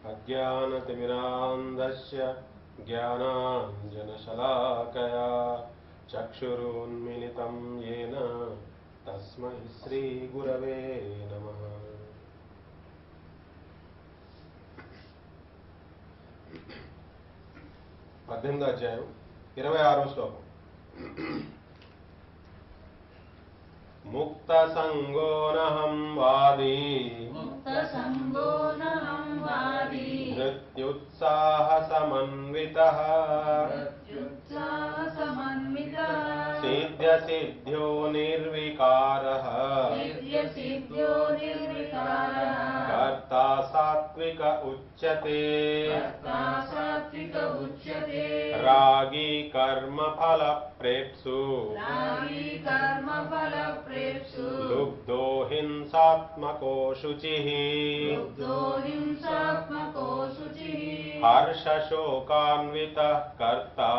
अज्ञानतिमिरान्धस्य ज्ञानाञ्जनशलाकया चक्षुरुन्मिलितं येन तस्मै श्रीगुरवे नमः। పద్దెనిమిదో అధ్యాయం 26వ శ్లోకం. ముక్త సంగోనహం వాది మృత్యుత్సాహ సమన్వితః సిద్ధ్య సిద్ధ్యో నిర్వికారః కర్తా సాత్విక ఉచ్యతే రాగి కర్మ ఫల ప్రేప్సు లుబ్ధో హింసాత్మకో శుచిః హర్ష శోకాన్వితః కర్తా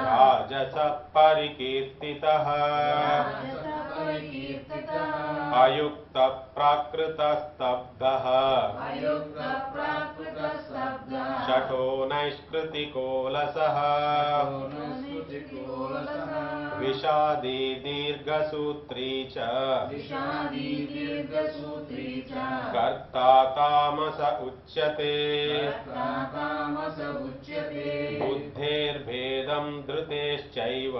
రాజస పరికీర్తితః అయుక్త ప్రాకృతస్తబ్ధః షఠో నైష్కృతికోలసః విషాదీ దీర్ఘసూత్రీ చ కర్తా తామస ఉచ్యతే బుద్ధేర్భేదం ధృతేశ్చైవ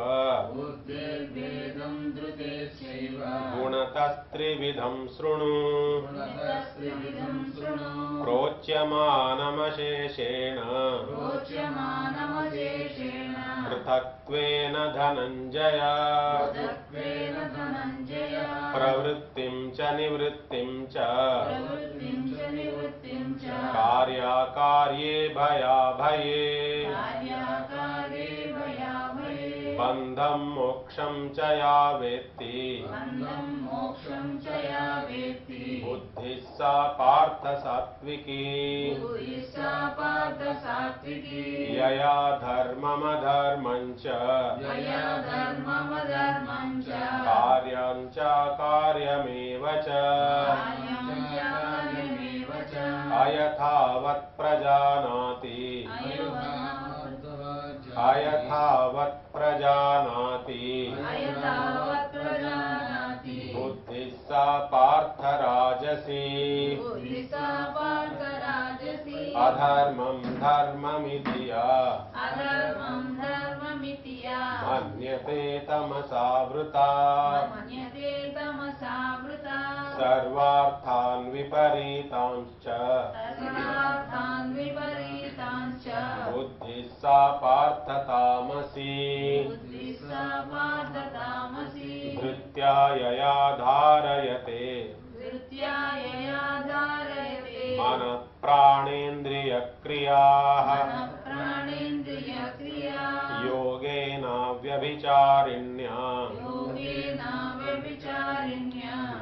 గుణతస్త్రివిధం శృణు ప్రోచ్యమానమశేషేణ పృథక్త్వేన ధనంజయ ప్రవృత్తిం చ నివృత్తిం చ కార్యాకార్యే భయాభయే బంధం మోక్షం చ యా వేత్తి బుద్ధిః సా పార్థ సాత్వికీ యయా ధర్మమధర్మం చ కార్యం చ కార్యమేవ చ అయథావత్ ప్రజానాతి బుద్ధిః సా పార్థ రాజసీ అధర్మం ధర్మమితియా మన్యతే తమసావృతా సర్వార్థాన్ విపరీతాంశ్చ బుద్ధిః సా పార్థ తామసీ ధృత్యా యయా ధారయతే మనః ప్రాణేంద్రియ క్రియాః యోగేనావ్యభిచారిణ్యా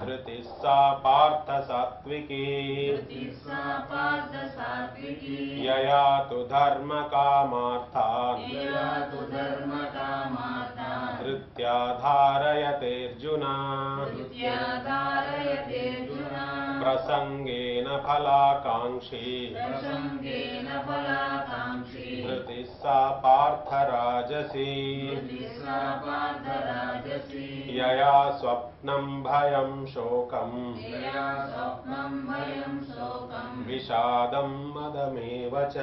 ధృతిః సా పార్థ సాత్వికీ యయా తు ధర్మకామార్థాన్ ధృత్యా ధారయతేర్జున ప్రసంగేన ఫలాకాంక్షీ ధృతిః సా పార్థ రాజసీ యయా స్వప్నం భయం శోకం విషాదం మదమేవ చ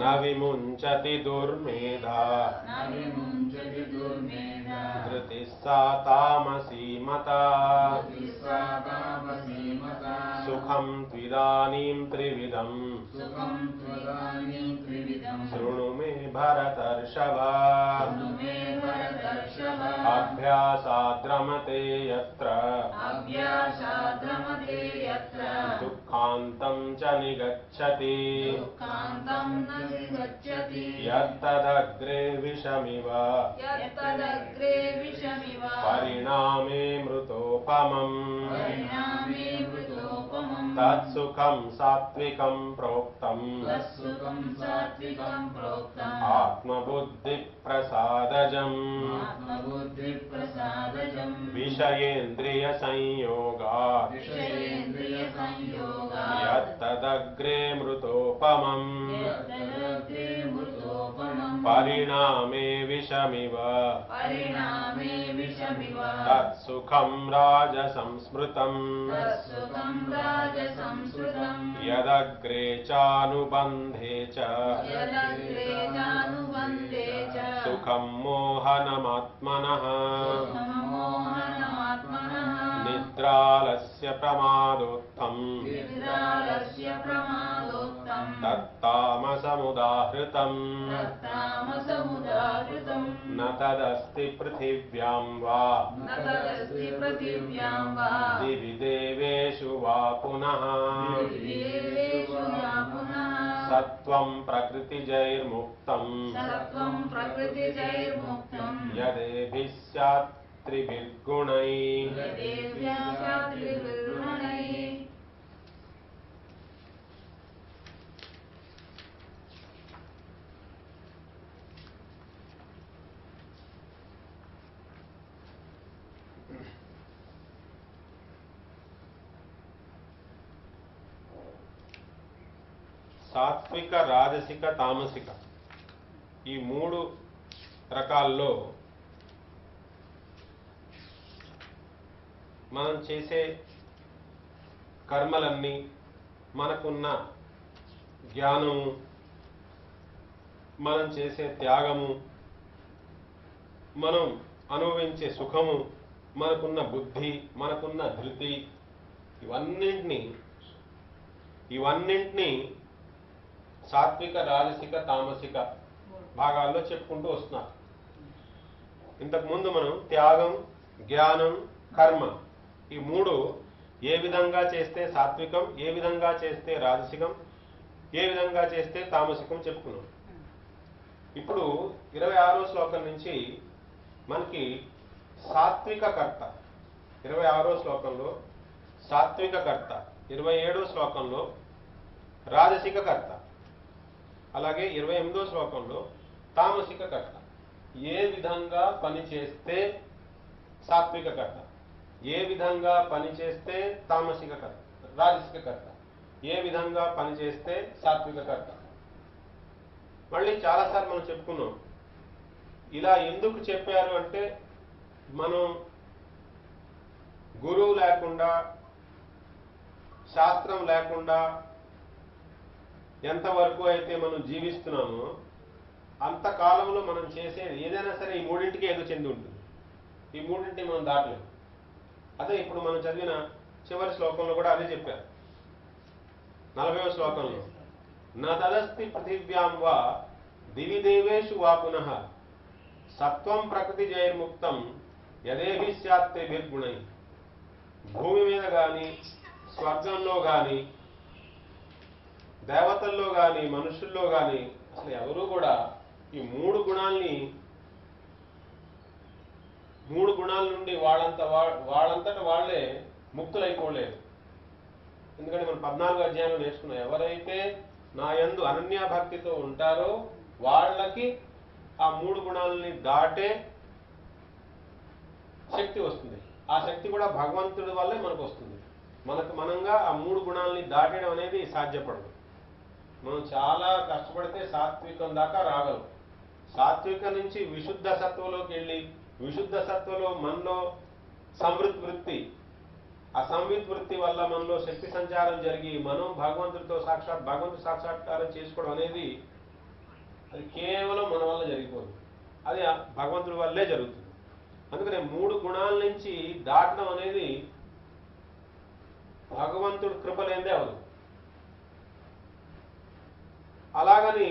న విముంచతి దుర్మేధా ధృతిః సా తామసీ మతా సుఖం త్విదానీం త్రివిధం శృణు మే భరతర్షభ అభ్యాసాద్రమతే యత్ర దుఃఖాంతం చ నిగచ్చతి యత్తదగ్రే విషమివ పరిణామే మృతోపమం తత్సుఖం సాత్వికం ప్రోక్తం ఆత్మబుద్ధి ప్రసాదజం విషయేంద్రియ సంయోగాత్ యత్తదగ్రే మృతోపమం పరిణామే విషమివ తత్సుఖం రాజసంస్మృతం యదగ్రే చానుబంధే చ సుఖం మోహనమాత్మనః నిద్రాలస్య ప్రమాదోత్తం తత్తామసముదాహృతం న తదస్తి పృథివ్యాం వా దివి దేవేషు వా పునః సత్వం ప్రకృతిజైర్ముక్తం యదేభిః స్యాత్ త్రిభిర్గుణైః. సాత్విక, రాజసిక, తామసిక ఈ మూడు రకాల్లో మనం చేసే కర్మలన్నీ, మనకున్న జ్ఞానము, మనం చేసే త్యాగము, మనం అనుభవించే సుఖము, మనకున్న బుద్ధి, మనకున్న ధృతి, ఇవన్నింటినీ సాత్విక, రాజసిక, తామసిక భాగాల్లో చెప్పుకుంటూ వస్తున్నారు. ఇంతకుముందు మనం త్యాగం, జ్ఞానం, కర్మ ఈ మూడు ఏ విధంగా చేస్తే సాత్వికం, ఏ విధంగా చేస్తే రాజసికం, ఏ విధంగా చేస్తే తామసికం చెప్పుకున్నాం. ఇప్పుడు 26వ శ్లోకం నుంచి మనకి సాత్విక కర్త, 26వ శ్లోకంలో సాత్విక కర్త, 27వ శ్లోకంలో రాజసిక కర్త, అలాగే 28వ శ్లోకంలో తామసిక కర్త. ఏ విధంగా పని చేస్తే సాత్విక కర్త, ఏ విధంగా పని చేస్తే తామసిక కర్త, రాజసిక కర్త, ఏ విధంగా పని చేస్తే సాత్విక కర్త. మళ్ళీ చాలాసార్లు మనం చెప్పుకున్నాం. ఇలా ఎందుకు చెప్పారు అంటే, మనం గురువు లేకుండా, శాస్త్రం లేకుండా ఎంతవరకు అయితే మనం జీవిస్తున్నామో అంతకాలంలో మనం చేసేది ఏదైనా సరే ఈ మూడింటికి ఏదో చెంది ఉంటుంది. ఈ మూడింటిని మనం దాటలేము. అదే ఇప్పుడు మనం చదివిన చివరి శ్లోకంలో కూడా అదే చెప్పారు. 40వ శ్లోకంలో నా తదస్తి పృథివ్యాం వా దివి దేవేషు వా పునః సత్వం ప్రకృతి జైర్ముక్తం యదేభి స్యాత్ త్రిభిర్గుణైః. భూమి మీద కానీ, స్వర్గంలో కానీ, దేవతల్లో కానీ, మనుషుల్లో కానీ అసలు ఎవరూ కూడా ఈ మూడు గుణాల నుండి వాళ్ళంతట వాళ్లే ముక్తులైపోలేరు. ఎందుకంటే మనం 14వ అధ్యాయంలో నేర్చుకున్నాం, ఎవరైతే నా యందు అనన్య భక్తితో ఉంటారో వాళ్ళకి ఆ మూడు గుణాలని దాటే శక్తి వస్తుంది. ఆ శక్తి కూడా భగవంతుడి వల్లే మనకు వస్తుంది. మనంగా ఆ మూడు గుణాలని దాటడం అనేది సాధ్యపడదు. మనం చాలా కష్టపడితే సాత్వికం దాకా రాగలం. సాత్వికం నుంచి విశుద్ధ సత్వంలోకి వెళ్ళి, విశుద్ధ సత్వంలో మనలో సంవృత్ వృత్తి, ఆ సంవిత్ వృత్తి వల్ల మనలో శక్తి సంచారం జరిగి మనం భగవంతుడితో భగవంతు సాక్షాత్కారం చేసుకోవడం అనేది అది కేవలం మన వల్ల జరిగిపోదు. అది భగవంతుడి వల్లే జరుగుతుంది. అందుకనే మూడు గుణాల నుంచి దాటడం అనేది భగవంతుడు కృప లేనిదే అవదు. అలాగని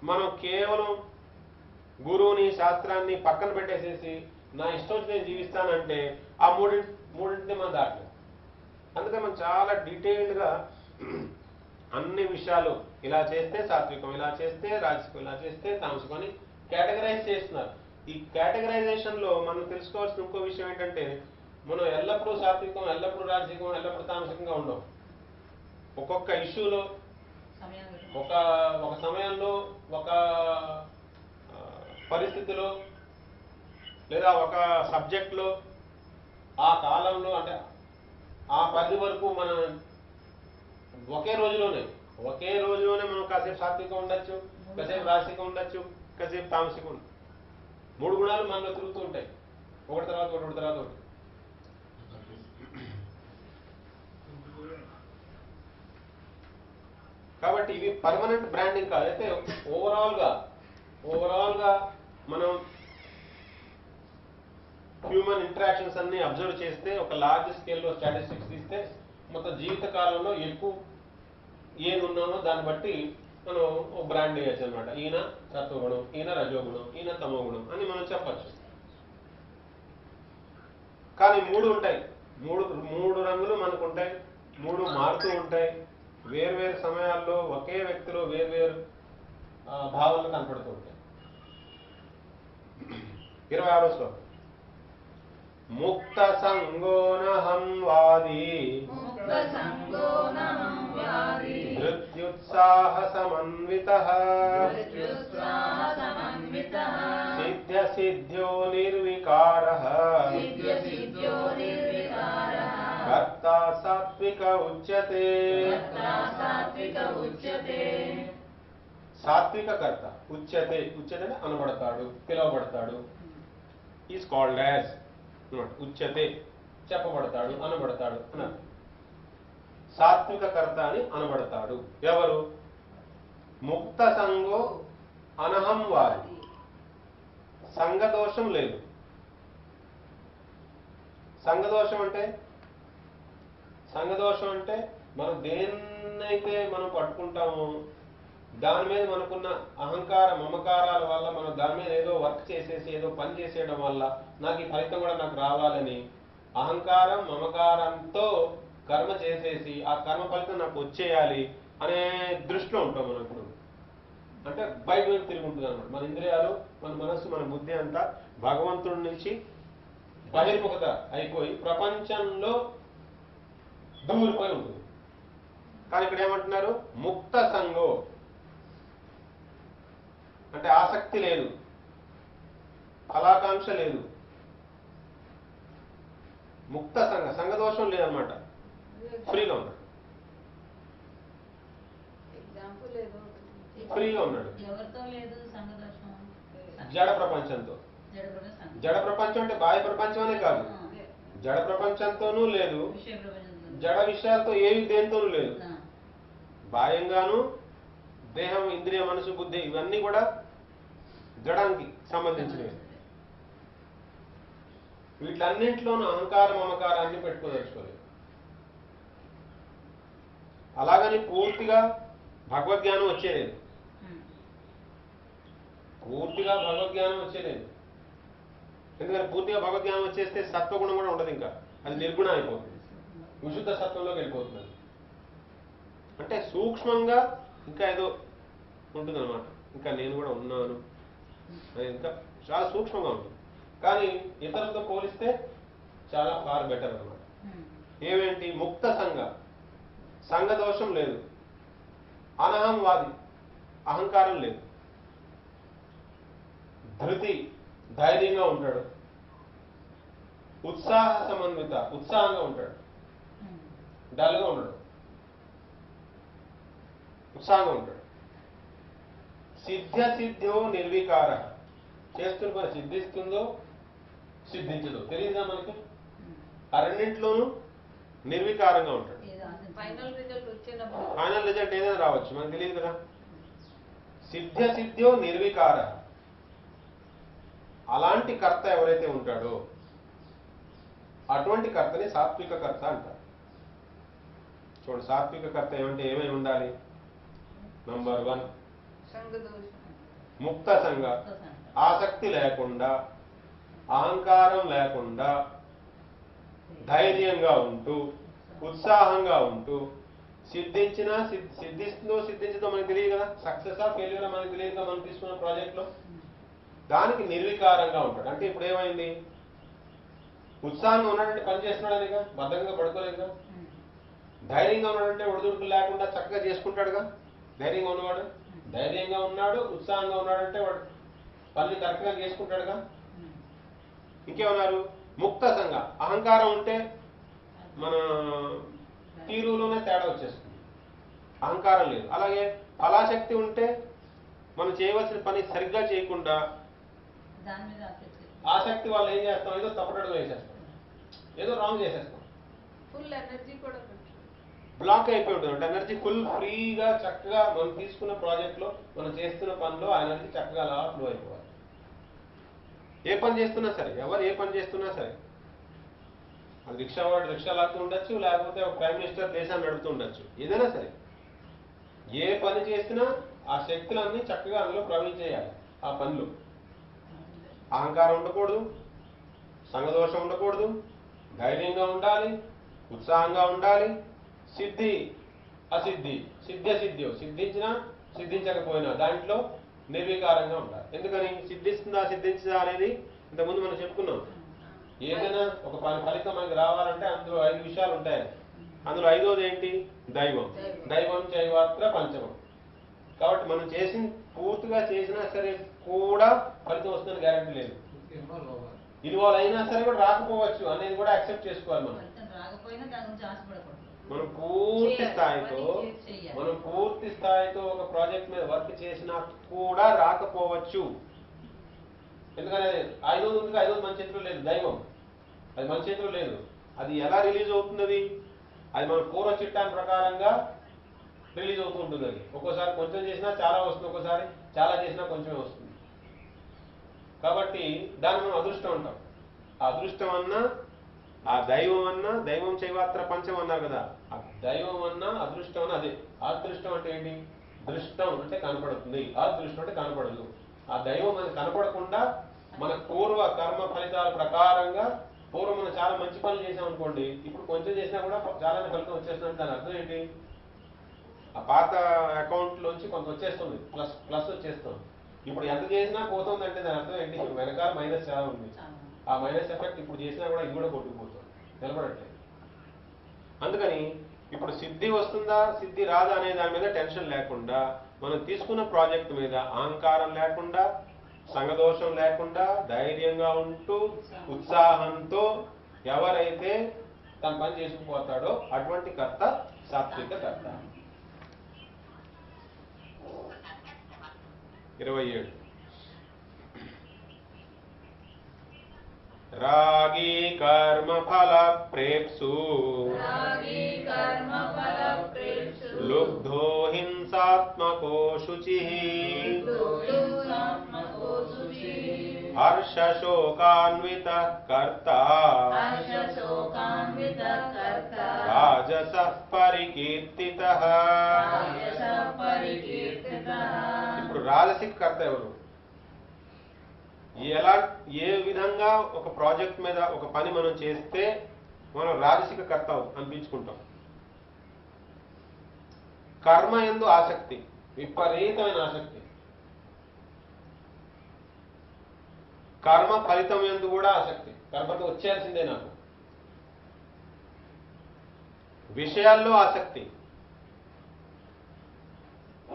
మనం కేవలం గురువుని, శాస్త్రాన్ని పక్కన పెట్టేసేసి నా ఇష్టం నేను జీవిస్తానంటే ఆ మూడింటిని మనం దాటలేదు. అందుకని మనం చాలా డీటెయిల్డ్గా అన్ని విషయాలు ఇలా చేస్తే సాత్వికం, ఇలా చేస్తే రాజసికం, ఇలా చేస్తే తామసికం అని కేటగరైజ్ చేస్తున్నారు. ఈ కేటగరైజేషన్లో మనం తెలుసుకోవాల్సిన ఇంకో విషయం ఏంటంటే, మనం ఎల్లప్పుడూ సాత్వికం, ఎల్లప్పుడూ రాజసికం, ఎల్లప్పుడూ తామసికంగా ఉండవు. ఒక్కొక్క ఇష్యూలో ఒక ఒక సమయంలో ఒక పరిస్థితిలో లేదా ఒక సబ్జెక్ట్లో ఆ కాలంలో అంటే ఆ పరిధి వరకు మనం ఒకే రోజులోనే మనం కాసేపు సాత్వికం ఉండొచ్చు, కాసేపు రాజసికం ఉండొచ్చు, కాసేపు తామసికం ఉండొచ్చు. 3 గుణాలు మనలో తిరుగుతూ ఉంటాయి, ఒకటి తర్వాత ఒకటి. కాబట్టి ఇవి పర్మనెంట్ బ్రాండింగ్ కాదు. అయితే ఓవరాల్ గా మనం హ్యూమన్ ఇంటరాక్షన్స్ అన్ని అబ్జర్వ్ చేస్తే, ఒక లార్జ్ స్కేల్లో స్టాటిస్టిక్స్ తీస్తే మొత్తం జీవిత కాలంలో ఎక్కువ ఏది ఉన్నామో దాన్ని బట్టి మనం ఒక బ్రాండ్ వేయచ్చు అనమాట. ఈయన సత్వగుణం, ఈయన రజోగుణం, ఈయన తమోగుణం అని మనం చెప్పచ్చు. కానీ 3 ఉంటాయి, మూడు రంగులు మనకు ఉంటాయి, 3 మారుతూ ఉంటాయి. వేర్వేరు సమయాల్లో ఒకే వ్యక్తిలో వేర్వేరు భావాలు కనపడుతూ ఉంటాయి. 26వ శ్లోకం. ముక్త సంగోనహం వాది ధృత్యుత్సాహ సమన్వితః సిద్ధ్య సిద్ధ్యో నిర్వికారః కర్తా సాత్విక ఉచ్యతే. సాత్విక కర్త ఉచ్యతే అనబడతాడు, పిలువబడతాడు. ఈజ్ కాల్డ్ యాజ్ ఉచ్యతే, చెప్పబడతాడు, అనబడతాడు అన్నారు. సాత్విక కర్త అని అనబడతాడు ఎవరు? ముక్త సంగో అనహం వాది. సంగదోషం లేదు. సంగదోషం అంటే మనం దేన్నైతే మనం పట్టుకుంటామో దాని మీద మనకున్న అహంకార మమకారాల వల్ల మనం దాని మీద ఏదో వర్క్ చేసేసి ఏదో పని చేసేయడం వల్ల నాకు ఈ ఫలితం కూడా నాకు రావాలని అహంకారం మమకారంతో కర్మ చేసేసి ఆ కర్మ ఫలితం నాకు వచ్చేయాలి అనే దృష్టిలో ఉంటాం మనం ఇప్పుడు. అంటే బయట వైపు తిరిగి ఉంటుంది అనమాట. మన ఇంద్రియాలు, మన మనస్సు, మన బుద్ధి అంతా భగవంతుడి నుంచి బహిర్ముఖత అయిపోయి ప్రపంచంలో దూరిపోయి ఉంటుంది. కానీ ఇక్కడ ఏమంటున్నారు? ముక్త సంగో అంటే ఆసక్తి లేదు, ఫలాకాంక్ష లేదు, ముక్త సంగదోషం లేదనమాట, ఫ్రీగా ఉన్నాడు. ఫ్రీగా ఉన్నాడు. జడ ప్రపంచంతో. జడ ప్రపంచం అంటే బాహ్య ప్రపంచం అనే కాదు, జడ ప్రపంచంతోనూ లేదు, జడ విషయాలతో ఏవి దేనితోనూ లేదు. బాహ్యంగాను దేహం, ఇంద్రియ, మనసు, బుద్ధి ఇవన్నీ కూడా జడానికి సంబంధించినవి. వీటిలన్నింటిలోనూ అహంకార మమకారాన్ని పెట్టుకోదలుచుకోలేదు. అలాగని పూర్తిగా భగవద్జ్ఞానం వచ్చేలేదు. ఎందుకంటే పూర్తిగా భగవద్జ్ఞానం వచ్చేస్తే సత్వగుణం కూడా ఉండదు, ఇంకా అది నిర్గుణం అయిపోతుంది, విశుద్ధ సత్వంలోకి వెళ్ళిపోతుంది. అంటే సూక్ష్మంగా ఇంకా ఏదో ఉంటుంది అనమాట. ఇంకా నేను కూడా ఉన్నాను అనేది ఇంకా చాలా సూక్ష్మంగా ఉంటుంది. కానీ ఇతరులతో పోలిస్తే చాలా ఫార్ బెటర్ అనమాట. ఏమేంటి? ముక్త సంగదోషం లేదు, అనహం వాది అహంకారం లేదు, ధృతి ధైర్యంగా ఉంటాడు, ఉత్సాహ సమన్విత ఉత్సాహంగా ఉంటాడు, డల్గా ఉండడు, ఉత్సాహంగా ఉంటాడు. సిద్ధ్య సిద్ధ్యో నిర్వికార, చేస్తున్న పని సిద్ధిస్తుందో సిద్ధించదో తెలియదా మనకి. ఆ రెండింటిలోనూ నిర్వికారంగా ఉంటాడు. ఫైనల్ రిజల్ట్ ఏదైనా రావచ్చు, మనకు తెలియదు కదా. సిద్ధ్య సిద్ధ్యో నిర్వికార, అలాంటి కర్త ఎవరైతే ఉంటాడో అటువంటి కర్తని సాత్విక కర్త అంటారు. చూడండి, సాత్విక కర్త ఏమంటే ఏమై ఉండాలి? నంబర్ 1 ముక్త సంగ, ఆసక్తి లేకుండా, అహంకారం లేకుండా, ధైర్యంగా ఉంటూ, ఉత్సాహంగా ఉంటూ, సిద్ధిస్తుందో మనకు తెలియదు కదా. సక్సెస్ ఆ ఫెయిల్యూర్ మనకు తెలియదు కదా. మనం తీసుకున్న ప్రాజెక్ట్లో దానికి నిర్వికారంగా ఉంటాడు. అంటే ఇప్పుడు ఏమైంది? ఉత్సాహంగా ఉన్నాడంటే పని చేస్తున్నాడనిగా, బద్ధంగా పడుకోలేదుగా. ధైర్యంగా ఉన్నాడంటే ఒడిదుడుకులు లేకుండా చక్కగా చేసుకుంటాడుగా. ధైర్యంగా ఉన్నవాడు ధైర్యంగా ఉన్నాడు, ఉత్సాహంగా ఉన్నాడంటే వాడు పని కరెక్ట్గా చేసుకుంటాడుగా. ఇంకేమన్నారు? ముక్త సంఘ. అహంకారం ఉంటే మన తీరులోనే తేడా వచ్చేస్తుంది, అహంకారం లేదు. అలాగే ఫలాశక్తి ఉంటే మనం చేయవలసిన పని సరిగ్గా చేయకుండా ఆసక్తి వాళ్ళు ఏం చేస్తాం, ఏదో తప్పటడుగు వేసేస్తాం, ఏదో రాంగ్ చేసేస్తాం. ఫుల్ ఎనర్జీ కూడా బ్లాక్ అయిపోయి ఉంటుంది. అంటే ఎనర్జీ ఫుల్ ఫ్రీగా చక్కగా మనం తీసుకున్న ప్రాజెక్ట్లో మనం చేస్తున్న పనిలో ఆ ఎనర్జీ చక్కగా అలా ఫ్లో అయిపోవాలి. ఏ పని చేస్తున్నా సరే, ఎవరు ఏ పని చేస్తున్నా సరే, అది రిక్షా వాడు రిక్షా లాగుతూ ఉండొచ్చు, లేకపోతే ఒక ప్రైమ్ మినిస్టర్ దేశాన్ని నడుపుతూ ఉండొచ్చు, ఏదైనా సరే ఏ పని చేసినా ఆ శక్తులన్నీ చక్కగా అందులో ప్రవహించేయాలి. ఆ పనిలో అహంకారం ఉండకూడదు, సంఘదోషం ఉండకూడదు, ధైర్యంగా ఉండాలి, ఉత్సాహంగా ఉండాలి. సిద్ధి అసిద్ధి, సిద్ధ్యసిద్ధ్యం, సిద్ధించినా సిద్ధించకపోయినా దాంట్లో నిర్వికారంగా ఉండాలి. ఎందుకని సిద్ధిస్తుందా సిద్ధించదా అనేది ఇంతకుముందు మనం చెప్పుకున్నాం. ఏదైనా ఒక ఫలితం మనకి రావాలంటే అందులో 5 విషయాలు ఉంటాయి. అందులో 5వది ఏంటి? దైవం. దైవం చైవాత్ర పంచమం. కాబట్టి మనం పూర్తిగా చేసినా సరే కూడా ఫలితం వస్తుందని గ్యారెంటీ లేదు. ఇన్వాల్వ్ అయినా సరే కూడా రాకపోవచ్చు అనేది కూడా యాక్సెప్ట్ చేసుకోవాలి. మనం పూర్తి స్థాయితో ఒక ప్రాజెక్ట్ మీద వర్క్ చేసినా కూడా రాకపోవచ్చు. ఎందుకని 5వది ఉంది, 5వది మన చేతిలో లేదు. దైవం అది మన చేతిలో లేదు. అది ఎలా రిలీజ్ అవుతుంది? అది మన పూర్వ చిట్టాన్ ప్రకారంగా రిలీజ్ అవుతూ ఉంటుంది. అది ఒక్కోసారి కొంచెం చేసినా చాలా వస్తుంది, ఒక్కోసారి చాలా చేసినా కొంచెమే వస్తుంది. కాబట్టి దాన్ని మనం అదృష్టం అంటాం. ఆ అదృష్టం అన్నా, ఆ దైవం అన్నా, దైవం చైవాత్ర పంచం అన్నారు కదా, ఆ దైవం అన్నా అదృష్టం అన్నా అదే. అదృష్టం అంటే ఏంటి? దృష్టం అంటే కనపడుతుంది, అదృష్టం అంటే కనపడదు. ఆ దైవం మనకి కనపడకుండా మన పూర్వ కర్మ ఫలితాల ప్రకారంగా పూర్వం మనం చాలా మంచి పనులు చేసాం అనుకోండి, ఇప్పుడు కొంచెం చేసినా కూడా చాలానే ఫలితం వచ్చేస్తుందంటే దాని అర్థం ఏంటి? ఆ పాత అకౌంట్ లోంచి కొంత వచ్చేస్తుంది, ప్లస్ వచ్చేస్తుంది. ఇప్పుడు ఎంత చేసినా పోతుందంటే దాని అర్థం ఏంటి? వెనకాల మైనస్ చాలా ఉంది. ఆ మైనస్ ఎఫెక్ట్ ఇప్పుడు చేసినా కూడా ఇది కూడా కొట్టుకుపోతుంది, నిలబడట్లేదు. అందుకని ఇప్పుడు సిద్ధి వస్తుందా సిద్ధి రాదా అనే దాని మీద టెన్షన్ లేకుండా, మనం తీసుకున్న ప్రాజెక్ట్ మీద అహంకారం లేకుండా, సంఘదోషం లేకుండా, ధైర్యంగా ఉంటూ ఉత్సాహంతో ఎవరైతే తన పని చేసుకుపోతాడో అటువంటి కర్త సాత్విక కర్త. 27 రాగి కర్మ ఫల ప్రేప్సు లుబ్ధో హింసాత్మకో శుచి హర్ష శోకాన్విత కర్త రాజసః పరికీర్తితః. ఇప్పుడు రాజసిక కర్త ఎవరు? ఏ విధంగా ఒక ప్రాజెక్ట్ మీద ఒక పని మనం చేస్తే మనం రాజసిక కర్త అనిపించుకుంటాం? కర్మ యందు ఆసక్తి, విపరీతమైన ఆసక్తి. కర్మ ఫలితం యందు కూడా ఆసక్తి, కర్మతో వచ్చేయాల్సిందే నాకు. విషయాల్లో ఆసక్తి,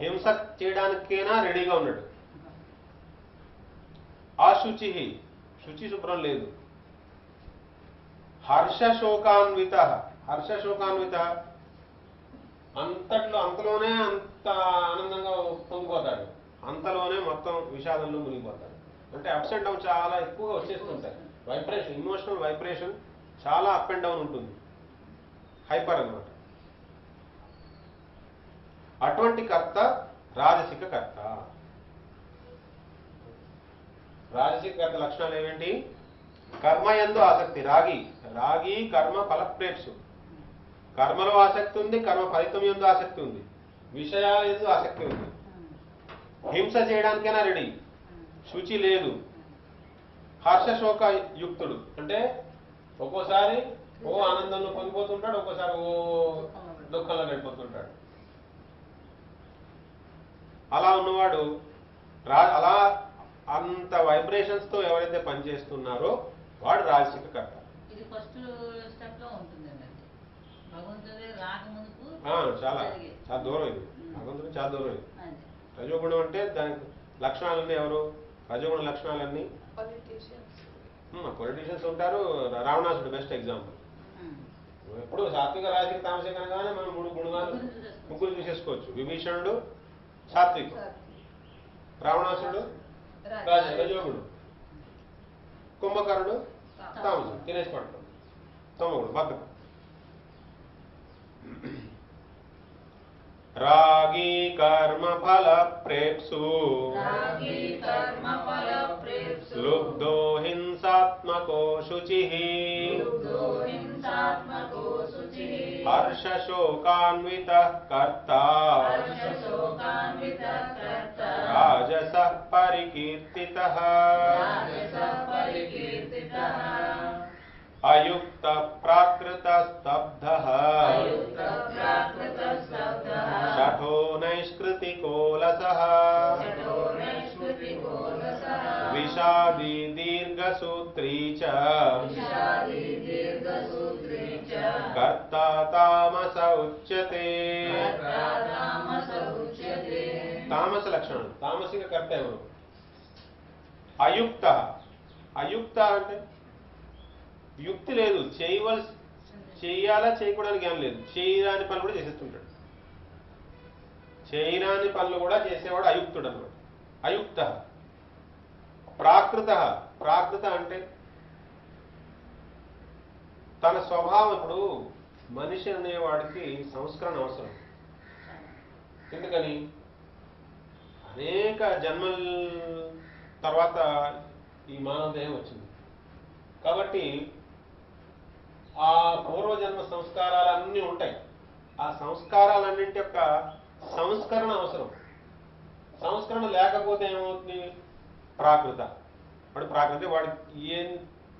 హింస చేయడానికైనా రెడీగా ఉన్నాడు. అశుచి, శుచి శుభ్రం లేదు. హర్షశోకాన్విత, హర్షశోకాన్విత అంతలోనే అంత ఆనందంగా పొంగిపోతాడు, అంతలోనే మొత్తం విషాదంలో మునిగిపోతాడు. అంటే అప్స్ అండ్ డౌన్ చాలా ఎక్కువగా వచ్చేస్తుంటాయి. వైబ్రేషన్, ఇమోషనల్ వైబ్రేషన్ చాలా అప్ అండ్ డౌన్ ఉంటుంది, హైపర్ అన్నమాట. అటువంటి కర్త రాజసిక కర్త. రాజసిక కర్త లక్షణాలు ఏమేంటి? కర్మయందు ఆసక్తి, రాగి కర్మ ఫలప్రేప్సు. కర్మలో ఆసక్తి ఉంది, కర్మ ఫలితం యందు ఆసక్తి ఉంది, విషయాల యందు ఆసక్తి ఉంది. హింస చేయడానికైనా రెడీ, శుచి లేదు. హర్షశోక యుక్తుడు, అంటే ఒక్కోసారి ఓ ఆనందంలో పొంగిపోతుంటాడు, ఒక్కోసారి ఓ దుఃఖంలో గడిపోతుంటాడు. అలా ఉన్నవాడు అలా అంత వైబ్రేషన్స్ తో ఎవరైతే పనిచేస్తున్నారో వాడు రాజసిక కర్త. ఇది ఫస్ట్ స్టెప్ లో ఉంటుందండి. భగవంతుడి రాకముందుకు చాలా జరిగేది. చాలా దూరం ఇది, భగవంతుడు చాలా దూరం ఇది. అది. రజోగుణం అంటే దానికి లక్షణాలన్నీ ఎవరు? రజోగుణ లక్షణాలన్నీ పొలిటీషియన్స్ ఉంటారు. రావణాసుడు బెస్ట్ ఎగ్జాంపుల్. ఎప్పుడు సాత్విక రాజకీయ తామసిక అనగానే మనం ముగ్గురు చూసేసుకోవచ్చు. విభీషణుడు సాత్వికుడు, రావణాసుడు రజోగుడు, కుంభకర్ణుడు తామసుడు, తినేసి పడతాడు, తమగుడు బద్ధకం. రాగి కర్మ ఫల ప్రేప్సు లుబ్ధో హింసాత్మకో శుచిః హర్షశోకాన్వితః కర్తా రాజసః పరికీర్తితః అయుక్త ప్రాకృత స్తబ్ధః షఠో నైష్కృతికోలసః విషాదీ దీర్ఘసూత్రీ చ కర్తా తామస ఉచ్యతే. తామస లక్షణం. తామసిక కర్త ఎవరు? అయుక్త. అయుక్త అంటే యుక్తి లేదు, చెయ్యాలా చేయకూడడానికి ఏం లేదు, చేయరాని పనులు కూడా చేసేస్తుంటాడు. చేయరాని పనులు కూడా చేసేవాడు అయుక్తుడు అన్నమాట. అయుక్త. ప్రాకృత. ప్రాకృత అంటే తన స్వభావం. ఇప్పుడు మనిషి అనేవాడికి సంస్కరణ అవసరం. ఎందుకని? అనేక జన్మల తర్వాత ఈ మానవ దేహం వచ్చింది కాబట్టి ఆ పూర్వజన్మ సంస్కారాలన్నీ ఉంటాయి. ఆ సంస్కారాలన్నింటి యొక్క సంస్కరణ అవసరం. సంస్కరణ లేకపోతే ఏమవుతుంది? ప్రాకృత. వాడు ప్రాకృతి, వాడికి ఏం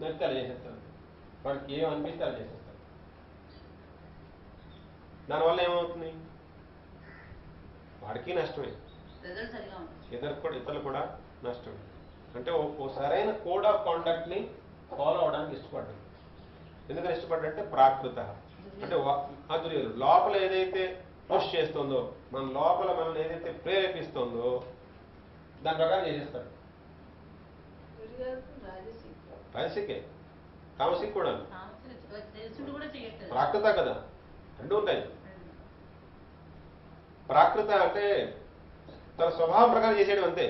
నచ్చితే అలా చేసేస్తాడు, వాడికి ఏం అనిపిస్తే అలా చేసేస్తాడు. దానివల్ల ఏమవుతుంది? వాడికి నష్టమే, ఇతరులు కూడా నష్టమే. అంటే ఓ సరైన కోడ్ ఆఫ్ కాండక్ట్ ని ఫాలో అవడానికి ఇష్టపడ్డాడు. ఎందుకని ఇష్టపడ్డంటే ప్రాకృత అంటే అదుర్యులు లోపల ఏదైతే పుష్ చేస్తుందో, మన లోపల మనల్ని ఏదైతే ప్రేరేపిస్తుందో దాని ప్రకారం చేసేస్తాడు. రాజసికే, తామసిక్ కూడా ప్రాకృత కదా, రెండు ఉంటాయి. ప్రాకృత అంటే తన స్వభావం ప్రకారం చేసేయడం అంతే,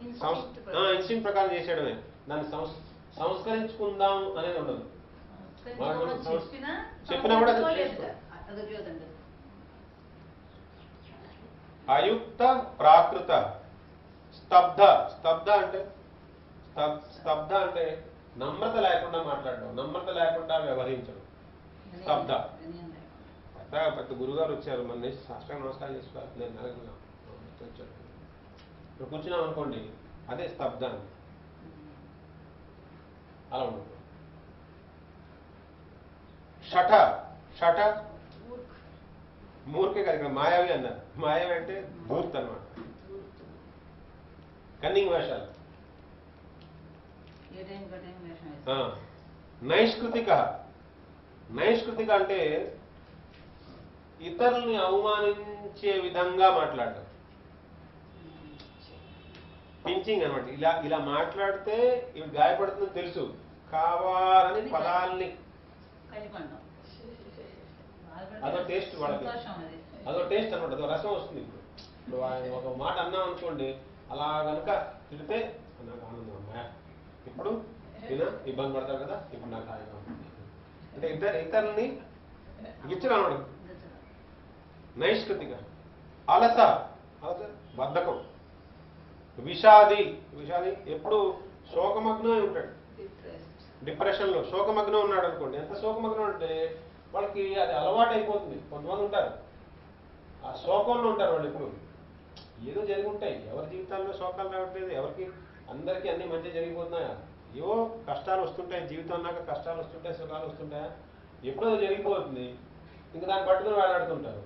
ఇన్స్టింక్ట్ ప్రకారం చేసేయడమే. దాన్ని సంస్కరించుకుందాం అనేది ఉండదు. చెప్పినా కూడా అయుక్త ప్రాకృత. స్తబ్ధ. స్తబ్ధ అంటే నమ్రత లేకుండా మాట్లాడడం, నమ్రత లేకుండా వ్యవహరించడం. స్తబ్ధ. పెద్ద గురుగారు వచ్చారు, మన సాష్టాంగ నమస్కారం చేసుకోవాలి, నేను నలుగున్నాను వచ్చాడు, ఇప్పుడు కూర్చున్నాం అనుకోండి, అదే స్తబ్ధ అని. అలా ఉండదు. షఠ మూర్ఖే కాదు, ఇక్కడ మాయావి అన్నారు. మాయావి అంటే ధూర్త్ అన్నమాట, కన్నింగ్ వేషాలు. నైష్కృతిక. నైష్కృతిక అంటే ఇతరుల్ని అవమానించే విధంగా మాట్లాడడం, పించింగ్ అనమాట. ఇలా మాట్లాడితే ఇవి గాయపడుతుందని తెలుసు, కావాలని పదాల్ని. అదో టేస్ట్ వాళ్ళకి, అదో టేస్ట్ అనమాట, అదో రసం వస్తుంది. ఇప్పుడు ఆయన ఒక మాట అన్నాం అనుకోండి, అలా కనుక తిడితే నాకు ఆనందం అమ్మా, ఇప్పుడు ఈయన ఇబ్బంది పడతారు కదా, ఇప్పుడు నాకు హాయిగా ఉంటుంది అంటే ఇతరుల్ని గిచ్చడం అనమాట. నైష్కృతిక. అలస బద్ధకం. విషాది ఎప్పుడు శోకమగ్నం ఉంటాడు. డిప్రెషన్లో శోకమగ్నం ఉన్నాడు అనుకోండి, ఎంత శోకమగ్నం అంటే వాళ్ళకి అది అలవాటు అయిపోతుంది. కొంతమంది ఉంటారు ఆ శోకంలో ఉంటారు, వాళ్ళు ఎప్పుడు ఏదో జరిగి ఉంటాయి. ఎవరి జీవితాల్లో శోకాలు రావట్లేదు, ఎవరికి అందరికీ అన్ని మంచి జరిగిపోతున్నాయా? ఏవో కష్టాలు వస్తుంటాయి, జీవితం అన్నాక కష్టాలు వస్తుంటాయి, సుఖాలు వస్తుంటాయా, ఎప్పుడో జరిగిపోతుంది. ఇంకా దాన్ని పట్టుకుని వేలాడుతుంటారు.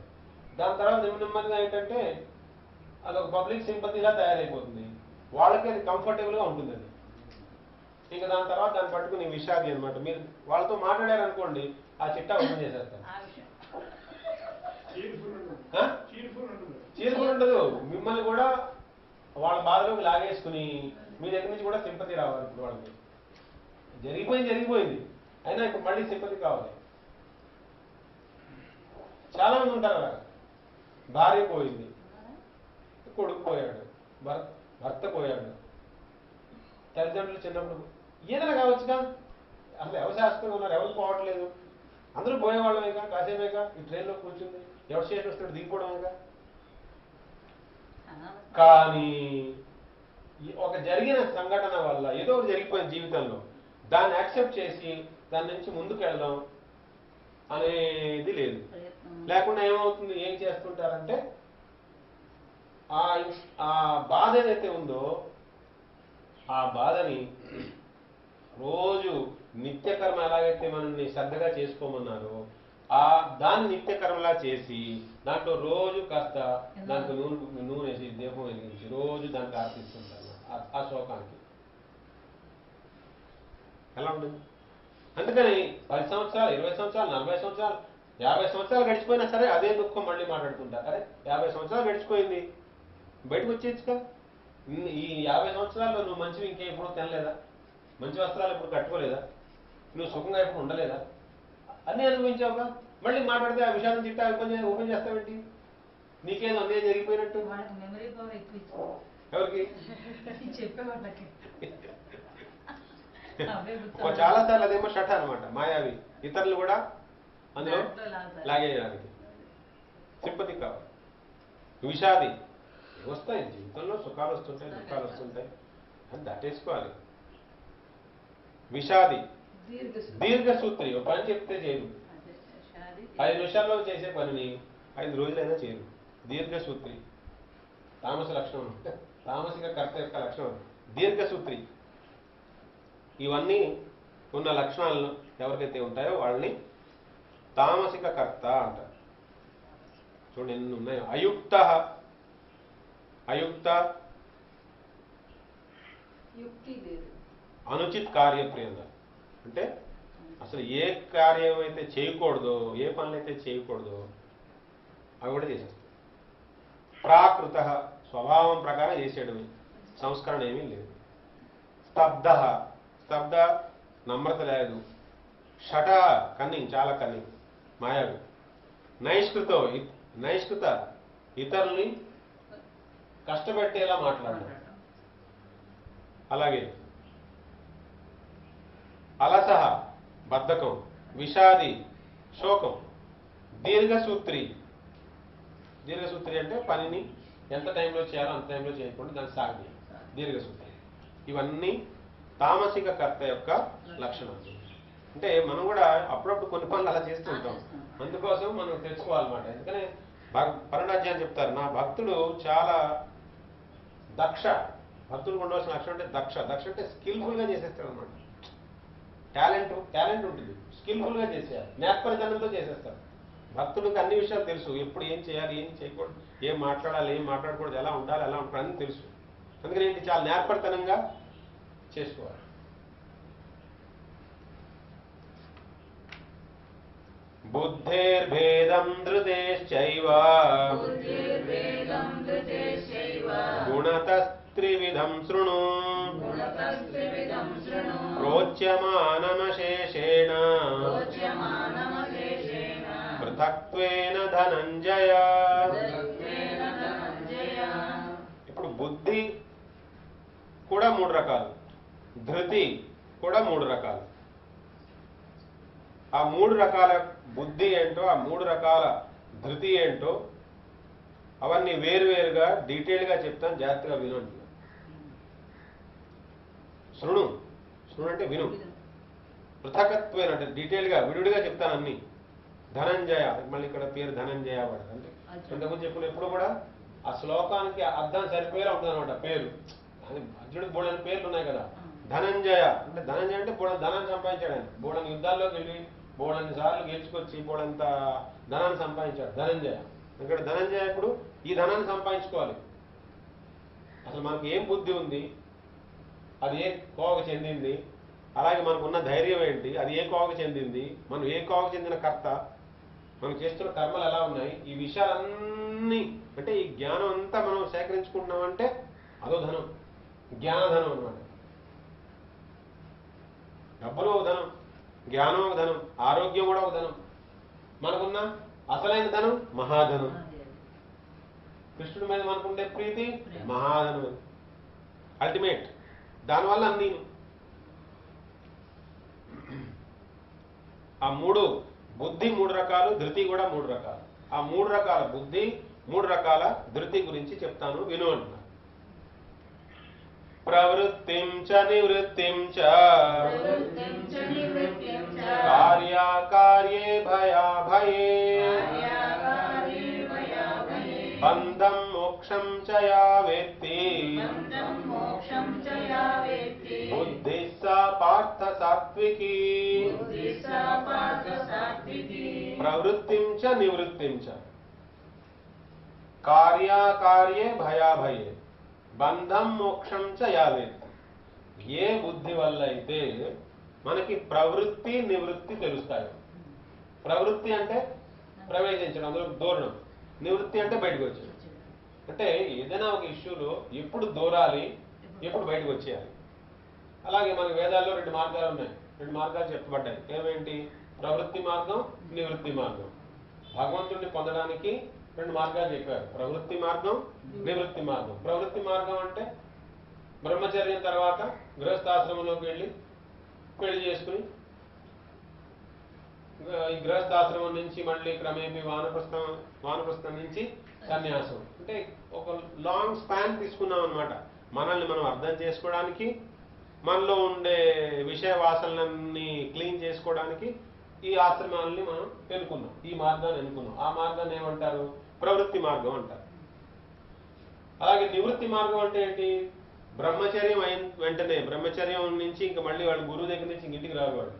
దాని తర్వాత నెమ్మదిగా ఏంటంటే అదొక పబ్లిక్ సింపతిలా తయారైపోతుంది. వాళ్ళకి అది కంఫర్టబుల్గా ఉంటుంది. అది ఇంకా దాని తర్వాత దాన్ని పట్టుకుని విషాది అనమాట. మీరు వాళ్ళతో మాట్లాడారనుకోండి ఆ చిట్టా ఓపెన్ చేసేస్తారు. ఆ విషయం చీరఫుల్ ఉండదు. మిమ్మల్ని కూడా వాళ్ళ బాధలోకి లాగేసుకుని మీ దగ్గర నుంచి కూడా సింపతి రావాలి. ఇప్పుడు వాళ్ళకి జరిగిపోయింది అయినా ఇప్పుడు మళ్ళీ సింపతి కావాలి. చాలా మంది ఉంటారు అలా. భార్య పోయింది, కొడుకు పోయాడు, భర్త పోయాడు, తల్లిదండ్రులు చిన్నప్పుడు ఏదైనా కావచ్చుగా. అసలు ఎవరు శాస్త్రంగా ఉన్నారు, ఎవరు పోవట్లేదు, అందరూ పోయేవాళ్ళమేగా. కాసేపేగా ఈ ట్రైన్లో కూర్చుంది, ఎవరు స్టేషన్ వస్తాడు దిగిపోవడమేగా. కానీ ఒక జరిగిన సంఘటన వల్ల ఏదో ఒకటి జరిగిపోయిన జీవితంలో దాన్ని యాక్సెప్ట్ చేసి దాని నుంచి ముందుకు వెళ్దాం అనేది లేదు. లేకుండా ఏమవుతుంది, ఏం చేస్తుంటారంటే ఆ బాధ ఏదైతే ఉందో ఆ బాధని రోజు నిత్యకర్మ ఎలాగైతే మనల్ని శ్రద్ధగా చేసుకోమన్నారో దాన్ని నిత్యకర్మలా చేసి దాంట్లో రోజు కాస్త దానికి నూనె వేసి దీపం వెలిగించి రోజు దానికి ఆర్పిస్తుంటారు ఆ శోకానికి. ఎలా ఉంటుంది? అందుకని 10 సంవత్సరాలు, 20 సంవత్సరాలు, 40 సంవత్సరాలు, 50 సంవత్సరాలు గడిచిపోయినా సరే అదే దుఃఖం మళ్ళీ మాట్లాడుకుంటారు. అరే 50 సంవత్సరాలు గడిచిపోయింది, బయటకు వచ్చేచ్చుగా. ఈ 50 సంవత్సరాల్లో నువ్వు మంచివి ఇంకెప్పుడు తినలేదా, మంచి వస్త్రాలు ఎప్పుడు కట్టుకోలేదా, నువ్వు సుఖంగా ఎప్పుడు ఉండలేదా, అన్నీ అనుభవించావుగా. మళ్ళీ మాట్లాడితే ఆ విషయాన్ని చిట్టా ఓపెన్ చేస్తావేంటి? నీకేదో అన్నీ జరిగిపోయినట్టు. మెమరీ పవర్ ఎక్కువ. ఎవరికి? చెప్పేవాళ్ళకి చాలా సార్లు అదేమో షట్ అనమాట, మాయావి. ఇతరులు కూడా అందులో లాగేయడానికి సింపతి కావాలి. విషాది వస్తాయి జీవితంలో, సుఖాలు వస్తుంటాయి, దుఃఖాలు వస్తుంటాయి, అని దాటేసుకోవాలి. విషాది దీర్ఘసూత్రి. ఒక పని చెప్తే చేయరు, 5 నిమిషాల్లో చేసే పనిని 5 రోజులైనా చేయరు. దీర్ఘసూత్రి తామస లక్షణం, తామసిక కర్త యొక్క లక్షణం దీర్ఘసూత్రి. ఇవన్నీ ఉన్న లక్షణాలను ఎవరికైతే ఉంటాయో వాళ్ళని తామసిక కర్త అంటారు. చూడండి ఎన్ని ఉన్నాయో. అయుక్త, అయుక్త అనుచిత్ కార్యప్రియంగా అంటే అసలు ఏ కార్యం అయితే చేయకూడదో, ఏ పనులైతే చేయకూడదో అవి కూడా చేసేస్తాయి. ప్రాకృత స్వభావం ప్రకారం చేసేయడమే, సంస్కరణ ఏమీ లేదు. స్తబ్ద, స్తబ్ద నమ్రత లేదు. షట కన్నింగ్, చాలా కన్నింగ్, మాయావి. నైష్కృతో, నైష్కృత ఇతరుల్ని కష్టపెట్టేలా మాట్లాడడం. అలాగే అలసహ బద్ధకం, విషాది శోకం. దీర్ఘసూత్రి, దీర్ఘసూత్రి అంటే పనిని ఎంత టైంలో చేయాలో అంత టైంలో చేయకుండా దాన్ని సాగని దీర్ఘసూత్రి. ఇవన్నీ తామసిక కర్త యొక్క లక్షణాలు. అంటే మనం కూడా అప్పుడప్పుడు కొన్ని పనులు అలా చేస్తూ ఉంటాం, అందుకోసం మనం తెలుసుకోవాలన్నమాట. ఎందుకని పరణాధ్యాయం చెప్తారు, నా భక్తుడు చాలా దక్ష. భక్తుడు ఉండవలసిన లక్షణం అంటే దక్ష. దక్ష అంటే స్కిల్ఫుల్గా చేసేస్తాడు అనమాట. టాలెంట్ ఉంటుంది, స్కిల్ఫుల్గా చేసేయాలి, నేర్పరితనంతో చేసేస్తారు. భక్తుడికి అన్ని విషయాలు తెలుసు, ఎప్పుడు ఏం చేయాలి, ఏం చేయకూడదు, ఏం మాట్లాడాలి, ఏం మాట్లాడకూడదు, ఎలా ఉండాలి, ఎలా ఉంటుంది అన్నీ తెలుసు. అందుకని ఏంటి, చాలా నేర్పరితనంగా చేసుకోవాలి. బుద్ధేర్భేదం ధృతేశ్చైవ గుణతస్త్రివిధం శృణు ప్రోచ్యమానమశేషేణ పృథక్త్వేన ధనంజయ. ఇప్పుడు బుద్ధి కూడా 3 రకాలు, ధృతి కూడా 3 రకాలు. ఆ 3 రకాల బుద్ధి ఏంటో, ఆ 3 రకాల ధృతి ఏంటో అవన్నీ వేరువేరుగా డీటెయిల్గా చెప్తాను, జాగ్రత్తగా వినండి. శృణు, శృణు అంటే విను. పృథకత్వేన అంటే డీటెయిల్గా విడుడిగా చెప్తాను అన్ని. ధనంజయ, మళ్ళీ ఇక్కడ పేరు ధనంజయ వాడు అంటే ఇంతకుముందు చెప్పినప్పుడు కూడా ఆ శ్లోకానికి అర్థం సరిపోయేలా ఉంటుంది అనమాట పేరు. అర్జునుడికి బోడని పేర్లు ఉన్నాయి కదా. ధనంజయ అంటే, ధనంజయ అంటే బోడని ధనాన్ని సంపాదించాడు ఆయన. బోడని యుద్ధాల్లోకి వెళ్ళి బోడని సార్లు గెలుచుకొచ్చి బోడంత ధనాన్ని సంపాదించాడు ధనంజయ. ఇక్కడ ధనంజయ ఇప్పుడు ఈ ధనాన్ని సంపాదించుకోవాలి. అసలు మనకు ఏం బుద్ధి ఉంది, అది ఏ కోవకు చెందింది, అలాగే మనకున్న ధైర్యం ఏంటి, అది ఏ కోవకు చెందింది, మనం ఏ కోవకు చెందిన కర్త, మనం చేస్తున్న కర్మలు ఎలా ఉన్నాయి, ఈ విషయాలన్నీ అంటే ఈ జ్ఞానం అంతా మనం సేకరించుకుంటున్నామంటే అదో ధనం, జ్ఞానధనం అన్నమాట. డబ్బులు ఒక ధనం, జ్ఞానం ఒక ధనం, ఆరోగ్యం కూడా ఒక ధనం. మనకున్న అసలైన ధనం మహాధనం. కృష్ణుడి మీద మనకుండే ప్రీతి మహాధనం, అల్టిమేట్. దానివల్ల అన్ని ఆ మూడు బుద్ధి 3 రకాలు, ధృతి కూడా 3 రకాలు. ఆ 3 రకాల బుద్ధి 3 రకాల ధృతి గురించి చెప్తాను, విను అంటున్నా. ప్రవృత్తిం చ నివృత్తిం చ కార్యాకార్యే భయాభయే బంధం మోక్షం చ యా వేత్తి బుద్ధి సా పార్థ సాత్వికీ. ప్రవృత్తిం చ నివృత్తిం చ కార్యాకార్యే భయాభయే బంధం మోక్షం చ యా వేత్తి. ఏ బుద్ధి వల్ల అయితే మనకి ప్రవృత్తి నివృత్తి తెలుస్తాయి. ప్రవృత్తి అంటే ప్రవేశించడం, అందులో దూరడం. నివృత్తి అంటే బయటకు వచ్చేది. అంటే ఏదైనా ఒక ఇష్యూలో ఎప్పుడు దూరాలి, ఎప్పుడు బయటకు వచ్చేయాలి. అలాగే మన వేదాల్లో 2 మార్గాలు ఉన్నాయి, 2 మార్గాలు చెప్పబడ్డాయి. ఏమేంటి? ప్రవృత్తి మార్గం, నివృత్తి మార్గం. భగవంతుడిని పొందడానికి 2 మార్గాలు చెప్పారు, ప్రవృత్తి మార్గం, నివృత్తి మార్గం. ప్రవృత్తి మార్గం అంటే బ్రహ్మచర్యం తర్వాత గృహస్థాశ్రమంలోకి వెళ్ళి పెళ్లి చేసుకుని, ఈ గృహస్థాశ్రమం నుంచి మళ్ళీ క్రమేపీ వానప్రస్థం నుంచి సన్యాసం. అంటే ఒక లాంగ్ స్పాన్ తీసుకున్నాం అనమాట. మనల్ని మనం అర్థం చేసుకోవడానికి, మనలో ఉండే విషయ వాసనలన్నీ క్లీన్ చేసుకోవడానికి ఈ ఆశ్రమాలని మనం ఎన్నుకున్నాం, ఈ మార్గాన్ని ఎన్నుకున్నాం. ఆ మార్గాన్ని ఏమంటారు? ప్రవృత్తి మార్గం అంటారు. అలాగే నివృత్తి మార్గం అంటే ఏంటి? బ్రహ్మచర్యం అయిన వెంటనే, బ్రహ్మచర్యం నుంచి ఇంక మళ్ళీ వాళ్ళు గురువు దగ్గర నుంచి ఇంటికి రావాలి,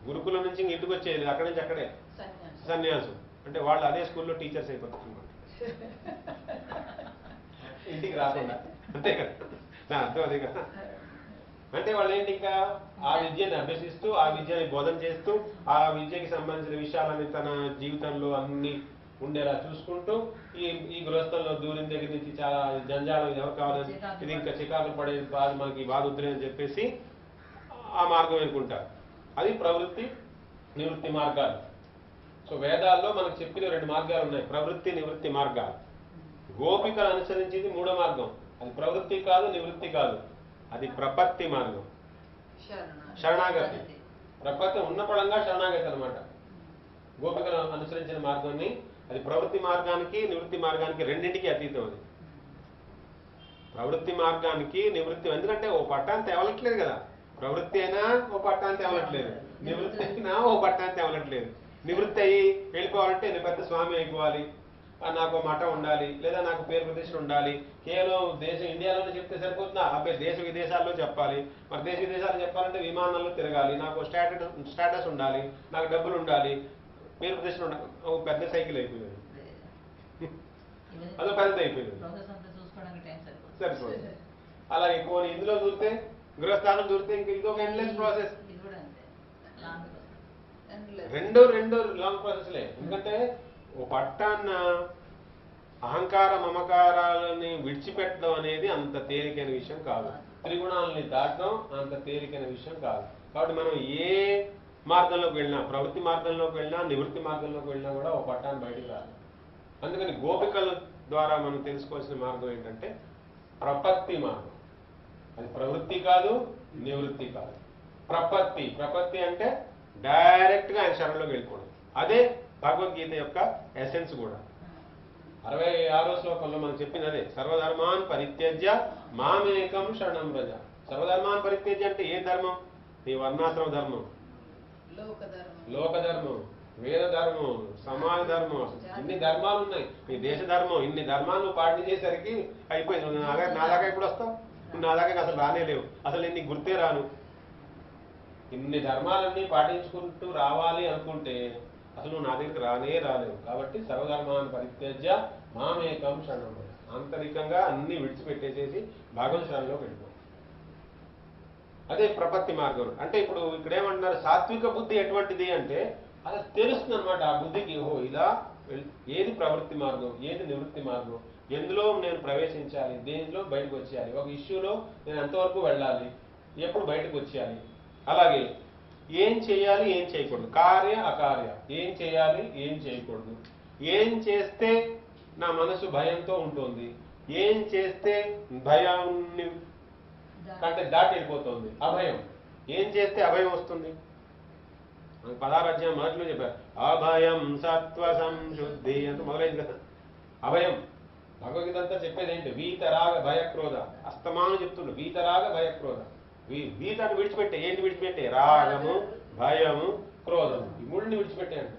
గురుకులం నుంచి ఇంక ఇంటికి వచ్చేది, అక్కడి నుంచి అక్కడే సన్యాసం. అంటే వాళ్ళు అదే స్కూల్లో టీచర్స్ అయిపోతారు అనమాట, ఇంటికి రాకుండా. అంతే కదా, నా అర్థం అదే కదా. అంటే వాళ్ళు ఏంటి, ఇంకా ఆ విద్యని అభ్యసిస్తూ, ఆ విద్యని బోధన చేస్తూ, ఆ విద్యకి సంబంధించిన విషయాలని తన జీవితంలో అన్ని ఉండేలా చూసుకుంటూ, ఈ గృహస్థంలో దూరం దగ్గర నుంచి చాలా జంజాలం, ఎవరు కావాలని ఇది ఇంకా చికాకులు పడేది, బాధ మనకి బాధ వద్దులేని చెప్పేసి ఆ మార్గం ఎన్నుకుంటారు. అది ప్రవృత్తి నివృత్తి మార్గాలు. సో వేదాల్లో మనకు చెప్పిన 2 మార్గాలు ఉన్నాయి, ప్రవృత్తి నివృత్తి మార్గాలు. గోపికలు అనుసరించింది 3వ మార్గం. అది ప్రవృత్తి కాదు, నివృత్తి కాదు, అది ప్రపత్తి మార్గం, శరణాగతి. ప్రపత్తి ఉన్న పడంగా శరణాగతి అనమాట. గోపికలు అనుసరించిన మార్గాన్ని, అది ప్రవృత్తి మార్గానికి నివృత్తి మార్గానికి రెండింటికి అతీతం. అది ప్రవృత్తి మార్గానికి నివృత్తి, ఎందుకంటే ఓ పట్టాన్ని తేవలట్లేదు కదా. ప్రవృత్తి అయినా ఓ పట్టాన్ని తేవలట్లేదు, నివృత్తి అయినా ఓ పట్టాన్ని తేవలట్లేదు. నివృత్తి అయ్యి వెళ్ళిపోవాలంటే నేను పెద్ద స్వామి అయిపోవాలి, నాకు మఠం ఉండాలి, లేదా నాకు పేరు ప్రతిష్ట ఉండాలి. కేవలం దేశం ఇండియాలోనే చెప్తే సరిపోతుందా? అబ్బాయి దేశ విదేశాల్లో చెప్పాలి. మరి దేశ విదేశాలు చెప్పాలంటే విమానాల్లో తిరగాలి, నాకు స్టేటస్ ఉండాలి, నాకు డబ్బులు ఉండాలి, పేరు ప్రతిష్ట ఉండాలి. ఒక పెద్ద సైకిల్ అయిపోయింది, అదో పెద్దది అయిపోయింది, సరిపోతుంది. అలాగే పోనీ ఇందులో దూరితే, గృహస్థానం దూరితే ఇంక ఇదొక ఎండ్లెస్ ప్రాసెస్. రెండు లాంగ్ ప్రాసెస్లే. ఎందుకంటే ఓ పట్టాన్న అహంకార మమకారాలని విడిచిపెట్టడం అనేది అంత తేలికైన విషయం కాదు. త్రిగుణాలని దాటడం అంత తేలికైన విషయం కాదు. కాబట్టి మనం ఏ మార్గంలోకి వెళ్ళినా, ప్రవృత్తి మార్గంలోకి వెళ్ళినా, నివృత్తి మార్గంలోకి వెళ్ళినా కూడా ఓ పట్టాన్ని బయటికి రాదు. అందుకని గోపికల ద్వారా మనం తెలుసుకోవాల్సిన మార్గం ఏంటంటే ప్రపత్తి మార్గం. అది ప్రవృత్తి కాదు, నివృత్తి కాదు, ప్రపత్తి. ప్రపత్తి అంటే డైరెక్ట్ గా ఆయన శరణంలోకి వెళ్ళిపోవడం. అదే భగవద్గీత యొక్క ఎసెన్స్ కూడా. 66వ శ్లోకంలో మనం చెప్పినదే, సర్వధర్మాన్ పరిత్యజ్య మామేకం శరణం వ్రజ. సర్వధర్మాన్ పరిత్యజ్య అంటే ఏ ధర్మం? నీ వర్ణాశ్రమ ధర్మం, లోకధర్మం, వేద ధర్మం, సమాజ ధర్మం, ఇన్ని ధర్మాలు ఉన్నాయి. నీ దేశ ధర్మం, ఇన్ని ధర్మాలు పాటించేసరికి అయిపోయింది. నువ్వు నా దాకా ఎప్పుడు వస్తావు? నువ్వు నా దాకా అసలు రానే లేవు, అసలు నేను నీకు గుర్తే రాను. ఇన్ని ధర్మాలన్నీ పాటించుకుంటూ రావాలి అనుకుంటే అసలు నువ్వు నా దగ్గరికి రాలేవు. కాబట్టి సర్వధర్మాన్ని పరిత్యజ్య మామేకం శరణం. ఆంతరికంగా అన్ని విడిచిపెట్టేసేసి భగవన్ శరణంలోకి వెళ్ళిపో. అదే ప్రపత్తి మార్గం. అంటే ఇప్పుడు ఇక్కడ ఏమంటున్నారు, సాత్విక బుద్ధి ఎటువంటిది అంటే అది తెలుస్తుంది అనమాట ఆ బుద్ధికి. ఓహో ఇలా ఏది ప్రవృత్తి మార్గం, ఏది నివృత్తి మార్గం, ఎందులో నేను ప్రవేశించాలి, దేనిలో బయటకు వచ్చేయాలి, ఒక ఇష్యూలో నేను ఎంతవరకు వెళ్ళాలి, ఎప్పుడు బయటకు వచ్చేయాలి, అలాగే ఏం చేయాలి ఏం చేయకూడదు, కార్య అకార్య, ఏం చేయాలి ఏం చేయకూడదు, ఏం చేస్తే నా మనసు భయంతో ఉంటుంది, ఏం చేస్తే భయాన్ని కంటే దాటి వెళ్ళిపోతుంది, అభయం, ఏం చేస్తే అభయం వస్తుంది. 16వ అధ్యాయం మొదట్లో చెప్పారు అభయం సత్వ సంశుద్ధి అంటూ మొదలైంది కదా. అభయం భగవద్గీత అంతా చెప్పేది ఏంటి, వీతరాగ భయక్రోధ, అస్తమానం చెప్తుండ్రు వీతరాగ భయక్రోధ. వీతాన్ని విడిచిపెట్టే, ఏంటి విడిచిపెట్టే, రాగము భయము క్రోధము, ఈ మూడిని విడిచిపెట్టే అంట.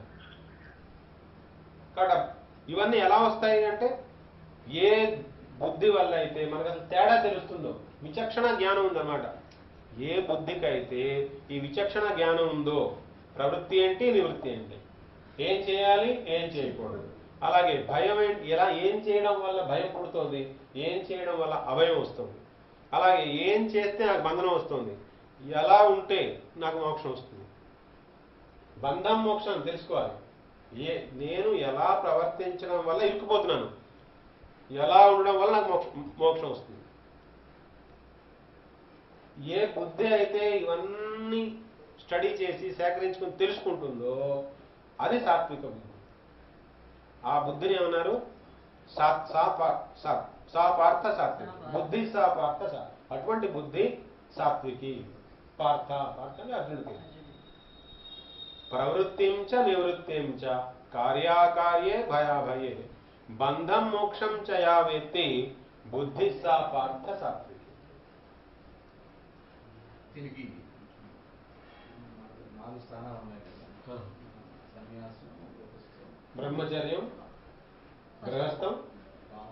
కాబట్టి ఇవన్నీ ఎలా వస్తాయి అంటే ఏ బుద్ధి వల్ల అయితే మనకు అసలు తేడా తెలుస్తుందో, విచక్షణ జ్ఞానం ఉందన్నమాట. ఏ బుద్ధికైతే ఈ విచక్షణ జ్ఞానం ఉందో ప్రవృత్తి ఏంటి నివృత్తి ఏంటి, ఏం చేయాలి ఏం చేయకూడదు, అలాగే భయం ఏంటి, ఎలా ఏం చేయడం వల్ల భయం పుడుతుంది, ఏం చేయడం వల్ల అభయం వస్తుంది, అలాగే ఏం చేస్తే నాకు బంధనం వస్తుంది, ఎలా ఉంటే నాకు మోక్షం వస్తుంది. బంధం మోక్షం తెలుసుకోవాలి. నేను ఎలా ప్రవర్తించడం వల్ల ఇరుక్కుపోతున్నాను, ఎలా ఉండడం వల్ల నాకు మోక్షం వస్తుంది. ఏ బుద్ధి అయితే ఇవన్నీ స్టడీ చేసి సేకరించుకుని తెలుసుకుంటుందో అది సాత్విక బుద్ధి. ఆ బుద్ధిని ఏమన్నారు, సాపార్థ సాత్విక బుద్ధి, సాపార్థ అటువంటి బుద్ధి సాత్వికి. పార్థ పార్థ అంటే అర్జునుడికి. ప్రవృత్తిం చ నివృత్తిం చ కార్యాకార్యే భయాభయే బంధం మోక్షం చ యా వేత్తి బుద్ధి సా పార్థ సాత్వికి. దీనికి 4 స్థానాలు ఉన్నాయి కదా, సన్యాసం, బ్రహ్మచర్యం, గృహస్థం,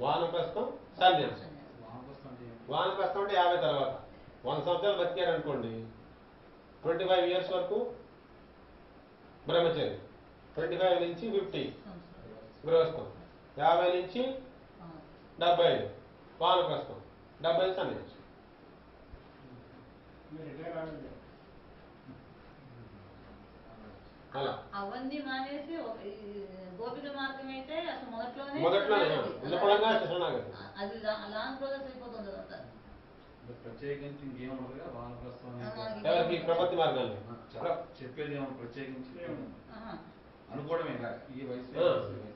వానప్రస్థం, సన్యాసం. వానప్రస్థం అంటే 50 తర్వాత 100 సంవత్సరాలు బతికారు అనుకోండి, 25 years వరకు బ్రహ్మచర్యం, 25 నుంచి 50 గృహస్థం, 50 నుంచి 75 వానప్రస్థం, 70 సన్యాసం. అలా అవన్నీ మానేసి గోపిక మార్గం అయితే అసలు మొదట్లోనే ఉన్నపడంగా శరణాగతి. అది లాంగ్ ప్రాసెస్ అయిపోతుంది కదా. ప్రత్యేకించి ఇంకేమన్నా వానప్రస్థం ఎవరికి ప్రపత్తి మార్గాన్ని చెప్పేది ఏమన్నా ప్రత్యేకించి అనుకోవడమే ఈ వయసు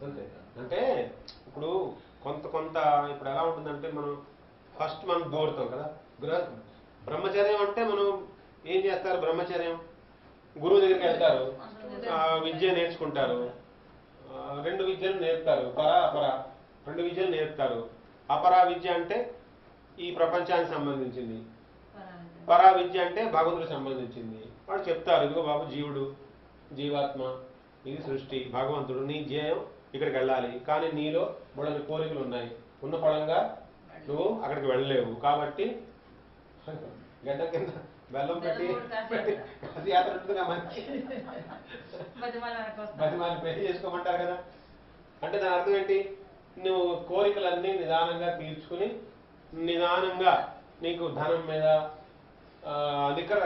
అంతే. అంటే ఇప్పుడు కొంత ఇప్పుడు ఎలా ఉంటుందంటే మనం ఫస్ట్ మనం దూరుతాం కదా. బ్రహ్మచర్యం అంటే మనం ఏం చేస్తారు, బ్రహ్మచర్యం గురువు దగ్గరికి వెళ్తారు, విద్య నేర్చుకుంటారు, 2 విద్యలు నేర్పుతారు, పరా అపర 2 విద్యలు నేర్పుతారు. అపరా విద్య అంటే ఈ ప్రపంచానికి సంబంధించింది, పరా విద్య అంటే భగవంతుడికి సంబంధించింది. వాడు చెప్తారు, ఇదిగో బాబు జీవుడు, జీవాత్మ, ఇది సృష్టి, భగవంతుడు, నీ ధ్యేయం ఇక్కడికి వెళ్ళాలి, కానీ నీలో బోళ్ళని కోరికలు ఉన్నాయి, ఉన్న పడంగా నువ్వు అక్కడికి వెళ్ళలేవు, కాబట్టి గడ్డ కింద బెల్లం పెట్టి యాత్ర ఉంటుందిగా మంచి బతిమాలి పెళ్లి చేసుకోమంటారు కదా. అంటే దాని అర్థం ఏంటి, నువ్వు కోరికలన్నీ నిదానంగా తీర్చుకుని నిదానంగా నీకు ధనం మీద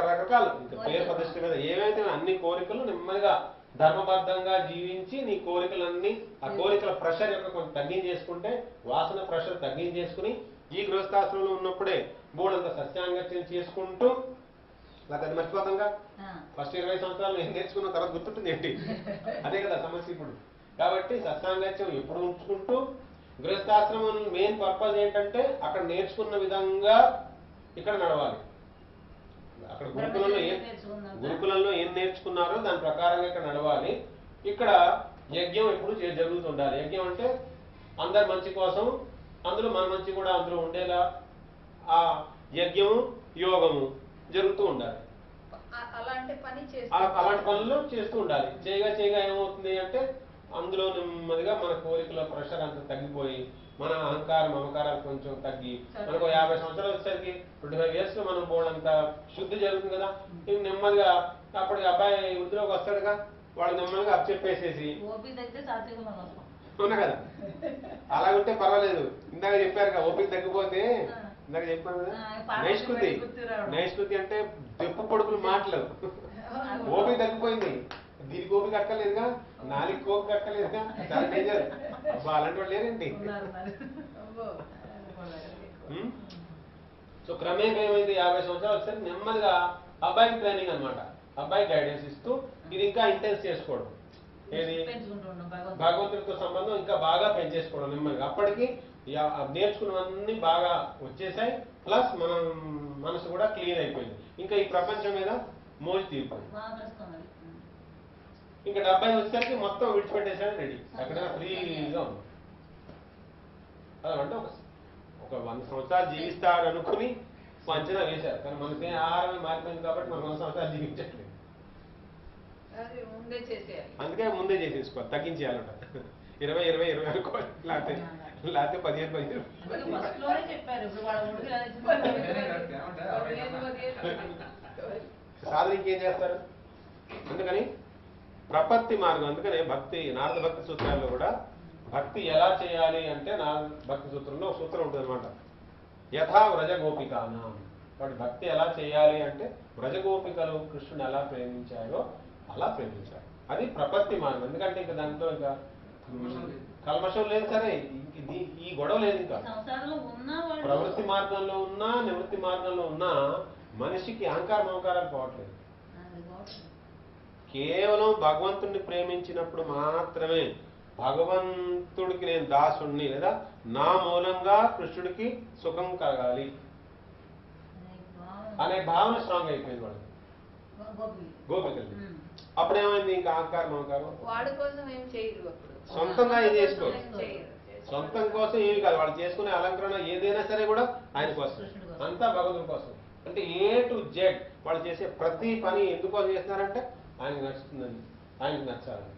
రకరకాల ఇంకా పేరు ప్రతిష్ట మీద ఏవైతే అన్ని కోరికలు నెమ్మదిగా ధర్మబద్ధంగా జీవించి నీ కోరికలన్నీ ఆ కోరికల ప్రెషర్ యొక్క కొంచెం తగ్గించేసుకుంటే, వాసన ప్రెషర్ తగ్గించేసుకుని ఈ గృహస్థాశ్రమంలో ఉన్నప్పుడే బోర్డంత సత్యాంగత్యం చేసుకుంటూ, లేకపోతే అది మర్చిపోతాంగా ఫస్ట్ 20 సంవత్సరాలు నేను నేర్చుకున్న తర్వాత గుర్తుంటుంది ఏంటి, అదే కదా సమస్య ఇప్పుడు. కాబట్టి సత్సాంగత్యం ఎప్పుడు ఉంచుకుంటూ, గృహస్థాశ్రమం మెయిన్ పర్పస్ ఏంటంటే అక్కడ నేర్చుకున్న విధంగా ఇక్కడ నడవాలి. అక్కడ గురుకులంలో ఏం నేర్చుకున్నారో దాని ప్రకారంగా ఇక్కడ నడవాలి. ఇక్కడ యజ్ఞం ఎప్పుడు జరుగుతుండాలి. యజ్ఞం అంటే అందరి మంచి కోసం, అందులో మన మంచి కూడా అందులో ఉండేలా ఆ యజ్ఞము యోగము జరుగుతూ ఉండాలి. అలాంటి పనులు చేస్తూ ఉండాలి. చేయగా ఏమవుతుంది అంటే అందులో నెమ్మదిగా మన కోరికల ప్రెషర్ అంతా తగ్గిపోయి, మన అహంకారం మమకారాలు కొంచెం తగ్గి, మనకు 50 సంవత్సరాలు వచ్చేసరికి 25 years లో మనం బోర్డంత శుద్ధి జరుగుతుంది కదా. నెమ్మదిగా అప్పటికి అబ్బాయి వృద్ధిలోకి వస్తాడుగా, వాళ్ళు నెమ్మదిగా అప్పచెప్పేసేసి అవునా కదా, అలాగుంటే పర్వాలేదు. ఇందాక చెప్పారుగా ఓపిక తగ్గిపోతే ఇందాక చెప్పాను కదా పాట నైష్కృతి. గుర్తు రావడం. నైష్కృతి అంటే దెప్పు పొడుపులు మాటలు. ఓపిక తగ్గిపోయింది. దీనికి ఓపిక అక్కర్లేదుగా, నాలుగు ఓపిక అక్కర్లేదుగా, చాలా డేంజర్. అబ్బా అలాంటి వాళ్ళు లేరండి. సో క్రమేణా ఏమైంది, 50 సంవత్సరాలు వచ్చేసరికి నెమ్మదిగా అబ్బాయికి ట్రైనింగ్ అనమాట, అబ్బాయి గైడెన్స్ ఇస్తూ ఇది ఇంకా ఇంటెన్స్ చేసుకోవడం. ఏది భగవంతుడితో సంబంధం ఇంకా బాగా పెంచేసుకోవడం నెమ్మదిగా. అప్పటికి నేర్చుకున్నవన్నీ బాగా వచ్చేసాయి, ప్లస్ మనం మనసు కూడా క్లియర్ అయిపోయింది. ఇంకా ఈ ప్రపంచం మీద మోజు తీరిపోయింది. ఇంకా 70 వచ్చేసరికి మొత్తం విడిచిపెట్టేసాడు, రెడీ, ఎక్కడైనా ఫ్రీగా ఉంది. అదంటే ఒక 100 సంవత్సరాలు జీవిస్తాడు అనుకుని అంచనా వేశారు, కానీ మనకి ఆహారమే మారిపోయింది కాబట్టి మనం 100 సంవత్సరాలు జీవించట్లేదు. ముందే చేసేయాలి, అందుకే ముందే చేసేసుకోవాలి, తగ్గించేయాలంట. 20 అనుకోవాలి, లేకపోతే 15. సాధన ఇంకేం చేస్తారు. అందుకని ప్రపత్తి మార్గం, అందుకనే భక్తి, నారద భక్తి సూత్రాల్లో కూడా భక్తి ఎలా చేయాలి అంటే, నారద భక్తి సూత్రంలో ఒక సూత్రం ఉంటుంది అనమాట, యథా వ్రజగోపికానా. కాబట్టి భక్తి ఎలా చేయాలి అంటే, వ్రజగోపికలు కృష్ణుని ఎలా ప్రేమించారో అలా ప్రేమించారు. అది ప్రపత్తి మార్గం. ఎందుకంటే ఇంకా దాంట్లో ఇంకా కల్మషం లేదు, సరే ఈ గొడవ లేదు. ఇంకా ప్రవృత్తి మార్గంలో ఉన్నా నివృత్తి మార్గంలో ఉన్నా మనిషికి అహంకార మమకారాలు పోవట్లేదు. కేవలం భగవంతుడిని ప్రేమించినప్పుడు మాత్రమే భగవంతుడికి నేను దాసుణ్ణి, లేదా నా మూలంగా కృష్ణుడికి సుఖం కలగాలి అనే భావన స్ట్రాంగ్ అయిపోయింది వాళ్ళకి, గోపికలు. అప్పుడేమైంది, ఇంకా అహంకార మమకారం, వాడి కోసం ఏం చేయరు, అప్పుడు సొంతంగా ఏం చేసుకోరు, సొంతం కోసం ఏమి కాదు. వాళ్ళు చేసుకునే అలంకరణ ఏదైనా సరే కూడా ఆయన కోసం, అంతా భగవంతుడి కోసం. అంటే ఏ టు జెడ్ వాళ్ళు చేసే ప్రతి పని ఎందుకోసం చేస్తున్నారంటే ఆయనకు నచ్చుతుందని, ఆయనకు నచ్చాలని,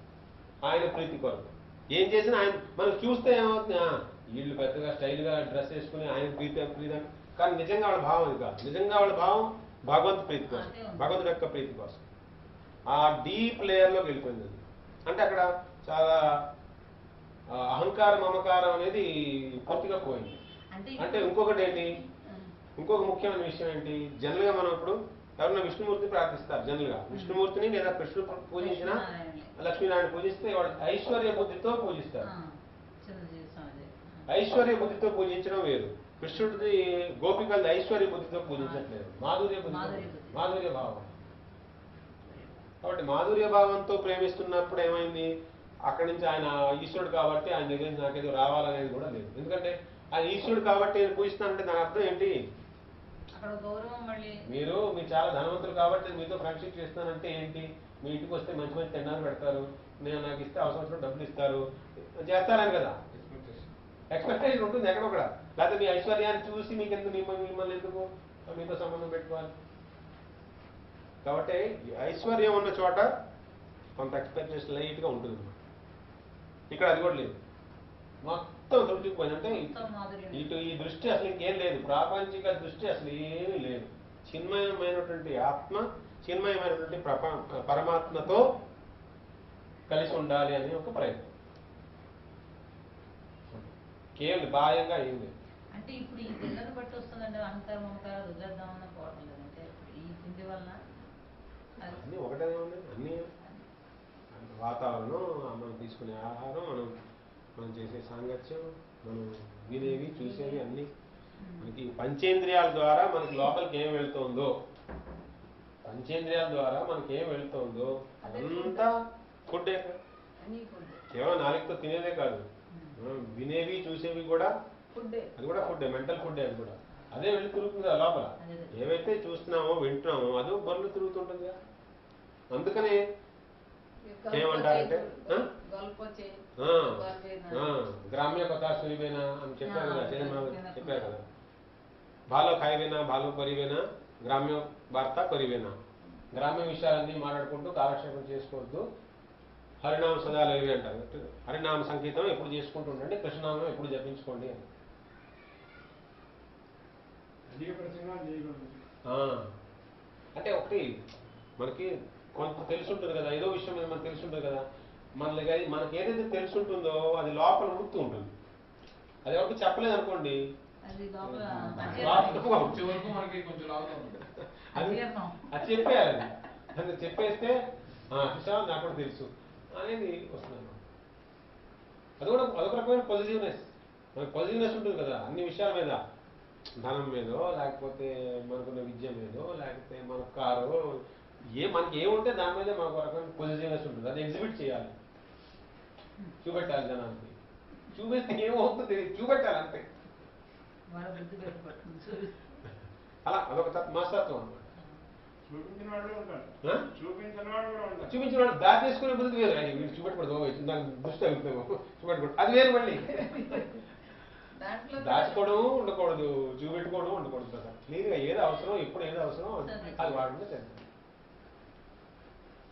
ఆయన ప్రీతి కొరకు. ఏం చేసినా ఆయన మనం చూస్తే ఏమవుతుంది, వీళ్ళు పెద్దగా స్టైల్గా డ్రెస్ వేసుకుని ఆయన ప్రీతి, కానీ నిజంగా వాళ్ళ భావం ఇది కాదు. నిజంగా వాళ్ళ భావం భగవంతు ప్రీతి కోసం, భగవంతుడి యొక్క ప్రీతి కోసం. ఆ డీప్ లేయర్లోకి వెళ్ళిపోయింది. అంటే అక్కడ చాలా అహంకార మమకారం అనేది పూర్తిగా పోయింది. అంటే ఇంకొకటి ఏంటి, ఇంకొక ముఖ్యమైన విషయం ఏంటి, జనరల్గా మనం ఇప్పుడు ఎవరైనా విష్ణుమూర్తిని ప్రార్థిస్తారు. జనరల్గా విష్ణుమూర్తిని లేదా కృష్ణుడు పూజించిన, లక్ష్మీనారాయణ పూజిస్తే వాడు ఐశ్వర్య బుద్ధితో పూజిస్తారు. ఐశ్వర్య బుద్ధితో పూజించడం వేరు, కృష్ణుడిది గోపికలది ఐశ్వర్య బుద్ధితో పూజించట్లేదు, మాధుర్య బుద్ధి, మాధుర్య భావం. కాబట్టి మాధుర్య భావంతో ప్రేమిస్తున్నప్పుడు ఏమైంది, అక్కడి నుంచి ఆయన ఈశ్వరుడు కాబట్టి ఆయన దగ్గర నుంచి నాకేదో రావాలనేది కూడా లేదు. ఎందుకంటే ఆయన ఈశ్వరుడు కాబట్టి నేను పూజిస్తానంటే దాని అర్థం ఏంటి, మీరు చాలా ధనవంతులు కాబట్టి మీతో ఫ్రెండ్షిప్ చేస్తానంటే ఏంటి, మీ ఇంటికి వస్తే మంచి మంచి తిన్నాను పెడతారు, నేను నాకు ఇస్తే అవసరం డబ్బులు ఇస్తారు, చేస్తారని కదా ఎక్స్పెక్టేషన్ ఉంటుంది ఎక్కడో కూడా. లేకపోతే మీ ఐశ్వర్యాన్ని చూసి మీకు ఎందుకు మిమ్మల్ని ఎందుకు మీతో సంబంధం పెట్టుకోవాలి. కాబట్టి ఐశ్వర్యం ఉన్న చోట కొంత ఎక్స్పెక్టేషన్ లైట్గా ఉంటుంది. ఇక్కడ అది కూడా లేదు, మొత్తం దొరికిపోయింది. అంటే ఇటు ఈ దృష్టి అసలు ఇంకేం లేదు, ప్రాపంచిక దృష్టి అసలు ఏమీ లేదు. చిన్మయమైనటువంటి ఆత్మ, చిన్మయమైనటువంటి పరమాత్మతో కలిసి ఉండాలి అనే ఒక ప్రయత్నం. కేవలం బాహ్యంగా ఏం లేదు. అంటే ఇప్పుడు ఈ పిల్లలు బట్టి వస్తుందండి అహంకార మమకారాలు వదిలేద్దామన్న పోవటం లేదంటే ఈ తిండి వల్ల అన్నీ ఒకటే ఉంది. అన్నీ వాతావరణం, మనం తీసుకునే ఆహారం, మనం చేసే సాంగత్యం, మనం వినేవి చూసేవి అన్నీ మనకి పంచేంద్రియాల ద్వారా మనకి లోపలికి ఏం వెళ్తుందో, పంచేంద్రియాల ద్వారా మనకి ఏం వెళ్తుందో అదంతా ఫుడ్డే. కేవలం నాలుగుతో తినేదే కాదు, వినేవి చూసేవి కూడా అది కూడా ఫుడ్డే, మెంటల్ ఫుడ్డే. అది కూడా అదే వెళ్ళి తిరుగుతుంది కదా లోపల. ఏవైతే చూస్తున్నామో వింటున్నామో అది బరులు తిరుగుతుంటుంది. అందుకనే ఏమంటారంటే గ్రామ్య కథా సునివేనా అని చెప్పారు కదా, చెప్పారు కదా, బాలో ఖాయివేనా బాలో పరివేనా గ్రామ్య వార్త పరివేనా. గ్రామ్య విషయాలన్నీ మాట్లాడుకుంటూ కాలక్షేపం చేసుకోవద్దు, హరినామ సదాలు ఇవి అంటారు. హరినామ సంగీతం ఎప్పుడు చేసుకుంటూ ఉండండి, కృష్ణనామం ఎప్పుడు జపించుకోండి అని. అంటే ఒకటి మనకి కొంత తెలుసుంటుంది కదా, ఏదో విషయం మీద మనకు తెలుసుంటుంది కదా, మనకి ఏదైతే తెలుసుంటుందో అది లోపల ఉడుతూ ఉంటుంది. అది ఎవరికి చెప్పలేదు అనుకోండి, అది లోపల వచ్చే వరకు మనకి కొంచెం లావుగా ఉంది. అది అజీర్ణం. అది చెప్పేయాలి. అది చెప్పేస్తే చూసావా నాకు కూడా తెలుసు అనేది వస్తుంది. అది కూడా అదొక రకమైన పాజిటివ్నెస్. మనకు పాజిటివ్నెస్ ఉంటుంది కదా అన్ని విషయాల మీద, ధనం మీదో లేకపోతే మనకున్న విద్య మీదో లేకపోతే మన కారు మనకి ఏముంటే దాని మీద మనకు ఒక రకమైన పాజిటివ్నెస్ ఉంటుంది. అది ఎగ్జిబిట్ చేయాలి, చూపెట్టాలి జనానికి. చూపిస్తే ఏమవుతుంది చూపెట్టాలి అంతే. వాళ్ళ బుద్ధి పెట్టుకుంటుంది. అలా అదొక మనస్తత్వం అనమాట. చూపించిన వాడు ఉంటాడు, ఆ? చూపించిన వాడు కూడా ఉంటాడు. చూపించిన వాడు దాచేసుకునే బుద్ధి వేరు. వీళ్ళు చూపెట్టకూడదు నాకు దృష్టి తగ్గుతాము చూపెట్టకూడదు అది వేరు. మళ్ళీ దాంట్లో దాచుకోవడం ఉండకూడదు, చూపెట్టుకోవడం ఉండకూడదు కదా. క్లియర్గా ఏది అవసరం ఎప్పుడు ఏది అవసరం అది వాడితే సరిపోతుంది.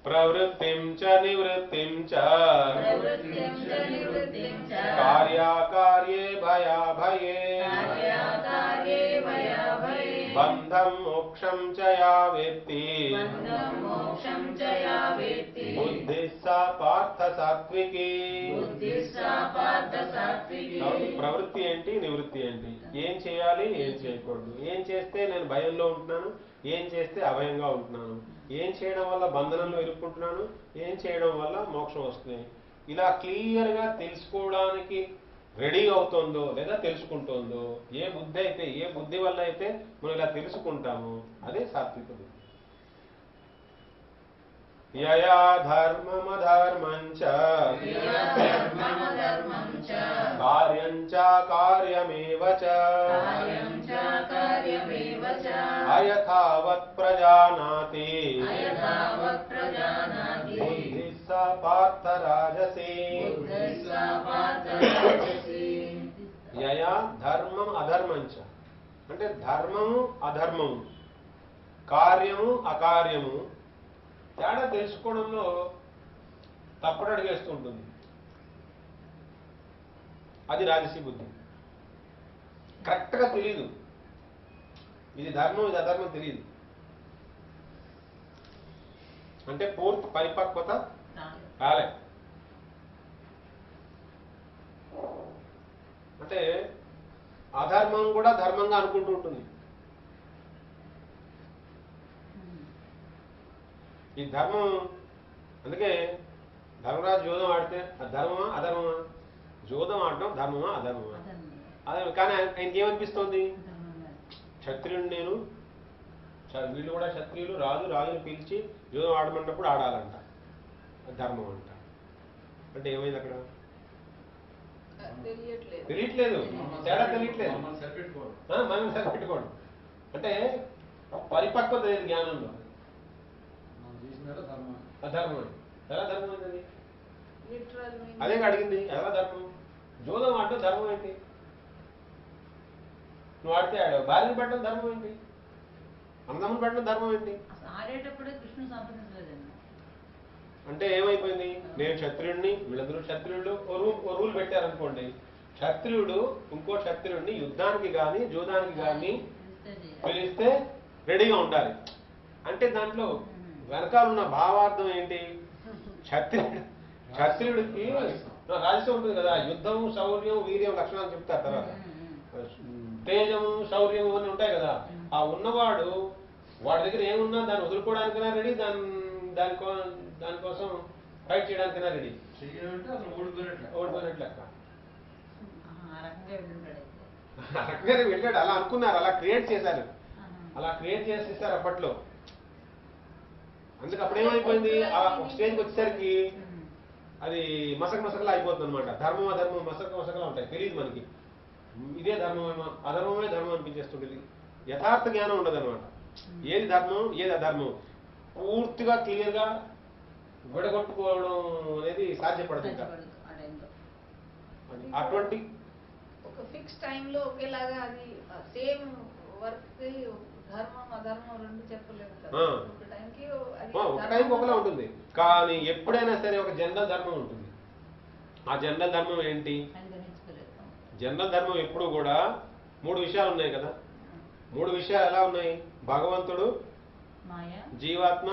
ప్రవృత్తిం చ నివృత్తిం చ ప్రవృత్తిం చ నివృత్తిం చ కార్యాకార్యే భయాభయే కార్యాకార్యే భయాభయే బంధం మోక్షం చ యా వేత్తి బంధం మోక్షం చ యా వేత్తి బుద్ధి సా పార్థ సాత్వికి. బుద్ధి సా పార్థ సాత్వికి. ప్రవృత్తి ఏంటి, నివృత్తి ఏంటి, ఏం చేయాలి ఏం చేయకూడదు, ఏం చేస్తే నేను భయంలో ఉంటున్నాను, ఏం చేస్తే అభయంగా ఉంటున్నాను, ఏం చేయడం వల్ల బంధనంలో ఇరుక్కుంటున్నాను, ఏం చేయడం వల్ల మోక్షం వస్తుంది. ఇలా క్లియర్గా తెలుసుకోవడానికి రెడీ అవుతుందో లేదా తెలుసుకుంటుందో, ఏ బుద్ధి వల్ల అయితే మనం ఇలా తెలుసుకుంటామో అదే సాత్విక బుద్ధి. యయా ధర్మమధర్మం చ ధర్మమధర్మం చ కార్యం చ కార్యమేవ చ కార్యం చ కార్యమేవ చ అయథావత్ ప్రజానాతి అయథావత్ ప్రజానాతి బుద్ధి స పార్థ రాజసే. బుద్ధి సా పార్థ రాజసి. యయా ధర్మం అధర్మం చ అంటే ధర్మము అధర్మము, కార్యము అకార్యము తేడా తెలుసుకోవడంలో తప్పట అడిగేస్తూ ఉంటుంది. అది రాజసీ బుద్ధి. కరెక్ట్గా తెలియదు, ఇది ధర్మం ఇది అధర్మం తెలియదు. అంటే పూర్తి పరిపక్వత కాలే. అంటే అధర్మం కూడా ధర్మంగా అనుకుంటూ ఉంటుంది. ఈ ధర్మం అందుకే ధర్మరాజు జూదం ఆడితే ధర్మమా అధర్మమా? జూదం ఆడటం ధర్మమా అధర్మమా? అదే. కానీ ఆయనకి ఏమనిపిస్తోంది, క్షత్రియుడు నేను, వీళ్ళు కూడా క్షత్రియులు, రాజుని పిలిచి జూదం ఆడమన్నప్పుడు ఆడాలంట, ధర్మం అంట. అంటే ఏమైంది అక్కడ? తెలియట్లేదు, తేడా తెలియట్లేదు, మనం సరిపెట్టుకోవడం. అంటే పరిపక్వత లేదు జ్ఞానంలో. అధర్మం ఎలా ధర్మం ఏంటది? అదే అడిగింది, ఎలా ధర్మం? జూదం ఆడటం ధర్మం ఏంటి? నువ్వు ఆడితే ఆడావు. భార్యను పెట్టడం ధర్మం ఏంటి? అందమును పెట్టడం ధర్మం ఏంటి? ఆడేటప్పుడే కృష్ణుడు సంప్రదించలేదండి. అంటే ఏమైపోయింది, నేను క్షత్రియుడిని, వీళ్ళందరూ క్షత్రియుడు, ఓ రూల్ పెట్టారనుకోండి, క్షత్రియుడు ఇంకో క్షత్రియుడిని యుద్ధానికి కానీ జూదానికి కానీ పిలిస్తే రెడీగా ఉండాలి. అంటే దాంట్లో వెనకాల ఉన్న భావార్థం ఏంటి? క్షత్రియుడికి రాజసం ఉంటుంది కదా, యుద్ధం శౌర్యం వీర్యం లక్షణాలు చెప్తారు. తర్వాత తేజము శౌర్యం అని ఉంటాయి కదా. ఆ ఉన్నవాడు వాడి దగ్గర ఏమున్నా దాన్ని వదులుకోవడానికైనా రెడీ, దానికోసం ఫైట్ చేయడానికైనా రెడీ. ఓడిపోయినట్లు లెక్క. రకంగానే వెళ్ళాడు. అలా అనుకున్నారు, అలా క్రియేట్ చేశారు, అలా క్రియేట్ చేసేసారు అప్పట్లో. అందుకు అప్పుడేమైపోయింది, ఆ ఒక స్టేజ్కి వచ్చేసరికి అది మసకలా అయిపోతుంది అనమాట. ధర్మం అధర్మం మసకలా ఉంటాయి, తెలియదు మనకి. ఇదే ధర్మమేమో అధర్మమే ధర్మం అనిపించేస్తుంటుంది. యథార్థ జ్ఞానం ఉండదు అనమాట. ఏది ధర్మం ఏది అధర్మం పూర్తిగా క్లియర్గా విడగొట్టుకోవడం అనేది సాధ్యపడదు. ఇంకా అటువంటి ఒక ఫిక్స్ టైంలో ఒకేలాగా అది సేమ్ వర్క్ ధర్మం అధర్మం రెండు చెప్పలేదు కదా. ఒక టైంకి ఒక టైంకి ఒకలా ఉంటుంది. కానీ ఎప్పుడైనా సరే ఒక జనరల్ ధర్మం ఉంటుంది. ఆ జనరల్ ధర్మం ఏంటి? జనరల్ ధర్మం ఎప్పుడు కూడా మూడు విషయాలు ఉన్నాయి కదా. మూడు విషయాలు ఎలా ఉన్నాయి? భగవంతుడు, జీవాత్మ,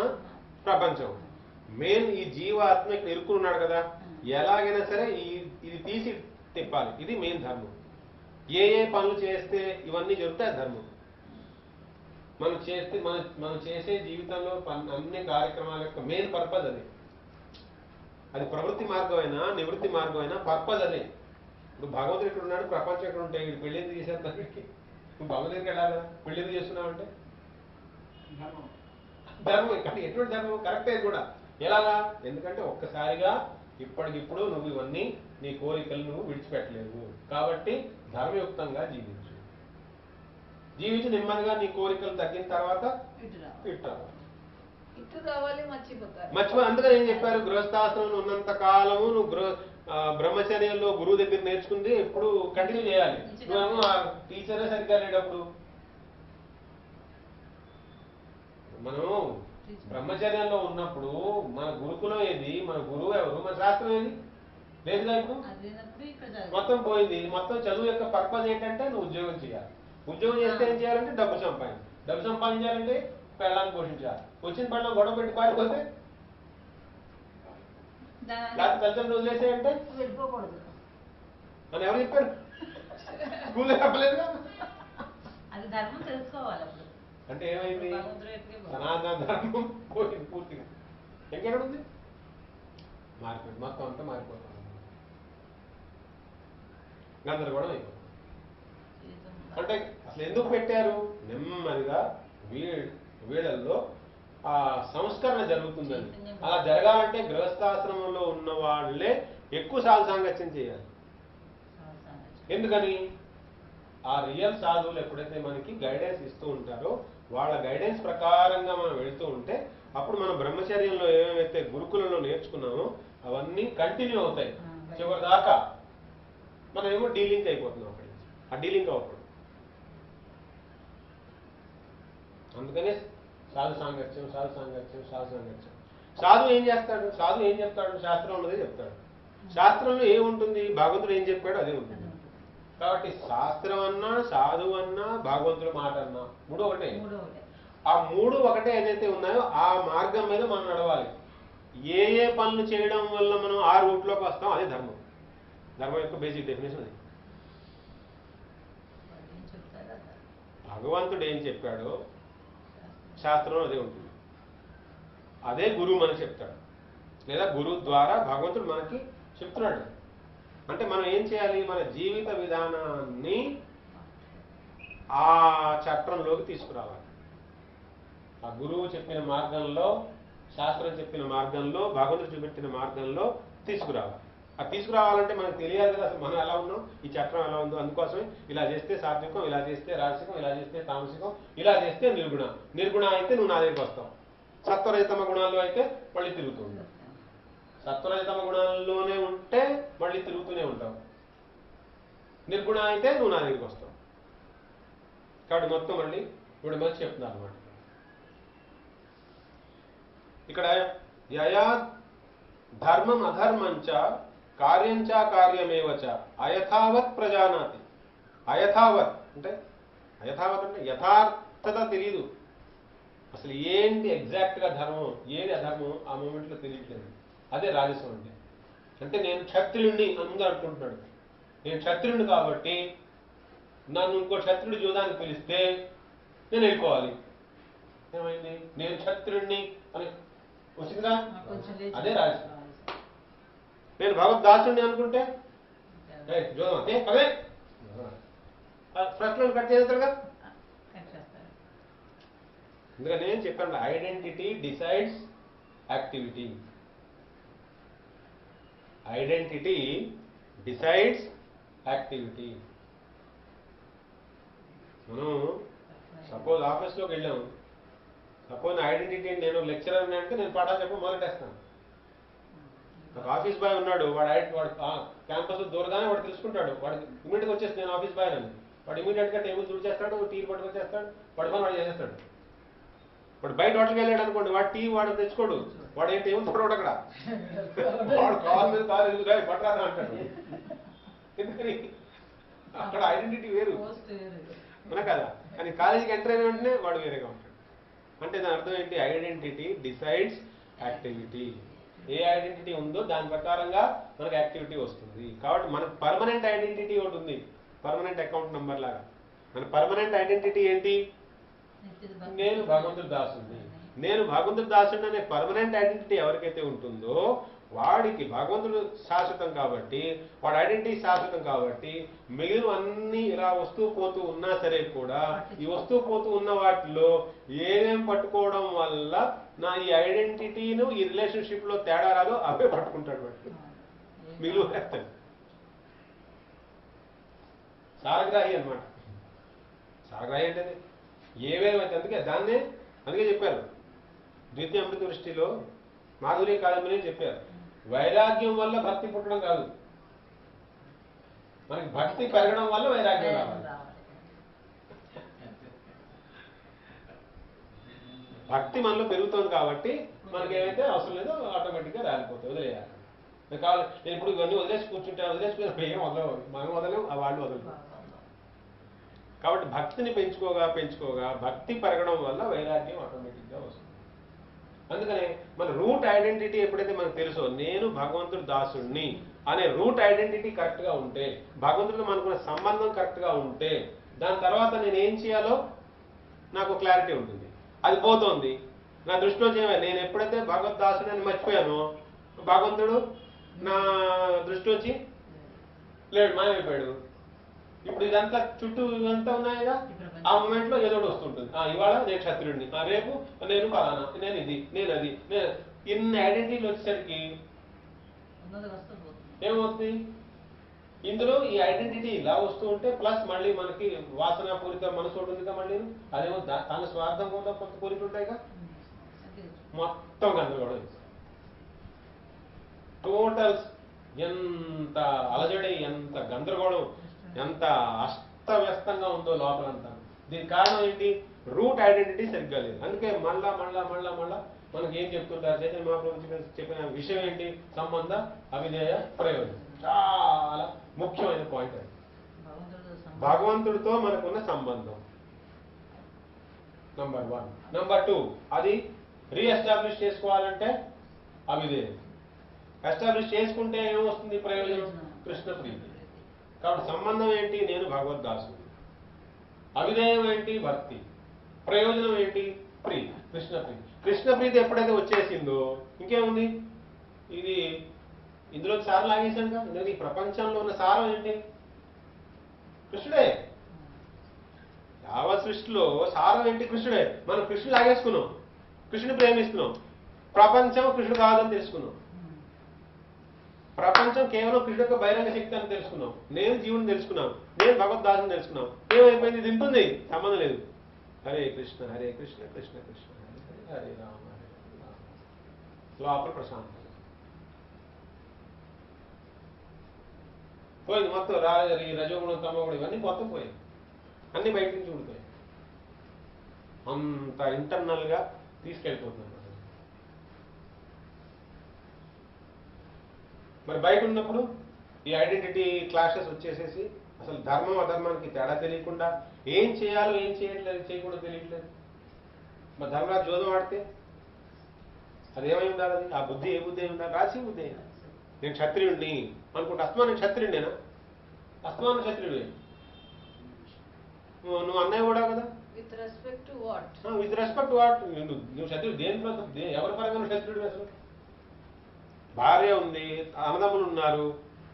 ప్రపంచం. మెయిన్ ఈ జీవాత్మ ఇక్కడ ఇరుక్కున్నాడు కదా, ఎలాగైనా సరే ఇది తీసి తిప్పాలి. ఇది మెయిన్ ధర్మం. ఏ ఏ పనులు చేస్తే ఇవన్నీ జరుగుతాయి ధర్మం. మనం చేసే జీవితంలో అన్ని కార్యక్రమాల యొక్క మెయిన్ పర్పస్ అది. అది ప్రవృత్తి మార్గమైనా నివృత్తి మార్గమైనా పర్పస్ అదే. ఇప్పుడు భగవంతుడు ఇక్కడ ఉన్నాడు, ప్రపంచం ఎక్కడ ఉంటాయి, ఇక్కడ పెళ్లి ఎందుకు చేశారు దానికి? భగవంతుడికి వెళ్ళాలా? పెళ్లి ఎందుకు చేస్తున్నావంటే ధర్మం. కానీ ఎటువంటి ధర్మం? కరెక్టే కూడా. ఎలాగా? ఎందుకంటే ఒక్కసారిగా ఇప్పటికిప్పుడు నువ్వు ఇవన్నీ నీ కోరికలు నువ్వు విడిచిపెట్టలేవు. కాబట్టి ధర్మయుక్తంగా జీవించి నెమ్మదిగా నీ కోరికలు తగ్గిన తర్వాత ఇటు రావాలి, మర్చిపోతారు. అందుకని ఏం చెప్పారు? గృహస్థాశ్రమంలో ఉన్నంత కాలము నువ్వు బ్రహ్మచర్యంలో గురువు దగ్గర నేర్చుకుంది ఎప్పుడు కంటిన్యూ చేయాలి. నువ్వేమో ఆ టీచరే సరిగ్గా లేనప్పుడు. మనం బ్రహ్మచర్యంలో ఉన్నప్పుడు మన గురుకులం ఏది, మన గురువు ఎవరు, మన శాస్త్రం ఏది లేదుగా. ఇప్పుడు మొత్తం పోయింది. మొత్తం చదువు యొక్క పర్పస్ ఏంటంటే నువ్వు ఉద్యోగం చేయాలి. ఉద్యోగం చేస్తే ఏం చేయాలంటే డబ్బు సంపాదించాలంటే పెళ్ళాన్ని పోషించాలి. వచ్చిన పనిలో గొడవ పెట్టి పారిపోతే తల్లిదండ్రులు వదిలేసేయంటే వెళ్ళిపోకూడదు అని ఎవరు చెప్పారు? స్కూల్లో చెప్పలేదు. అది ధర్మం తెలుసుకోవాలి. అప్పుడు అంటే ఏమైంది? సనాతన ధర్మం పోయింది పూర్తిగా. ఇంకెక్కడ ఉంది? మారిపోయింది. మొత్తం అంతా మారిపోతుంది. గందరగోళం అయిపోతుంది. అంటే అసలు ఎందుకు పెట్టారు? నెమ్మదిగా వీళ్ళల్లో ఆ సంస్కరణ జరుగుతుందని. అలా జరగాలంటే గృహస్థాశ్రమంలో ఉన్న వాళ్ళే ఎక్కువ సాధు సాంగత్యం చేయాలి. ఎందుకని? ఆ రియల్ సాధువులు ఎప్పుడైతే మనకి గైడెన్స్ ఇస్తూ ఉంటారో వాళ్ళ గైడెన్స్ ప్రకారంగా మనం వెళుతూ ఉంటే అప్పుడు మనం బ్రహ్మచర్యంలో ఏమేమైతే గురుకులంలో నేర్చుకున్నామో అవన్నీ కంటిన్యూ అవుతాయి చివరి దాకా. మనం ఏమో డీలింక్ అయిపోతున్నాం అక్కడి నుంచి. ఆ డీలింక్ అవ్వకూడదు. అందుకనే సాధు సాంగత్యం. సాధు ఏం చేస్తాడు? శాస్త్రం ఉన్నదే చెప్తాడు. శాస్త్రంలో ఏముంటుంది? భగవంతుడు ఏం చెప్పాడో అదే ఉంటుంది. కాబట్టి శాస్త్రం అన్నా, సాధువు అన్నా, భగవంతుడి మాట అన్నా మూడు ఒకటే. ఆ మూడు ఒకటే ఏదైతే ఉన్నాయో ఆ మార్గం మీద మనం నడవాలి. ఏ ఏ పనులు చేయడం వల్ల మనం ఆ రూట్లోకి వస్తాం అదే ధర్మం. ధర్మం యొక్క బేసిక్ డెఫినేషన్ అది. భగవంతుడు ఏం చెప్పాడో శాస్త్రంలో అదే ఉంటుంది. అదే గురువు మనకి చెప్తాడు, లేదా గురువు ద్వారా భగవంతుడు మనకి చెప్తున్నాడు. అంటే మనం ఏం చేయాలి? మన జీవిత విధానాన్ని ఆ చట్రంలోకి తీసుకురావాలి. ఆ గురువు చెప్పిన మార్గంలో, శాస్త్రం చెప్పిన మార్గంలో, భగవంతుడు చూపెట్టిన మార్గంలో తీసుకురావాలి. అది తీసుకురావాలంటే మనకు తెలియాలి కదా అసలు మనం ఎలా ఉన్నాం, ఈ చట్రం ఎలా ఉందో. అందుకోసమే ఇలా చేస్తే సాత్వికం, ఇలా చేస్తే రాజసికం, ఇలా చేస్తే తామసికం, ఇలా చేస్తే నిర్గుణ అయితే నువ్వు నా దగ్గరికి వస్తావు. సత్వరహితమ గుణాల్లో అయితే మళ్ళీ తిరుగుతూ ఉంటావు. సత్వరహితమ గుణాల్లోనే ఉంటే మళ్ళీ తిరుగుతూనే ఉంటావు. నిర్గుణ అయితే నువ్వు నా దగ్గరికి వస్తావు. కాబట్టి మొత్తం మళ్ళీ ఇప్పుడు మంచి చెప్తున్నారు అన్నమాట. ఇక్కడ యయా ధర్మం అధర్మంచ కార్యంచ కార్యమేవచ అయథావత్ ప్రజానాతి. అయథావత్ అంటే యథార్థత తెలియదు. అసలు ఏంటి ఎగ్జాక్ట్గా ధర్మం, ఏది అధర్మం ఆ మూమెంట్లో తెలియట్లేదు. అదే రాజసం అంటే. అంటే నేను క్షత్రియుడిని అందరూ అనుకుంటున్నాడు. నేను క్షత్రియుడిని కాబట్టి నన్ను ఇంకో క్షత్రుడి జూదానికి పిలిస్తే నేను వెళ్ళిపోవాలి. ఏమైంది? నేను క్షత్రుడిని అని వచ్చిందిగా, అదే రాజసం. నేను భగవద్దాసుడిని అనుకుంటే జూదం అదే ప్రశ్నలు కట్ చేస్తారుగా. అందుకని నేను చెప్పాను, identity decides activity. Identity decides activity. మనం సపోజ్ ఆఫీస్లోకి వెళ్ళాము. సపోజ్ నా ఐడెంటిటీ నేను లెక్చరర్ అంటే నేను పాఠాలు చెప్పడం మొదలెట్టేస్తాను. ఒక ఆఫీస్ బాయ్ ఉన్నాడు, వాడు క్యాంపస్ దూరగానే వాడు తెలుసుకుంటాడు. వాడు ఇమీడియట్గా వచ్చేసి నేను ఆఫీస్ బాయ్ అని. వాడు ఇమీడియట్గా టేబుల్ తుడిచేస్తాడు, టీలు పట్టుకొచ్చేస్తాడు, వాడు పని వాడు చేసేస్తాడు. వాడు బయట హోటల్కి వెళ్ళాడు అనుకోండి, వాడు టీ వాడు తెచ్చుకోడు. వాడు ఏంటి ఏమో చూడవాడు అక్కడ. వాడు కాల్ మీద కాలు ఎందుకు పట్టరాదా అంటాడు. ఎందుకని? అక్కడ ఐడెంటిటీ వేరు అవునా కదా. కానీ కాలేజీకి ఎంటర్ అయిన వెంటనే వాడు వేరేగా ఉంటాడు. అంటే దాని అర్థం ఏంటి? Identity decides activity. ఏ ఐడెంటిటీ ఉందో దాని ప్రకారంగా మనకు యాక్టివిటీ వస్తుంది. కాబట్టి మనకు పర్మనెంట్ ఐడెంటిటీ ఒకటి ఉంది, పర్మనెంట్ అకౌంట్ నంబర్ లాగా. మన పర్మనెంట్ ఐడెంటిటీ ఏంటి? నేను భగవంతుడి దాసుడిని. నేను భగవంతుడి దాసుడిని అనే పర్మనెంట్ ఐడెంటిటీ ఎవరికైతే ఉంటుందో వాడికి భగవంతుడు శాశ్వతం కాబట్టి, వాడి ఐడెంటిటీ శాశ్వతం కాబట్టి, మిగిలిన అన్ని ఇలా వస్తూ పోతూ ఉన్నా సరే కూడా ఈ వస్తూ పోతూ ఉన్న వాటిలో ఏమేం పట్టుకోవడం వల్ల నా ఈ ఐడెంటిటీను ఈ రిలేషన్షిప్ లో తేడా రాదో అవే పట్టుకుంటాడు వాడు. మిగిలి వేస్తాడు. సారగ్రాహి అనమాట. సారగ్రాహి అంటే ఏవేమైతే అందుకే చెప్పారు ద్వితీయ అమృత దృష్టిలో మాధుర్య కాదంబరి చెప్పారు, వైరాగ్యం వల్ల భక్తి పుట్టడం కాదు, మనకి భక్తి పెరగడం వల్ల వైరాగ్యం రావాలి. భక్తి మనలో పెరుగుతుంది కాబట్టి మనకి ఏమైతే అవసరం లేదో ఆటోమేటిక్గా రాలిపోతుంది, వదిలేయాలి. కావాలి నేను ఇప్పుడు ఇవన్నీ వదిలేసి కూర్చుంటే ఏం వదలవు, మనం వదలేం, వాళ్ళు వదలరు. కాబట్టి భక్తిని పెంచుకోగా భక్తి పెరగడం వల్ల వైరాగ్యం ఆటోమేటిక్గా వస్తుంది. అందుకనే మన రూట్ ఐడెంటిటీ ఎప్పుడైతే మనకు తెలుసో నేను భగవంతుడు దాసుడిని అనే రూట్ ఐడెంటిటీ కరెక్ట్గా ఉంటే, భగవంతుడితో మనకున్న సంబంధం కరెక్ట్గా ఉంటే, దాని తర్వాత నేను ఏం చేయాలో నాకు క్లారిటీ ఉంటుంది. అది పోతుంది నా దృష్టిలో నేను ఎప్పుడైతే భగవద్దాసుడు అని మర్చిపోయానో భగవంతుడు నా దృష్టిలోంచి లేడు, మాయమైపోయాడు. ఇప్పుడు ఇదంతా చుట్టూ ఇదంతా ఉన్నాయిగా, ఆ మూమెంట్ లో ఏదో వస్తుంటుంది. ఇవాళ నేను క్షత్రుడిని, రేపు నేను ఫలానా, నేను ఇది, నేను అది, నేను ఇన్ని ఐడెంటిటీలు వచ్చేసరికి ఏమవుతుంది? ఇందులో ఈ ఐడెంటిటీ ఇలా వస్తూ ఉంటే ప్లస్ మళ్ళీ మనకి వాసనాపూరిత మనసు ఉంటుందిగా, మళ్ళీ అదేమో తన స్వార్థం కూడా కొంత కోరికలు ఉంటాయిగా, మొత్తం గందరగోళం. టోటల్ ఎంత అలజడి, ఎంత గందరగోళం, ఎంత అస్తవ్యస్తంగా ఉందో లోపలంతా. దీనికి కారణం ఏంటి? రూట్ ఐడెంటిటీ సరిగ్గా లేదు. అందుకే మళ్ళా మనకి ఏం చెప్తుంటారు చైతన్య మహాప్రభు చెప్పిన విషయం ఏంటి? సంబంధ అవిధేయ ప్రయోజనం. చాలా ముఖ్యమైన పాయింట్ అది. భగవంతుడితో మనకున్న సంబంధం నంబర్ 1. నంబర్ 2, అది రీఎస్టాబ్లిష్ చేసుకోవాలంటే అవిధేయం. ఎస్టాబ్లిష్ చేసుకుంటే ఏమొస్తుంది ప్రయోజనం? కృష్ణ ప్రీతి. కాబట్టి సంబంధం ఏంటి? నేను భగవద్దాసుడు. అవిధేయం ఏంటి? భక్తి. ప్రయోజనం ఏంటి? ప్రీతి, కృష్ణ ప్రీతి. కృష్ణ ప్రీతి ఎప్పుడైతే వచ్చేసిందో ఇంకేముంది? ఇది ఇందులో సారం లాగేశాను కదా. ఎందుకంటే ఈ ప్రపంచంలో ఉన్న సారం ఏంటి? కృష్ణుడే. యావత్ సృష్టిలో సారం ఏంటి? కృష్ణుడే. మనం కృష్ణుడు లాగేసుకున్నాం, కృష్ణుడు ప్రేమిస్తున్నాం, ప్రపంచం కృష్ణుడు కాదని తెలుసుకున్నాం. ప్రపంచం కేవలం కృష్ణుడు యొక్క బహిరంగ శక్తి అని తెలుసుకున్నాం. నేను జీవుని తెలుసుకున్నాను, నేను భగవద్దాసుని తెలుసుకున్నాను. ఏమైపోయింది? ఇది ఉంటుంది, సంబంధం లేదు. హరే కృష్ణ కృష్ణ కృష్ణ హరే హరే, హరే రామ హరే రామ. లోపల ప్రశాంతం పోయింది మొత్తం. రజోగుణం, తమోగుణం ఇవన్నీ మొత్తం పోయాయి, అన్ని బయట నుంచి ఊడిపోయాయి. అంత ఇంటర్నల్ గా తీసుకెళ్ళిపోతున్నాను. మరి బయట ఉన్నప్పుడు ఈ ఐడెంటిటీ క్లాషెస్ వచ్చేసేసి అసలు ధర్మం అధర్మానికి తేడా తెలియకుండా ఏం చేయాలో ఏం చేయకూడదు తెలియట్లేదు. మరి ధర్మరాజు జోదం ఆడితే అదేమై ఉండాలి? అది ఆ బుద్ధి ఏ బుద్ధి అయి ఉండాలి? రాసి బుద్ధి అయినా. నేను క్షత్రియుడిని అనుకుంటే అస్తమానం క్షత్రియుడేనా? అస్తమానం క్షత్రియుడే. నువ్వు అన్నయ్య కూడా కదా. With respect to what? With respect what? నువ్వు క్షత్రుడు దేంట్లో? ఎవరి పరంగా క్షత్రుడు? అసలు భార్య ఉంది, అన్నదమ్ములు ఉన్నారు,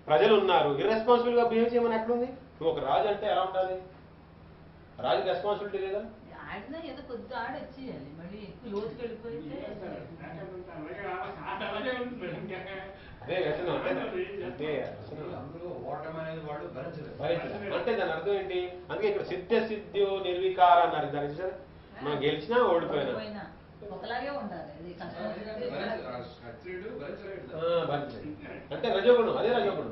ప్రజలు ఉన్నారు, ఇర్రెస్పాన్సిబుల్ గా బిహేవ్ చేయమని ఎట్లుంది? నువ్వు ఒక రాజు అంటే ఎలా ఉండాలి? రాజుకి రెస్పాన్సిబిలిటీ లేదా? ఆడినా ఏదో కొద్ది ఆడొచ్చేయాలి, మళ్ళీ ఎక్కువ లోతుకి వెళ్ళిపోయింటే అదే వ్యసనం. అంటే అంటే దాని అర్థం ఏంటి? అందుకే ఇక్కడ సిద్ధ్యో నిర్వికార అన్నారు. దాని సరే మనం గెలిచినా ఓడిపోయినా ఒకలాగే ఉండాలి. అంటే రజోగుణం, అదే రజోగుణం.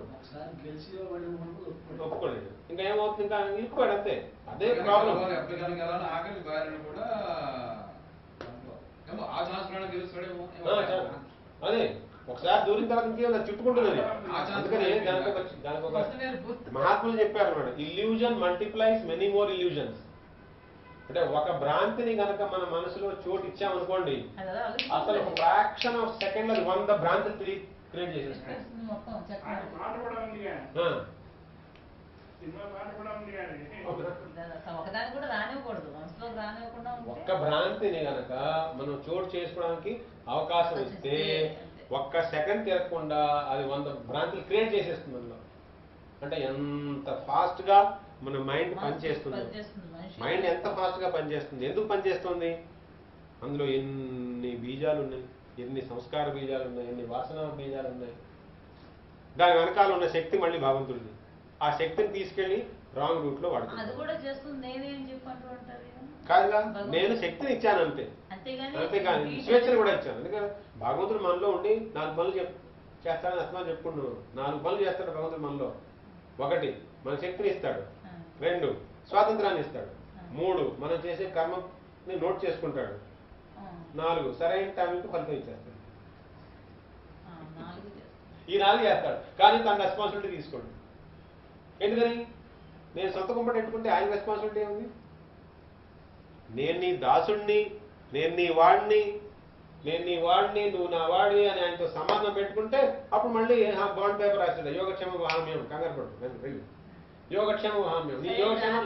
ఒప్పుకోలేదు, ఇంకా ఏమవుతుంది? ఇంకా ఇరుక్కుపోయాడు అంతే. అదే ప్రాబ్లం. అదే ఒకసారి దూరిన తర్వాత ఇంకేం చుట్టుకుంటుంది అది. అందుకని దానికి ఒక మహాత్ములు చెప్పారు అన్నమాట, illusion multiplies many more illusions. అంటే ఒక భ్రాంతిని కనుక మన మనసులో చోటు ఇచ్చామనుకోండి, అసలు ఒక ఫ్రాక్షన్ ఆఫ్ సెకండ్ లో 100 భ్రాంతులు క్రియేట్ చేసేస్తాయి. సినిమా పాట కూడా ఉంది కానీ ఒకదాన్ని కూడా రానివ్వకూడదు, మనసులోకి రానివ్వకుండా ఒక్క ఉంటే భ్రాంతిని గనక మనం చోటు చేసుకోవడానికి అవకాశం ఇస్తే ఒక్క సెకండ్ తిరగకుండా అది 100 భ్రాంతులు క్రియేట్ చేసేస్తుంది అందులో. అంటే ఎంత ఫాస్ట్ గా మన మైండ్ పనిచేస్తుంది. పనిచేస్తుంది మనిషి. మైండ్ ఎంత ఫాస్ట్ గా పనిచేస్తుంది, ఎందుకు పనిచేస్తుంది? అందులో ఎన్ని బీజాలు ఉన్నాయి, ఎన్ని సంస్కార బీజాలు ఉన్నాయి, ఎన్ని వాసన బీజాలు ఉన్నాయి. దాని వెనకాల ఉన్న శక్తి మళ్ళీ భగవంతుడిది. ఆ శక్తిని తీసుకెళ్లి రాంగ్ రూట్ లో అది వాడుతుంది. కూడా చేస్తుంది నేనేం చెప్పంటూ అంటారు కదా. కాదుగా, నేను శక్తిని ఇచ్చాను అంతే. అంతేగాని స్వేచ్ఛను కూడా ఇచ్చాను. ఎందుకంటే భగవంతుడు మనలో ఉండి 4 పనులు చేస్తాడని అస్తమానం చెప్పుకుంటున్నాను. 4 పనులు చేస్తాడు భగవంతుడు మనలో. 1 మన శక్తిని ఇస్తాడు, 2 స్వాతంత్రాన్ని ఇస్తాడు, 3 మనం చేసే కర్మని నోట్ చేసుకుంటాడు, 4 సరైన టైంకి ఫలితం ఇచ్చేస్తాడు. ఈ 4 చేస్తాడు, కానీ తన రెస్పాన్సిబిలిటీ తీసుకోండి. ఎందుకని? నేను సొంత కుంపటి పెట్టుకుంటే ఆయన రెస్పాన్సిబిలిటీ ఏముంది? నేను నీ దాసుడిని, నేను నీ వాడిని, నువ్వు నా వాడివి అని ఆయనతో సంబంధం పెట్టుకుంటే అప్పుడు మళ్ళీ బాండ్ పేపర్ రాస్తాడు, యోగక్షేమ హామ్యం. కంగారు పడు, యోగక్షేమ హామ్యం, నీ యోగక్షేమం,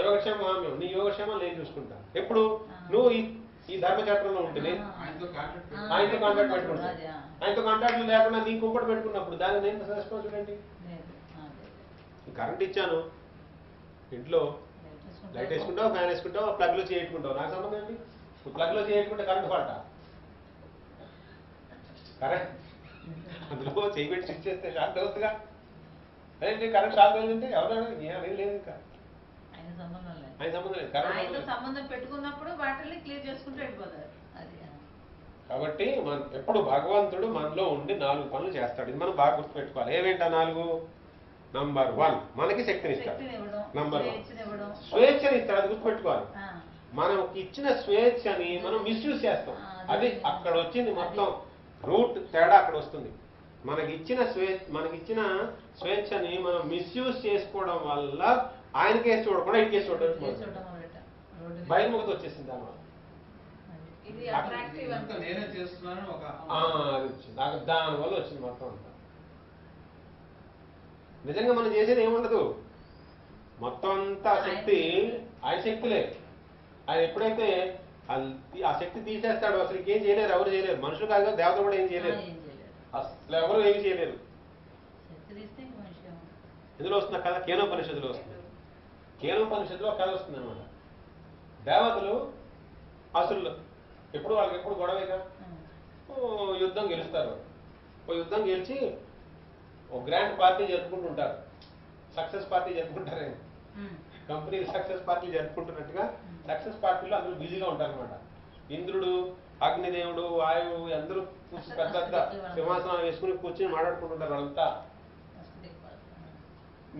యోగక్షేమ హామ్యం, నీ యోగక్షేమం నేను చూసుకుంటా. ఎప్పుడు నువ్వు ఈ ధర్మచక్రంలో ఉంటుంది ఆయనతో కాంటాక్ట్ ఆయనతో కాంటాక్ట్ పెట్టుకుంటా. ఆయనతో కాంటాక్ట్ లేకుండా నీ కుంపటి పెట్టుకున్నప్పుడు దాన్ని నేను రెస్పాన్సిబిలిటీ. కరెంట్ ఇచ్చాను, ఇంట్లో లైట్ వేసుకుంటావు, ఫ్యాన్ వేసుకుంటావు, ప్లగ్లో చేయట్టుకుంటావు, నాకు సంబంధం ఏంటి? నువ్వు ప్లగ్లో చేయట్టుకుంటే కరెంట్ ఫాల్టా? కరెంట్ అందులో చేయబెట్టి స్విచ్ చేస్తే షార్ట్ అవుతుందిగా. అదేంటి కరెంట్ షార్ట్ అవుతుందంటే ఎవరైనా ఏం లేదు, ఇంకా ఆయన సంబంధం లేదు. కరెంట్ సంబంధం పెట్టుకున్నప్పుడు వాటిని క్లియర్ చేసుకుంటూ వెళ్ళిపోతారు. అది కాబట్టి మనం ఎప్పుడు భగవంతుడు మనలో ఉండి 4 పనులు చేస్తాడు. ఇది మనం బాగా గుర్తుపెట్టుకోవాలి. ఏమేంటా 4? నంబర్ 1 మనకి శక్తిని ఇస్తాడు. నంబర్ 1 స్వేచ్ఛని ఇస్తాడు. అది గుర్తుపెట్టుకోవాలి. మనకి ఇచ్చిన స్వేచ్ఛని మనం మిస్యూజ్ చేస్తాం. అది అక్కడ వచ్చింది మొత్తం రూట్ తేడా అక్కడ వస్తుంది. మనకిచ్చిన స్వేచ్ఛని మనం మిస్యూజ్ చేసుకోవడం వల్ల ఆయన కేసు చూడకుండా ఈ కేసు చూడడం బహిర్ముఖత వచ్చేసింది. దానివల్ల ఇది అట్రాక్టివ్ అంతా నేనే చేస్తున్నాను ఒక అది వచ్చింది, దానివల్ల వచ్చింది మొత్తం అంతా. నిజంగా మనం చేసేది ఏముండదు, మొత్తం అంతా శక్తి ఆయన శక్తులే. ఆయన ఎప్పుడైతే ఆ శక్తి తీసేస్తాడో అసలు ఇంకేం చేయలేరు, ఎవరు చేయలేరు. మనుషులు కాదు, దేవత కూడా ఏం చేయలేరు, అసలు ఎవరు ఏమి చేయలేరు. ఎందులో వస్తున్న కథ? కేనోపనిషత్తులో వస్తుంది. కేనోపనిషత్తులో కథ వస్తుంది అనమాట. దేవతలు అసలు ఎప్పుడు వాళ్ళకి ఎప్పుడు గొడవేగా, యుద్ధం గెలుస్తారు. ఓ యుద్ధం గెలిచి ఒక గ్రాండ్ పార్టీ జరుపుకుంటుంటారు, సక్సెస్ పార్టీ జరుపుకుంటారేమో. కంపెనీ సక్సెస్ పార్టీ జరుపుకుంటున్నట్టుగా సక్సెస్ పార్టీలో అందరూ బిజీగా ఉంటారు అనమాట. ఇంద్రుడు, అగ్నిదేవుడు, వాయువు అందరూ పెద్ద పెద్ద సింహాసనాలు వేసుకుని కూర్చొని మాట్లాడుకుంటుంటారు. వాళ్ళంతా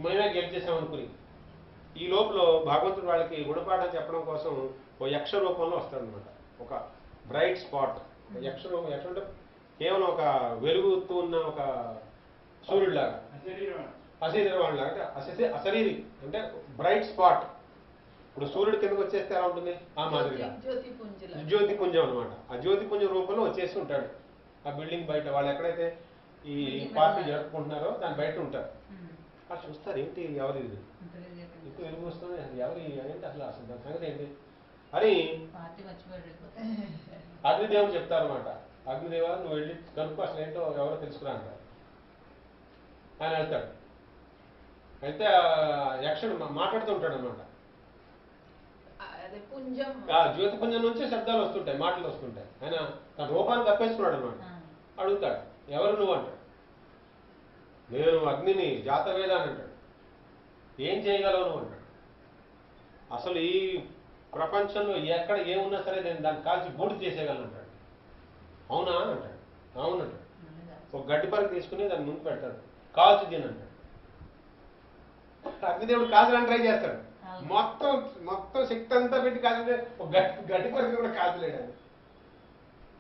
మేమే గెలిచేసాం అనుకుని. ఈ లోపల భగవంతుడు వాళ్ళకి గుణపాఠం చెప్పడం కోసం ఓ యక్ష రూపంలో వస్తాడనమాట. ఒక బ్రైట్ స్పాట్, యక్ష అంటే కేవలం ఒక వెలుగుతూ ఉన్న ఒక సూర్యుడిలాగా, అశరీరవాడిలాగా, అంటే అశరీరి అంటే బ్రైట్ స్పాట్. ఇప్పుడు సూర్యుడు కిందకు వచ్చేస్తే ఎలా ఉంటుంది? ఆ మాదిరిగా జ్యోతిపుంజం అనమాట. ఆ జ్యోతిపుంజం రూపంలో వచ్చేసి ఉంటాడు ఆ బిల్డింగ్ బయట. వాళ్ళు ఎక్కడైతే ఈ పార్టీ జరుపుకుంటున్నారో దాని బయట ఉంటారు. వాళ్ళు చూస్తారు, ఏంటి ఎవరి ఇంకో వెలుగు వస్తుంది, ఎవరి ఏంటి అసలు దాని సంగతి ఏంటి అని అగ్నిదేవుడు చెప్తారు అనమాట. అగ్నిదేవ నువ్వు వెళ్ళి కనుక్కో, అసలు ఏంటో ఎవరో తెలుసుకురా అంటారు. ఆయన వెళ్తాడు. అయితే యక్షుడు మాట్లాడుతూ ఉంటాడు అనమాట. జ్యోతిపుంజం నుంచి శబ్దాలు వస్తుంటాయి, మాటలు వస్తుంటాయి. ఆయన తన రూపాన్ని తప్పేసుకున్నాడు అనమాట. అడుగుతాడు, ఎవరు నువ్వు అంటాడు. నేను అగ్నిని, జాతవేద అని అంటాడు. ఏం చేయగలవు నువ్వు అంటాడు. అసలు ఈ ప్రపంచంలో ఎక్కడ ఏమున్నా సరే నేను దాన్ని కాల్చి బూడి చేసేయగలను అంటాడు. అవునా అంటాడు. అవునంటాడు. ఒక గడ్డి పరకు తీసుకుని దాన్ని ముందు పెడతాడు, కాల్చి దీని అంటాడు. అగ్నిదేవుడు కాల్చడానికి ట్రై చేస్తాడు. మొత్తం శక్తి అంతా పెట్టి కాల్చితే ఒక గడ్డి పరకు కూడా కాల్చలేడు.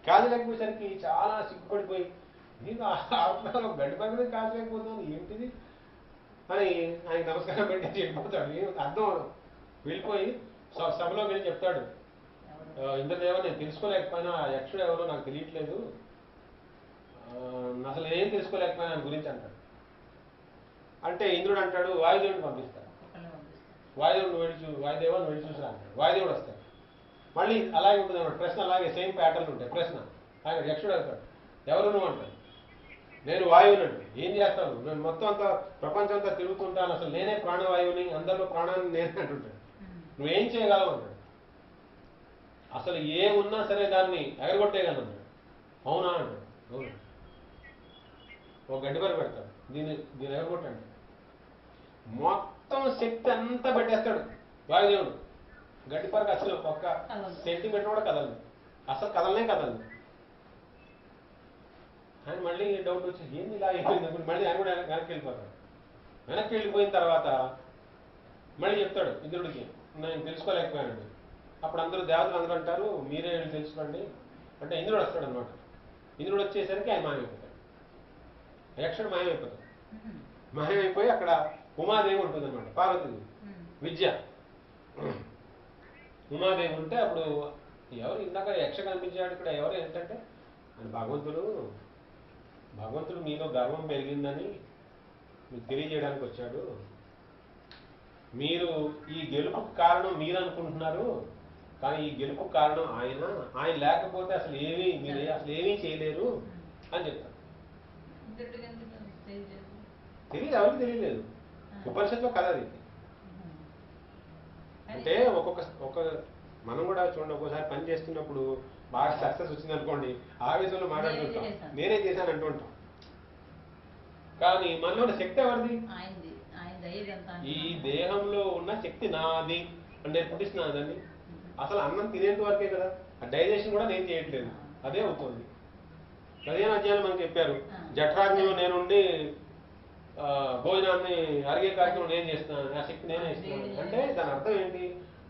కాల్చలేకపోయేసరికి చాలా సిగ్గుపడిపోయి, నీకు ఆత్మలో గడ్డి పరకు కాల్చలేకపోతున్నాను ఏంటిది అని ఆయన నమస్కారం పెట్టి వెళ్ళిపోతాడు. అర్థం అవడం. వెళ్ళిపోయి సభలోకి వెళ్ళి చెప్తాడు, ఇంద్రదేవ నేను తెలుసుకోలేకపోయినా యక్షుడు ఎవరో నాకు తెలియట్లేదు, అసలు నేనేం తెలుసుకోలేకపోయినా ఆయన గురించి అంటాడు. అంటే ఇంద్రుడు అంటాడు వాయుదేవుడిని పంపిస్తాడు. ఒకళ్ళే పంపిస్తారు. వాయుదేవుని వెళ్ళి చూసిరా అంటాడు. వాయుదేవుడు వస్తాడు. మళ్ళీ అలాగే ఉంటుంది అన్నమాట. ప్రశ్న అలాగే సేమ్ ప్యాటర్న్ ఉంటాయి. ప్రశ్న ఆయన యక్షుడు అవుతాడు. ఎవరు నువ్వు అంటాడు. నేను వాయువునండి. ఏం చేస్తాను? నేను మొత్తం అంతా ప్రపంచం అంతా తిరుగుతుంటాను. అసలు నేనే ప్రాణవాయువుని, అందరిలో ప్రాణాన్ని నేనే అంటుంటాడు. నువ్వేం చేయగలవు అన్నాడు. అసలు ఏమున్నా సరే దాన్ని ఎగరగొట్టేయగలను అన్నాడు. అవునా అంటాడు. అవును. ఒక గడ్డిపర పెడతాడు. దీన్ని ఎగరగొట్టండి. మొత్తం శక్తి అంతా పెట్టేస్తాడు వాయుదేవుడు. గడ్డిపరకు అసలు ఒక్క సెంటీమీటర్ కూడా కదలదు. అసలు కదలనే కదలదు. ఆయన మళ్ళీ డౌట్ వచ్చి ఏంది ఇలా అయిపోయింది అనుకుంటే మళ్ళీ ఆయన కూడా వెనక్కి వెళ్ళిపోతాడు. వెనక్కి వెళ్ళిపోయిన తర్వాత మళ్ళీ చెప్తాడు ఇంద్రుడికి, నేను తెలుసుకోలేకపోయానండి. అప్పుడు అందరూ దేవతలు అందరూ అంటారు మీరే వెళ్ళి తెలుసుకోండి అంటే ఇంద్రుడు వస్తాడు అనమాట. ఇంద్రుడు వచ్చేసరికి ఆయన మాయమైపోతాడు. యక్షుడు మాయమైపోతాడు. మాయమైపోయి అక్కడ ఉమాదేవి ఉంటుంది అనమాట. పార్వతీదేవి విద్య. ఉమాదేవి ఉంటే అప్పుడు ఎవరు ఇందాక యక్ష కనిపించాడు ఇక్కడ ఎవరు ఏంటంటే భగవంతుడు మీలో గర్వం పెరిగిందని మీకు తెలియజేయడానికి వచ్చాడు. మీరు ఈ గెలుపుకు కారణం మీరు అనుకుంటున్నారు, కానీ ఈ గెలుపుకు కారణం ఆయన లేకపోతే అసలు మీరు అసలు ఏమీ చేయలేరు అని చెప్తారు. తెలియదు, ఎవరికి తెలియలేదు. ఉపనిషత్తులో కథ అది. అంటే ఒక్కొక్క మనం కూడా చూడండి, ఒక్కోసారి పని చేస్తున్నప్పుడు బాగా సక్సెస్ వచ్చింది అనుకోండి, ఆవేశంలో మాట్లాడుతుంటాం, నేనే చేశాను అంటుంటాం. కానీ మనలో ఉన్న శక్తి ఎవరిది? ఈ దేహంలో ఉన్న శక్తి నాది అంటే నేను పుట్టిస్తున్నానండి. అసలు అన్నం తినేంత వరకే కదా, ఆ డైజెషన్ కూడా నేను చేయట్లేదు, అదే అవుతుంది. 15వ అధ్యాయంలో మనకు చెప్పారు, జఠరాగ్నిలో నేనుండి భోజనాన్ని అరిగే కార్యక్రమం నేను చేస్తున్నాను, ఆ శక్తి నేనే ఇస్తున్నాను. అంటే దాని అర్థం ఏంటి?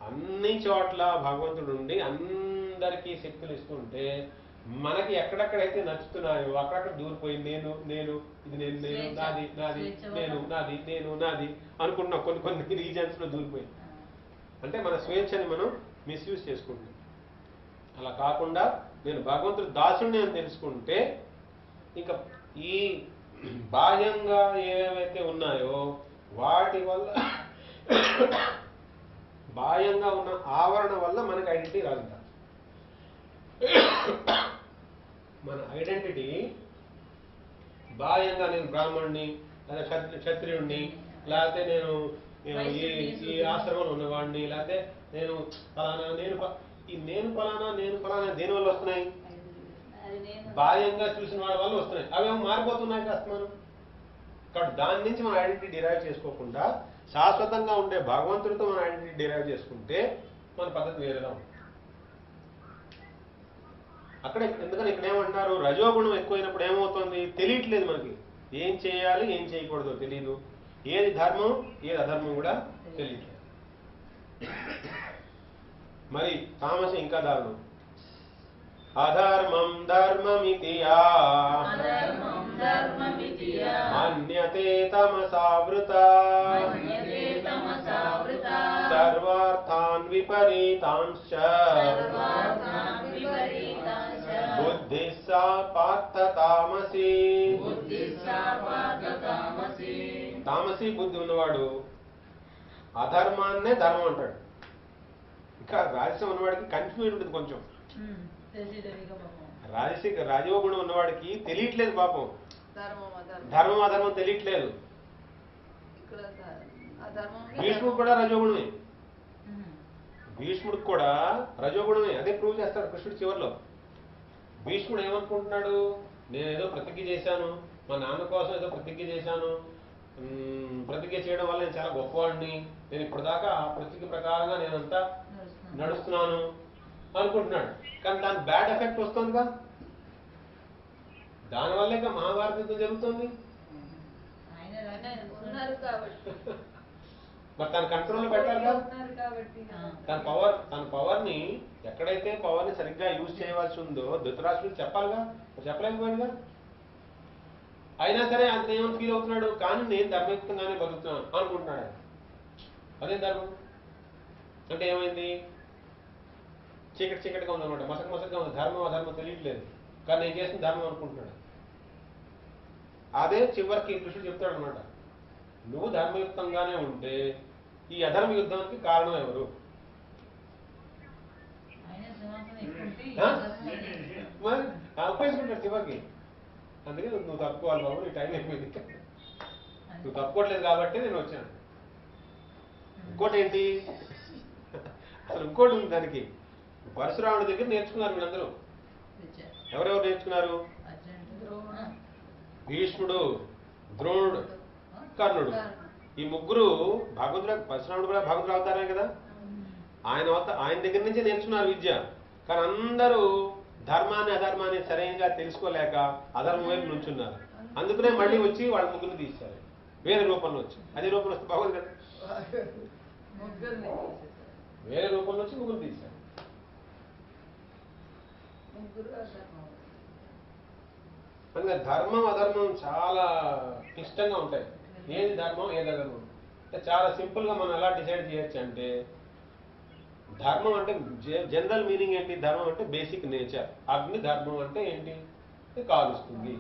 అన్ని చోట్ల భగవంతుడు ఉండి అందరికీ శక్తులు ఇస్తుంటే మనకి ఎక్కడెక్కడైతే నచ్చుతున్నాయో అక్కడక్కడ దూరిపోయి నేను ఇది నేను నాది అనుకుంటున్నా. కొన్ని రీజన్స్ లో దూరిపోయి అంటే మన స్వేచ్ఛని మనం మిస్యూజ్ చేసుకుంటాం. అలా కాకుండా నేను భగవంతుడు దాసుడిని అని తెలుసుకుంటే ఇంకా ఈ బాహ్యంగా ఏవైతే ఉన్నాయో వాటి వల్ల బాహ్యంగా ఉన్న ఆవరణ వల్ల మనకి ఐడెంటిటీ రాదు. మన ఐడెంటిటీ బాహ్యంగా నేను బ్రాహ్మణుడిని లేదా క్షత్రియుడిని లేకపోతే నేను ఈ ఆశ్రమంలో ఉన్నవాడిని లేకపోతే నేను ఫలానా నేను ఫలానా దేని వల్ల వస్తున్నాయి? బాహ్యంగా చూసిన వాళ్ళ వల్ల వస్తున్నాయి. అవేమో మారిపోతున్నాయి కాస్త కాబట్టి దాని నుంచి మనం ఐడెంటిటీ డిరైవ్ చేసుకోకుండా శాశ్వతంగా ఉండే భగవంతుడితో మనం ఐడెంటిటీ డిరైవ్ చేసుకుంటే మన పద్ధతి వేరేలా ఉంటుంది. అక్కడ ఎందుకని ఇక్కడ ఏమంటున్నారు, రజోగుణం ఎక్కువైనప్పుడు ఏమవుతుంది? తెలియట్లేదు మనకి, ఏం చేయాలి ఏం చేయకూడదో తెలియదు, ఏది ధర్మం ఏది అధర్మం కూడా తెలియట్లేదు. మరి తామస ఇంకా దారుణం. అధర్మం ధర్మమితి మన్యతే తమసావృత సర్వార్థాన్ విపరీతాంశ్చ బుద్ధి సా పార్థ తామసి. తామసి బుద్ధి ఉన్నవాడు అధర్మాన్నే ధర్మం అంటాడు. ఇంకా రాజసం ఉన్నవాడికి కన్ఫ్యూజన్ ఉంటుంది కొంచెం. రాజయోగుణం ఉన్నవాడికి తెలియట్లేదు పాపం, ధర్మం అధర్మం తెలియట్లేదు. భీష్ముడు కూడా రజోగుణమే, భీష్ముడికి కూడా రజోగుణమే. అదే ప్రూవ్ చేస్తాడు కృష్ణుడు చివరిలో. భీష్ముడు ఏమనుకుంటున్నాడు, నేనేదో ప్రతిజ్ఞ చేశాను, మా నాన్న కోసం ఏదో ప్రతిజ్ఞ చేశాను, ప్రతిజ్ఞ చేయడం వల్ల నేను చాలా గొప్పవాడిని, నేను ఇప్పటిదాకా ఆ ప్రతిజ్ఞ ప్రకారంగా నేనంతా నడుస్తున్నాను అనుకుంటున్నాడు. కానీ దాని బ్యాడ్ ఎఫెక్ట్ వస్తుందిగా, దానివల్లే మహాభారత యుద్ధం జరుగుతుంది. మరి తన కంట్రోల్లో పెట్టాలిగా. తన పవర్ని ఎక్కడైతే పవర్ని సరిగ్గా యూజ్ చేయవలసి ఉందో ధృతరాష్ట్రుడికి చెప్పాలిగా, చెప్పలేకపోయాడుగా. అయినా సరే అంత ఏమని ఫీల్ అవుతున్నాడు, కానీ నేను ధర్మయుక్తంగానే బతుకుతున్నాను అనుకుంటున్నాడు. అదే ధర్మం అంటే ఏమైంది? చీకటిగా ఉందన్నమాట, మసకగా ఉంది. ధర్మం అధర్మం తెలియట్లేదు, కానీ నేను చేసిన ధర్మం అనుకుంటున్నాడు. అదే చివరికి కృష్ణుడు చెప్తాడు అనమాట, నువ్వు ధర్మయుక్తంగానే ఉంటే ఈ అధర్మ యుద్ధానికి కారణం ఎవరు? ఆయన సింహాసనం ఎక్కుంటే ఈ ఆ? ధర్మం అనేది. మరి ఉపయోగించుకుంటాడు చివరికి. అందుకే నువ్వు తప్పుకోవాలి బాబు, నీ టైం అయిపోయింది. నువ్వు తప్పుకోవట్లేదు కాబట్టి నేను వచ్చాను. ఇంకోటి ఏంటి, అసలు ఇంకోటి ఉంది దానికి. పరశురాముడి దగ్గర నేర్చుకున్నారు వీళ్ళందరూ. తెచ్చారు. ఎవరెవరు నేర్చుకున్నారు? అర్జునుడు, భీష్ముడు, ద్రోణుడు, కర్ణుడు. ఈ ముగ్గురు భగవంతుడు. పరశురాముడు కూడా భగవంతుడు అవతారమే కదా. ఆయన దగ్గర నుంచి నేర్చుకున్నారు విద్య. కానీ అందరూ ధర్మాన్ని అధర్మాన్ని సరైనగా తెలుసుకోలేక అధర్మం వైపు నుంచున్నారు. అందుకనే మళ్ళీ వచ్చి వాళ్ళ ముగ్గురిని తీశారు వేరే రూపంలో వచ్చి. అదే రూపంలో వస్తే బాగుంది కదా. ముగ్గురిని తీసేశారు. వేరే రూపంలో వచ్చి ముగ్గురు తీశారు. ముగ్గురు అధర్మం. అందుకని ధర్మం అధర్మం చాలా క్లిష్టంగా ఉంటాయి. ఏది ధర్మం ఏది అధర్మం అంటే చాలా సింపుల్ గా మనం ఎలా డిసైడ్ చేయొచ్చు అంటే, ధర్మం అంటే జనరల్ మీనింగ్ ఏంటి? ధర్మం అంటే బేసిక్ నేచర్. అగ్ని ధర్మం అంటే ఏంటి? అది కాలుస్తుంది.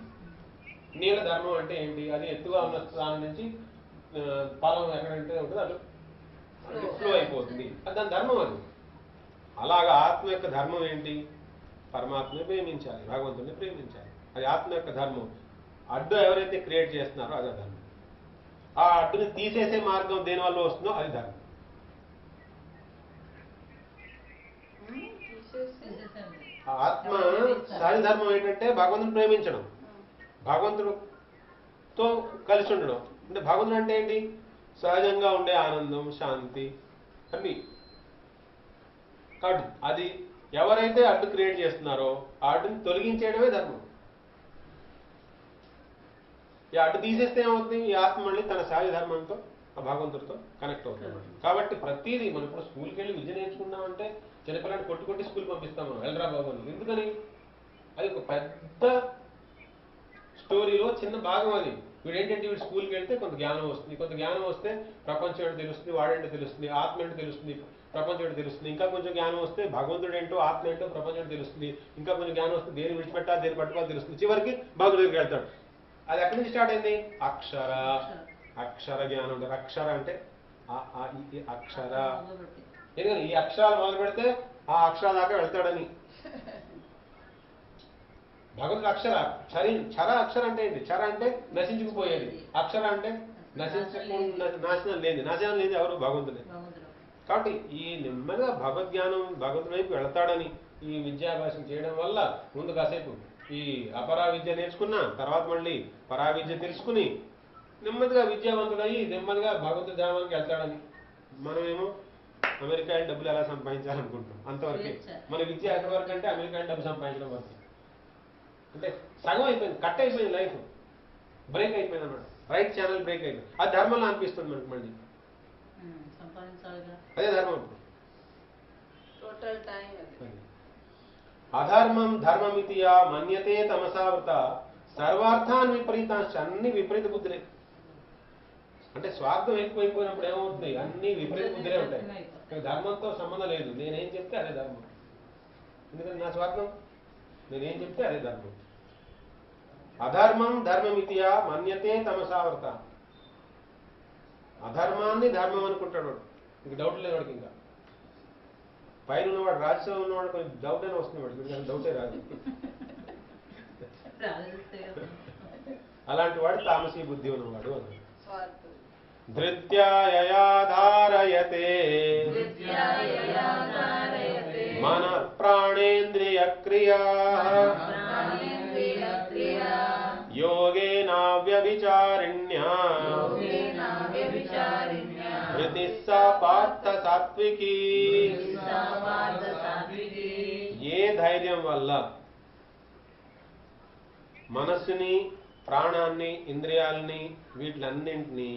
నీళ్ళ ధర్మం అంటే ఏంటి? అది ఎత్తుగా ఉన్న స్థానం నుంచి పొలం ఎక్కడంటే ఉంటుంది అది ఫ్లో అయిపోతుంది. అది దాని ధర్మం. అది అలాగా ఆత్మ యొక్క ధర్మం ఏంటి? పరమాత్మని ప్రేమించాలి, భగవంతుని ప్రేమించాలి. అది ఆత్మ యొక్క ధర్మం. అడ్డు ఎవరైతే క్రియేట్ చేస్తున్నారో అదే ధర్మం. ఆ అడ్డుని తీసేసే మార్గం దేనివల్ల వస్తుందో అది ధర్మం. తీసేసారు. ఆ ఆత్మ సహజ ధర్మం ఏంటంటే భగవంతుని ప్రేమించడం, భగవంతుడితో కలిసి ఉండడం. అంటే భగవంతుడు అంటే ఏంటి? సహజంగా ఉండే ఆనందం, శాంతి అన్ని. కాబట్టి అది ఎవరైతే అడ్డు క్రియేట్ చేస్తున్నారో ఆ అడ్డుని తొలగించేయడమే ధర్మం. ఈ అడ్డు తీసేస్తే ఏమవుతుంది? ఈ ఆత్మ మళ్ళీ తన సహజ ధర్మంతో ఆ భగవంతుడితో కనెక్ట్ అవుతుంది. కాబట్టి ప్రతిదీ మనం ఇప్పుడు స్కూల్కి వెళ్ళి విద్య నేర్చుకున్నామంటే చిన్నపిల్లని కొట్టి స్కూల్ పంపిస్తాం మనం, వెళ్ళరా బాబు అని. ఎందుకని? అది ఒక పెద్ద స్టోరీలో చిన్న భాగం. అది వీడు ఏంటంటే వీడు స్కూల్కి వెళ్తే కొంత జ్ఞానం వస్తుంది, కొంత జ్ఞానం వస్తే ప్రపంచం ఏంటో తెలుస్తుంది, వాడేంటో తెలుస్తుంది, ఆత్మ ఏంటో తెలుస్తుంది, ప్రపంచం ఏంటో తెలుస్తుంది. ఇంకా కొంచెం జ్ఞానం వస్తే భగవంతుడు ఏంటో ఆత్మ ఏంటో ప్రపంచం ఏంటో తెలుస్తుంది. ఇంకా కొంచెం జ్ఞానం వస్తే దేని విడిచిపెట్టాలి, దేని పట్టుకోవాలి తెలుస్తుంది. చివరికి భగవంతుడి దగ్గరికి వెళ్తాడు. అది ఎక్కడి నుంచి స్టార్ట్ అయింది? అక్షర జ్ఞానం అంటారు. అక్షర అంటే అక్షర. ఎందుకని ఈ అక్షరాలు మొదలు పెడితే ఆ అక్షరాల దాకా వెళ్తాడని. భగవంతుడు అక్షర. చర అక్షర అంటే ఏంటి? చర అంటే నశించుకుపోయేది, అక్షర అంటే నాశనం లేని ఎవరు? భగవంతుడే. కాబట్టి ఈ నెమ్మదిగా భగవద్జ్ఞానం భగవంతుడి వైపు వెళతాడని ఈ విద్యాభ్యాసం చేయడం వల్ల ముందు కాసేపు ఈ అపరా విద్య నేర్చుకున్నా, తర్వాత మళ్ళీ పరా విద్య తెలుసుకుని నెమ్మదిగా విద్యావంతుడయ్యి నెమ్మదిగా భగవంతుడి ధామానికి వెళ్తాడని. మనమేమో అమెరికా డబ్బులు ఎలా సంపాదించాలనుకుంటాం, అంతవరకే మన విద్య. ఎక్కడి వరకు అంటే అమెరికా డబ్బు సంపాదించడం వరకు. అంటే సగం అయిపోయింది, కట్ అయిపోయింది, లైఫ్ బ్రేక్ అయిపోయింది అన్నమాట. రైట్ ఛానల్ బ్రేక్ అయిపోయింది. అది ధర్మంలో అనిపిస్తుంది మనకి మళ్ళీ. అదే ధర్మం. టోటల్ టైం అది. అధర్మం ధర్మమితియా మన్యతే తమసావృత సర్వార్థాన్ విపరీతాంశ. అన్ని విపరీత బుద్ధులే. అంటే స్వార్థం ఎక్కువైపోయినప్పుడు ఏమవుతుంది? అన్ని విపరీత బుద్ధులే ఉంటాయి. ధర్మంతో సంబంధం లేదు. నేనేం చెప్తే అదే ధర్మం. ఎందుకంటే నా స్వార్థం, నేనేం చెప్తే అదే ధర్మం. అధర్మం ధర్మమితియా మన్యతే తమసావృత. అధర్మాన్ని ధర్మం అనుకుంటాడు వాడు. ఇంక డౌట్ లేదు వాడికి. ఇంకా పైన ఉన్నవాడు, రాజ్యసభ ఉన్నవాడు కొంచెం డౌట్ అయినా వస్తుంది వాడికి, డౌటే రాదు. అలాంటి వాడు తామసీ బుద్ధి ఉన్నవాడు అని. ధృత్యాయయాధారయతే మన ప్రాణేంద్రియ క్రియా యోగేన వ్యభిచారిణ్యా ధృతి సా పార్థ సాత్వికీ. ఏ ధైర్యం వల్ల మనస్సుని, ప్రాణాన్ని, ఇంద్రియాలని, వీటిలన్నింటినీ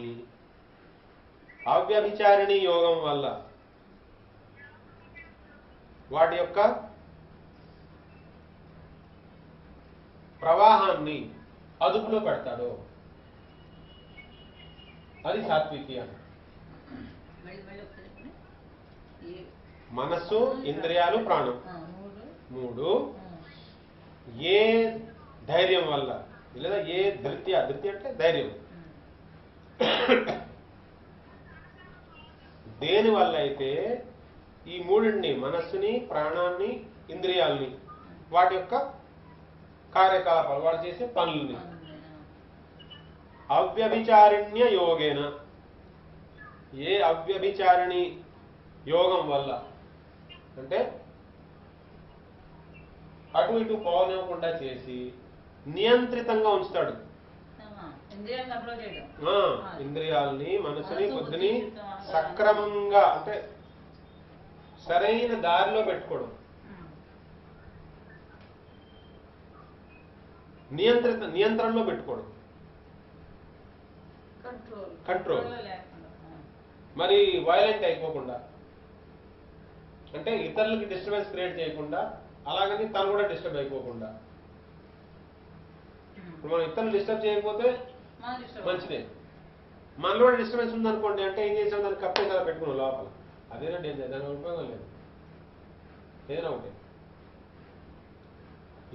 అవ్యభిచారిణి యోగం వల్ల వాటి యొక్క ప్రవాహాన్ని అదుపులో పెడతాడు, అది సాత్వికి అని. మనస్సు, ఇంద్రియాలు, ప్రాణం మూడు ఏ ధైర్యం వల్ల, లేదా ఏ ధృత్య అంటే ధైర్యం, దేనివల్ల అయితే ఈ మూడింటిని, మనస్సుని, ప్రాణాన్ని, ఇంద్రియాల్ని, వాటి యొక్క కార్యకలాపాలు, వాడు చేసే పనుల్ని అవ్యభిచారిణ్య యోగేన, ఏ అవ్యభిచారిణి యోగం వల్ల అంటే అటు ఇటు పోనివ్వకుండా చేసి నియంత్రితంగా ఉంచుతాడు. ఇంద్రియాలను కంట్రోల్ చేయడం, ఇంద్రియాలని, మనసుని, బుద్ధిని సక్రమంగా అంటే సరైన దారిలో పెట్టుకోవడం, నియంత్రణలో పెట్టుకోవడం, కంట్రోల్. మరి వైలెంట్ అయిపోకుండా, అంటే ఇతరులకి డిస్టర్బెన్స్ క్రియేట్ చేయకుండా, అలాగని తను కూడా డిస్టర్బ్ అయిపోకుండా. ఇప్పుడు మనం ఇతరులు డిస్టర్బ్ చేయకపోతే మంచిదే, మనలో కూడా డిస్టర్బెన్స్ ఉందనుకోండి, అంటే ఏం చేసాం, దాన్ని కప్పే కదా పెట్టుకున్నాం లోపల, అదేనా డేంజర్, దాని ఉపయోగం లేదు. ఏదైనా ఒకటి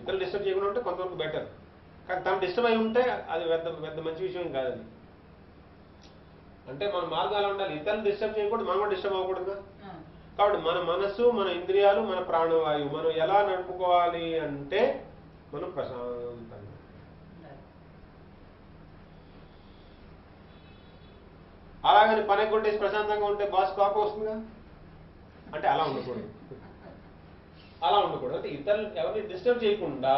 ఇతరులు డిస్టర్బ్ చేయకుండా ఉంటే కొంతవరకు బెటర్, కానీ తను డిస్టర్బ్ అయి ఉంటే అది పెద్ద పెద్ద మంచి విషయం కాదు అది. అంటే మన మార్గాలు ఉండాలి, ఇతరులు డిస్టర్బ్ చేయకూడదు, మనం కూడా డిస్టర్బ్ అవ్వకూడదు. కాబట్టి మన మనసు, మన ఇంద్రియాలు, మన ప్రాణవాయువు మనం ఎలా నడుపుకోవాలి అంటే మనం ప్రశాంతంగా, అలాగని పని కొట్టేసి ప్రశాంతంగా ఉంటే బాస్ కోపం వస్తుందిగా, అంటే అలా ఉండకూడదు. అలా ఉండకూడదు అంటే ఇతరులు ఎవరిని డిస్టర్బ్ చేయకుండా,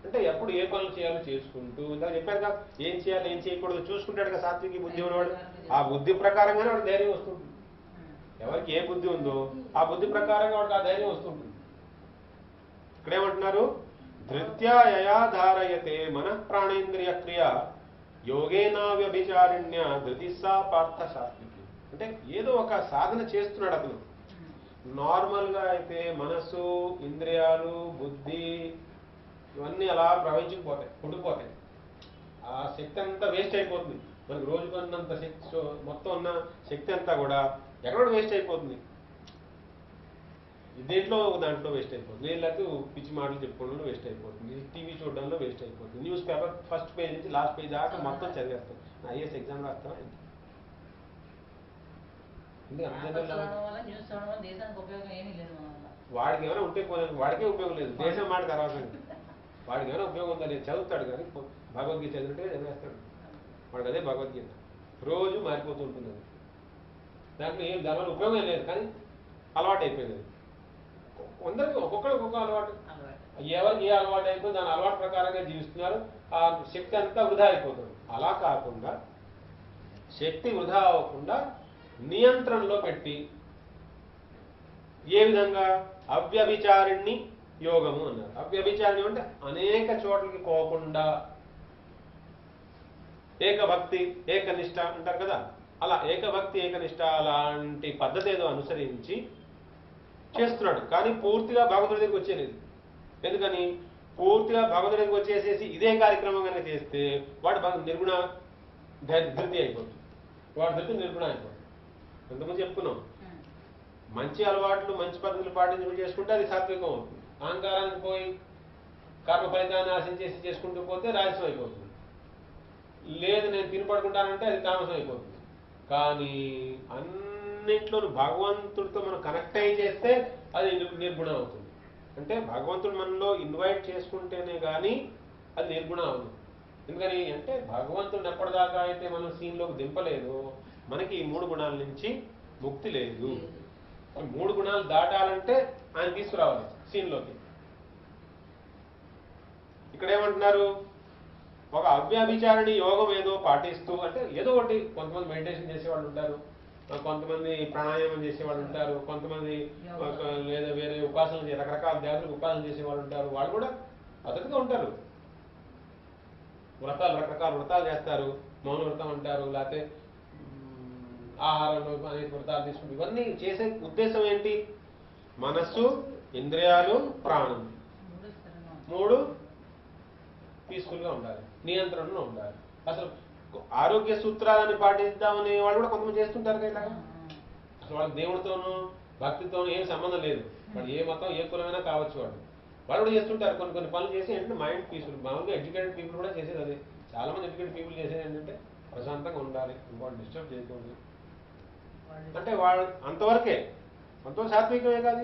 అంటే ఎప్పుడు ఏ పనులు చేయాలో చేసుకుంటూ, ఇందాక చెప్పారుగా ఏం చేయాలి ఏం చేయకూడదు చూసుకుంటాడు కదా సాత్వికి బుద్ధి ఉన్నవాడు. ఆ బుద్ధి ప్రకారంగానే వాడు ధైర్యం వస్తుంటుంది. ఎవరికి ఏ బుద్ధి ఉందో ఆ బుద్ధి ప్రకారంగా వాడికి ఆ ధైర్యం వస్తుంటుంది. ఇక్కడేమంటున్నారు, ధృత్యా యయా ధారయతే మనః ప్రాణేంద్రియ క్రియ యోగేనా వ్యభిచారిణ్య ధృతిస్సా పార్థ సాత్వికి. అంటే ఏదో ఒక సాధన చేస్తున్నాడు అతను. నార్మల్గా అయితే మనసు, ఇంద్రియాలు, బుద్ధి ఇవన్నీ అలా ప్రవహించుకుపోతాయి, ఉండిపోతాయి. ఆ శక్తి అంతా వేస్ట్ అయిపోతుంది. మనకు రోజుకున్నంత శక్తి, మొత్తం ఉన్న శక్తి అంతా కూడా ఎక్కడో వేస్ట్ అయిపోతుంది. దేంట్లో దాంట్లో వేస్ట్ అయిపోతుంది. వీళ్ళకి పిచ్చి మాటలు చెప్పుకోవడంలో వేస్ట్ అయిపోతుంది, టీవీ చూడడంలో వేస్ట్ అయిపోతుంది, న్యూస్ పేపర్ ఫస్ట్ పేజ్ నుంచి లాస్ట్ పేజ్ దాకా మొత్తం చదివేస్తాం. ఐఏఎస్ ఎగ్జామ్ రాస్తావా వాడికి ఏమైనా ఉంటే వాడికే ఉపయోగం లేదు, దేశం మాట తర్వాత వాడికి ఏమైనా ఉపయోగం ఉందా లేదు, చదువుతాడు కానీ భగవద్గీత చదివినట్టుగా చదివేస్తాడు. వాడికి అదే భగవద్గీత రోజు మారిపోతూ ఉంటుంది. దాంట్లో దానివల్ల ఉపయోగం లేదు, కానీ అలవాటు అయిపోయింది. అందరికీ ఒక్కొక్కరికి ఒక్కొక్క అలవాటు, ఎవరికి ఏ అలవాటు అయిపోయి దాని అలవాటు ప్రకారంగా జీవిస్తున్నారు. ఆ శక్తి అంతా వృధా అయిపోతుంది. అలా కాకుండా శక్తి వృధా అవ్వకుండా నియంత్రణలో పెట్టి, ఏ విధంగా అవ్యభిచారిణి యోగము అన్నారు. అవ్యభిచారిణి అంటే అనేక చోట్లకి పోకుండా, ఏకభక్తి ఏకనిష్ట అంటారు కదా, అలా ఏకభక్తి ఏకనిష్ట అలాంటి పద్ధతి ఏదో అనుసరించి చేస్తున్నాడు. కానీ పూర్తిగా భగవంతుడి దగ్గరికి వచ్చేలేదు. ఎందుకని పూర్తిగా భగవంతుడి దగ్గరికి వచ్చేసేసి ఇదే కార్యక్రమం కనుక చేస్తే వాడు నిర్గుణ ధృతి అయిపోతుంది, వాడు ధృతి నిర్గుణ అయిపోతుంది. ఎంతమంది చెప్పుకున్నాం, మంచి అలవాట్లు మంచి పద్ధతులు పాటించి చేసుకుంటే అది సాత్వికం అవుతుంది. అహంకారానికి పోయి కర్మ ఫలితాన్ని ఆశించేసి చేసుకుంటూ పోతే రాజసం అయిపోతుంది. లేదు నేను తినపడుకుంటానంటే అది తామసం అయిపోతుంది. కానీ అన్నింటిలోనూ భగవంతుడితో మనం కనెక్ట్ అయ్యి చేస్తే అది నిర్గుణం అవుతుంది. అంటే భగవంతుడు మనలో ఇన్వైట్ చేసుకుంటేనే కానీ అది నిర్గుణం అవుతుంది. ఎందుకని అంటే భగవంతుడిని ఎప్పటిదాకా అయితే మనం సీన్లోకి దింపలేదు, మనకి ఈ 3 గుణాల నుంచి ముక్తి లేదు. 3 గుణాలు దాటాలంటే ఆయన తీసుకురావాలి సీన్లోకి. ఇక్కడ ఏమంటున్నారు, ఒక అవ్యభిచారిణి యోగం ఏదో పాటిస్తూ, అంటే ఏదో ఒకటి, కొంతమంది మెడిటేషన్ చేసేవాళ్ళు ఉంటారు, కొంతమంది ప్రాణాయామం చేసేవాళ్ళు ఉంటారు, కొంతమంది లేదా వేరే ఉపాసనలు రకరకాల దేవతలకు ఉపాసన చేసేవాళ్ళు ఉంటారు. వాళ్ళు కూడా పద్ధతిగా ఉంటారు, వ్రతాలు రకరకాల వ్రతాలు చేస్తారు, మౌన వ్రతం అంటారు, లేకపోతే ఆహారంలో అనేక వ్రతాలు తీసుకుంటారు. ఇవన్నీ చేసే ఉద్దేశం ఏంటి, మనస్సు, ఇంద్రియాలు, ప్రాణం 3 పీస్ఫుల్గా ఉండాలి, నియంత్రణలో ఉండాలి. అసలు ఆరోగ్య సూత్రాలని పాటిద్దామనే వాళ్ళు కూడా కొంతమంది చేస్తుంటారు కదా. అసలు వాళ్ళకి దేవుడితోనూ భక్తితోనూ ఏం సంబంధం లేదు, వాడు ఏ మతం ఏ కులమైనా కావచ్చు, వాళ్ళు కూడా చేస్తుంటారు. కొన్ని పనులు చేసి ఏంటంటే మైండ్ పీస్ఫుల్. మామూలుగా ఎడ్యుకేటెడ్ పీపుల్ కూడా చేసేది అదే. చాలా మంది ఎడ్యుకేటెడ్ పీపుల్ చేసేది ఏంటంటే ప్రశాంతంగా ఉండాలి, ఇంకోటి డిస్టర్బ్ చేయకూడదు అంటే వాడు అంతవరకే, అంతవరకు సాత్వికమే కాదు,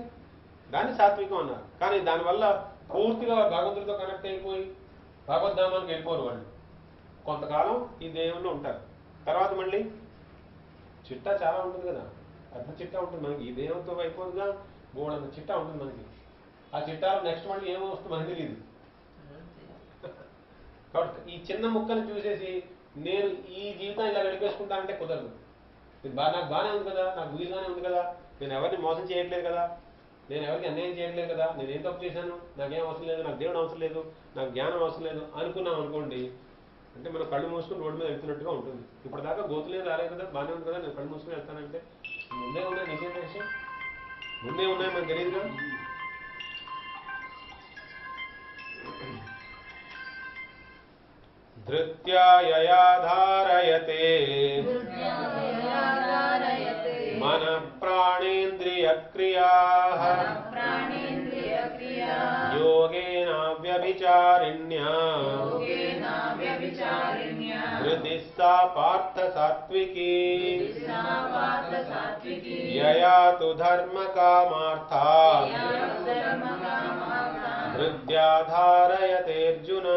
దాన్ని సాత్వికం అన్నారు. కానీ దానివల్ల పూర్తిగా భగవంతుడితో కనెక్ట్ అయిపోయి భగవద్ధామానికి వెళ్ళిపోరు వాళ్ళు. కొంతకాలం ఈ దేవుళ్ళు ఉంటారు, తర్వాత మళ్ళీ చిట్టా చాలా ఉంటుంది కదా, పెద్ద చిట్టా ఉంటుంది మనకి. ఈ దేవుడితో అయిపోతుందిగా బోర్డు చిట్టా ఉంటుంది మనకి. ఆ చిట్టాలో నెక్స్ట్ మళ్ళీ ఏమో వస్తుంది మనకి తెలియదు. కాబట్టి ఈ చిన్న ముక్కని చూసేసి నేను ఈ జీవితం ఇలా గడిపేసుకుంటానంటే కుదరదు. నాకు బాగానే ఉంది కదా, నాకు వీలుగానే ఉంది కదా, నేను ఎవరిని మోసం చేయట్లేదు కదా, నేను ఎవరికి అన్యాయం చేయట్లేదు కదా, నేను ఏం తప్పు చేశాను, నాకేం అవసరం లేదు, నాకు దేవుడు అవసరం లేదు, నాకు జ్ఞానం అవసరం లేదు అనుకున్నాం అనుకోండి, అంటే మనం కళ్ళు మూసుకుని రోడ్డు మీద వెళ్తున్నట్టుగా ఉంటుంది. ఇప్పుడు దాకా గోతులేదు రాలేదు కదా, బాగానే ఉంది కదా, నేను కళ్ళు మూసుకుని వెళ్తానంటే ముందే ఉన్నాయి నిజం విషయం, ముందే ఉన్నాయి మనకు తెలియదుగా. ధృత్యాయయా ధారయతే మన ప్రాణేంద్రియ క్రియాః యోగేన వ్యభిచారిణ్యా హృది సా పార్థ సాత్వికీ యయా తు ధర్మ కామార్థాన్ హృద్యా ధారయతేర్జున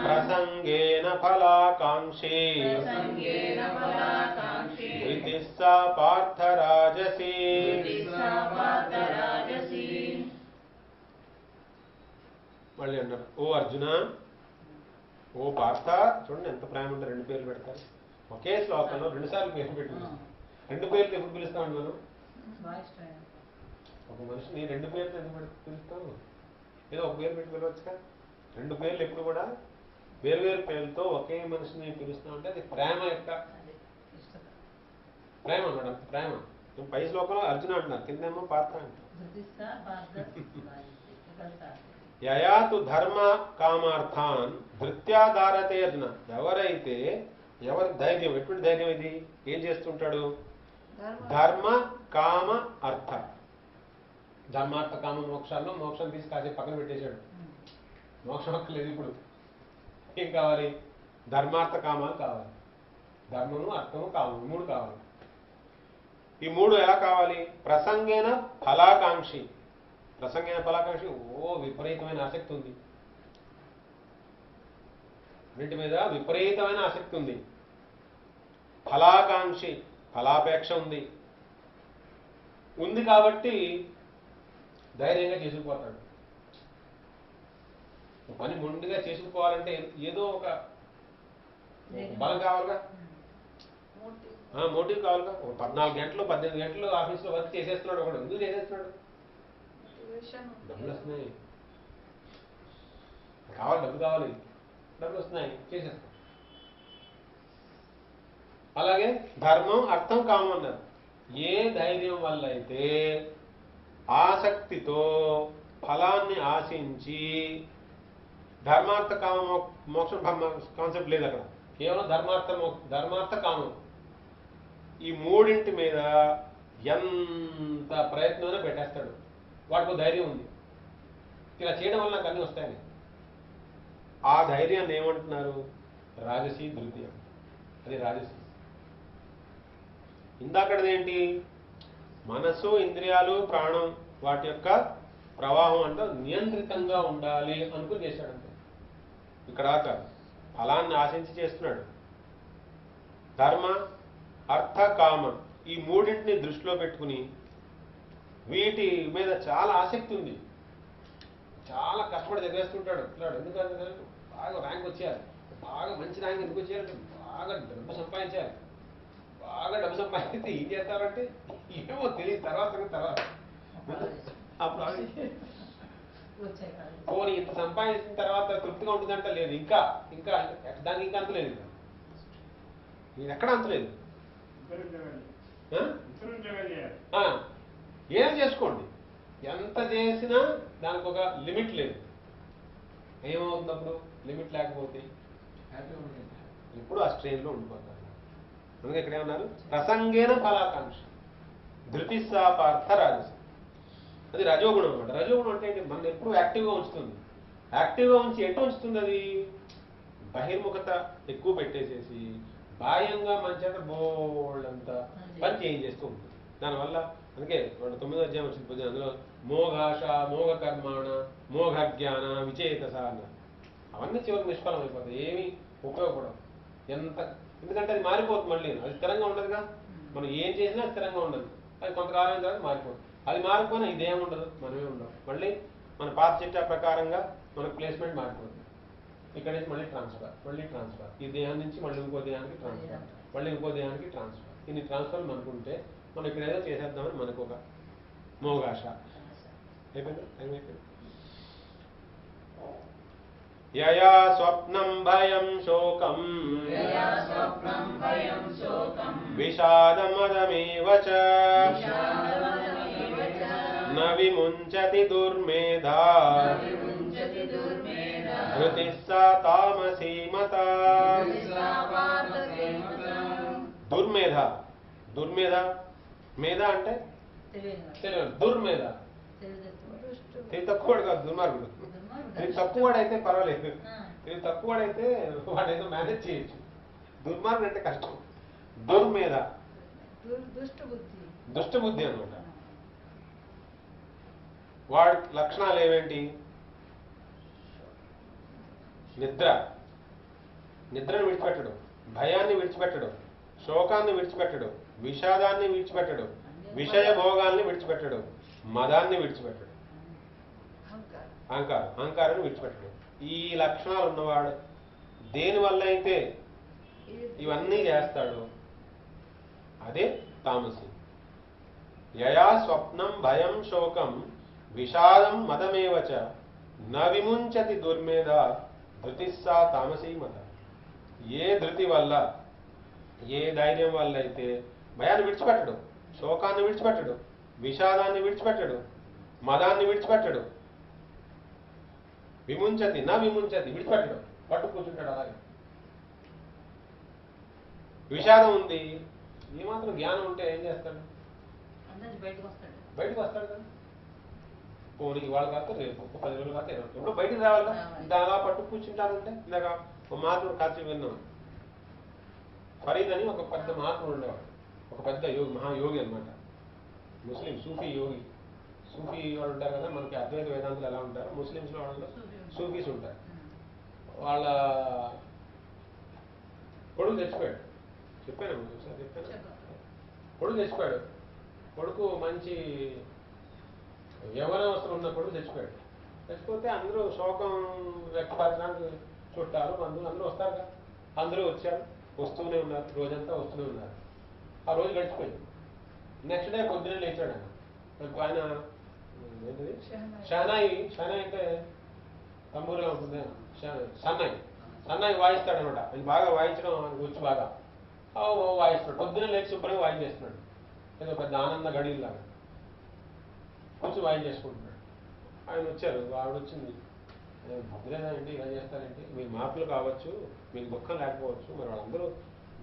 ప్రసంగేన ఫలాకాంక్షీ ధృతి సా పార్థ రాజసీ. మళ్ళీ అంటారు, ఓ అర్జున, ఓ పార్థ. చూడండి ఎంత ప్రేమ ఉంటే రెండు పేర్లు పెడతారు ఒకే శ్లోకంలో, రెండు సార్లు పేర్లు పెట్టింది. రెండు పేర్లు ఎప్పుడు పిలుస్తామండి మనం? ఒక మనిషిని రెండు పేర్లు ఎందుకు పిలుస్తాము? ఏదో ఒక పేరు పెట్టి పిలవచ్చుగా. రెండు పేర్లు ఎప్పుడు కూడా వేరు వేరు పేర్లతో ఒకే మనిషిని పిలుస్తామంటే అది ప్రేమ యొక్క ప్రేమ అన్నాడు. అంత ప్రేమ. పై శ్లోకంలో అర్జున అంటున్నారు, కిందేమో పార్థ అంటారు. యయాతు ధర్మ కామార్థాన్ ధృత్యా ధారతే అర్జున. ఎవరైతే ఎవరి ధైర్యం, ఎటువంటి ధైర్యం ఇది, ఏం చేస్తుంటాడు? ధర్మ కామ అర్థ. ధర్మార్థ కామ మోక్షాల్లో మోక్షం తీసి కాసేపు పక్కన పెట్టేశాడు. మోక్షం అక్కర్లేదు ఇప్పుడు. ఏం కావాలి? ధర్మార్థ కామాలు కావాలి. ధర్మము, అర్థము, కామము, మూడు కావాలి. ఈ మూడు ఎలా కావాలి? ప్రసంగేన ఫలాకాంక్షి. ప్రసంగైన ఫలాకాంక్షి, ఓ విపరీతమైన ఆసక్తి ఉంది, అన్నింటి మీద విపరీతమైన ఆసక్తి ఉంది. ఫలాకాంక్షి, ఫలాపేక్ష ఉంది. ఉంది కాబట్టి ధైర్యంగా చేసుకుపోతాడు. పని మొండిగా చేసుకుపోవాలంటే ఏదో ఒక బలం కావాలిగా, మోటివ్ కావాలిగా. 14 గంటలు 18 గంటలు ఆఫీస్లో వర్క్ చేసేస్తున్నాడు ఒకడు. ఎందుకు చేసేస్తున్నాడు? డబ్బులు వస్తున్నాయి కావాలి, డబ్బు కావాలి, డబ్బులు వస్తున్నాయి, చేసేస్తాం. అలాగే ధర్మం, అర్థం, కామం అన్నారు. ఏ ధైర్యం వల్ల అయితే ఆసక్తితో ఫలాన్ని ఆశించి, ధర్మార్థ కామ మోక్షం కాన్సెప్ట్ లేదు అక్కడ, కేవలం ధర్మార్థ కామం, ఈ మూడింటి మీద ఎంత ప్రయత్నమైనా పెట్టేస్తాడు. వాడికి ధైర్యం ఉంది, ఇలా చేయడం వల్ల నాకు అన్నీ వస్తాయని. ఆ ధైర్యాన్ని ఏమంటున్నారు? రాజసీ ధృతి. అది రాజసీ. ఇందాకడదేంటి? మనసు, ఇంద్రియాలు, ప్రాణం, వాటి యొక్క ప్రవాహం అంటే నియంత్రితంగా ఉండాలి అనుకుని చేశాడంతే. ఇక్కడ ఫలాన్ని ఆశించి చేస్తున్నాడు. ధర్మ, అర్థ, కామ ఈ మూడింటిని దృష్టిలో పెట్టుకుని వీటి మీద చాలా ఆసక్తి ఉంది. చాలా కష్టపడి చదివేస్తుంటాడు పిల్లాడు. ఎందుకంటే బాగా ర్యాంక్ వచ్చేయాలి, బాగా మంచి ర్యాంక్ ఎందుకు వచ్చేయాలంటే బాగా డబ్బు సంపాదించాలి. బాగా డబ్బు సంపాదిస్తే ఏం చేస్తారంటే ఏమో తెలియదు, తర్వాత పోనీ ఇంత సంపాదించిన తర్వాత తృప్తిగా ఉంటుందంట లేదు. ఇంకా ఇంకా దానికి ఇంకా అంతలేదు. నేను ఎక్కడ అంతలేదు. ఏం చేసుకోండి, ఎంత చేసినా దానికి ఒక లిమిట్ లేదు. ఏమవుతుంది అప్పుడు? లిమిట్ లేకపోతే ఇప్పుడు ఆ స్ట్రెయిన్లో ఉండిపోతారు. అందుకే ఇక్కడ ఏమన్నారు? ప్రసంగేన ఫలాకాంక్ష ధృతి సా పార్థ రాజస. అది రజోగుణం అనమాట. రజోగుణం అంటే మనం ఎప్పుడు యాక్టివ్గా ఉంచుతుంది. యాక్టివ్గా ఉంచి ఎటు ఉంచుతుంది? అది బహిర్ముఖత ఎక్కువ పెట్టేసేసి బాహ్యంగా మన చేత బోల్డంత పని చేయించేస్తూ ఉంటుంది. దానివల్ల అందుకే 9వ అధ్యాయం వచ్చింది అందులో మోఘాష మోఘ కర్మాణ మోఘ జ్ఞాన విచేతస అన్నారు. అవన్నీ చివరికి నిష్ఫలం అయిపోతాయి, ఏమీ ఉపయోగపడవు. ఎందుకంటే అది మారిపోతుంది, మళ్ళీ అది స్థిరంగా ఉండదుగా. మనం ఏం చేసినా స్థిరంగా ఉండదు, అది కొంతకాలం తర్వాత మారిపోతుంది. అది మారిపోయినా ఇదేం ఉండదు, మనమే ఉండవు. మళ్ళీ మన పాత చిట్టా ప్రకారంగా మనకు ప్లేస్మెంట్ మారిపోతుంది. ఇక్కడ నుంచి మళ్ళీ ట్రాన్స్ఫర్, ఈ దేహం నుంచి మళ్ళీ ఇంకో దేహానికి ట్రాన్స్ఫర్, మళ్ళీ ఇంకో దేహానికి ట్రాన్స్ఫర్. ఇన్ని ట్రాన్స్ఫర్లు అనుకుంటే మనం ఇక్కడ ఏదో చేసేద్దామని మనకు ఒక మోగాష అయిపోయింది. యయా స్వప్నం భయం శోకం విషాదమదమేవ చ న విముంచతి దుర్మేధా ధృతిః సా తామసీ మతా. దుర్మేధ మేధ అంటే తెలియదు, దుర్మేధ తెలివి తక్కువడు కాదు, దుర్మార్గుడు. తెలివి తక్కువడైతే పర్వాలేదు, తెలివి తక్కువడైతే వాడేదో మేనేజ్ చేయొచ్చు. దుర్మార్గుడు అంటే కష్టం. దుర్మేధ దుష్టబుద్ధి అనమాట. వాడి లక్షణాలు ఏవేంటి? నిద్రను విడిచిపెట్టడు, భయాన్ని విడిచిపెట్టడు, శోకాన్ని విడిచిపెట్టడు, విషాదాన్ని విడిచిపెట్టడు, విషయ భోగాల్ని విడిచిపెట్టడు, మదాన్ని విడిచిపెట్టడు, అహంకారాన్ని విడిచిపెట్టడు. ఈ లక్షణాలు ఉన్నవాడు దేనివల్ల అయితే ఇవన్నీ చేస్తాడు అదే తామసి. యయా స్వప్నం భయం శోకం విషాదం మదమేవచ న విముంచతి దుర్మేధ ధృతిః సా తామసీ మత. ఏ ధృతి వల్ల, ఏ ధైర్యం వల్ల అయితే భయాన్ని విడిచిపెట్టడు, శోకాన్ని విడిచిపెట్టడు, విషాదాన్ని విడిచిపెట్టడు, మదాన్ని విడిచిపెట్టడు, విముంచతి నా విముంచతి విడిచిపెట్టడు, పట్టు కూర్చుంటాడు. అలాగే విషాదం ఉంది, ఏమాత్రం జ్ఞానం ఉంటే ఏం చేస్తాడు? బయటకు వస్తాడు కదా. పోనీ ఇవాళ కాక రేపు 10 రోజులు కాక 20 రోజులు బయటికి రావాలి. దానిలా పట్టు కూర్చుంటానంటే ఇందాక ఒక మహాత్ముడు కాచి విన్నాం. ఫరీద్ అని ఒక పెద్ద మహాత్ముడు ఉండేవాడు, ఒక పెద్ద యోగి, మహాయోగి అనమాట, ముస్లిం సూఫీ యోగి. సూఫీ వాళ్ళు ఉంటారు కదా, మనకి అద్వైత వేదాంతులు ఎలా ఉంటారు, ముస్లింస్లో వాళ్ళు సూఫీస్ ఉంటారు. వాళ్ళ కొడుకు చచ్చిపోయాడు, చెప్పాను ఒకసారి కొడుకు చచ్చిపోయాడు. కొడుకు మంచి యవనావస్థలో ఉన్న కొడుకు చచ్చిపోయాడు. చచ్చిపోతే అందరూ శోకం వ్యక్తపరచడానికి చుట్టాలు బంధువులు అందరూ వస్తారు కదా. అందరూ వచ్చారు, వస్తూనే ఉన్నారు, రోజంతా వస్తూనే ఉన్నారు. ఆ రోజు గడిచిపోయింది. నెక్స్ట్ డే పొద్దునే లేచాడు ఆయన. ఏంటిది షహనాయి అంటే తమ్మూరులో ఉంటుంది, సన్నాయి వాయిస్తాడు అనమాట. ఆయన బాగా వాయించడం వచ్చి బాగా వాయిస్తున్నాడు. పొద్దునే లేచి శుభ్రంగా వాయించేస్తున్నాడు, ఏదో పెద్ద ఆనంద గడిలాగా కొంచెం వాయించేసుకుంటున్నాడు. ఆయన వచ్చారు, ఆవిడ వచ్చింది, భద్రేదండి ఇలా చేస్తారంటే మీరు మార్పులు కావచ్చు, మీకు దుఃఖం లేకపోవచ్చు, మరి వాళ్ళందరూ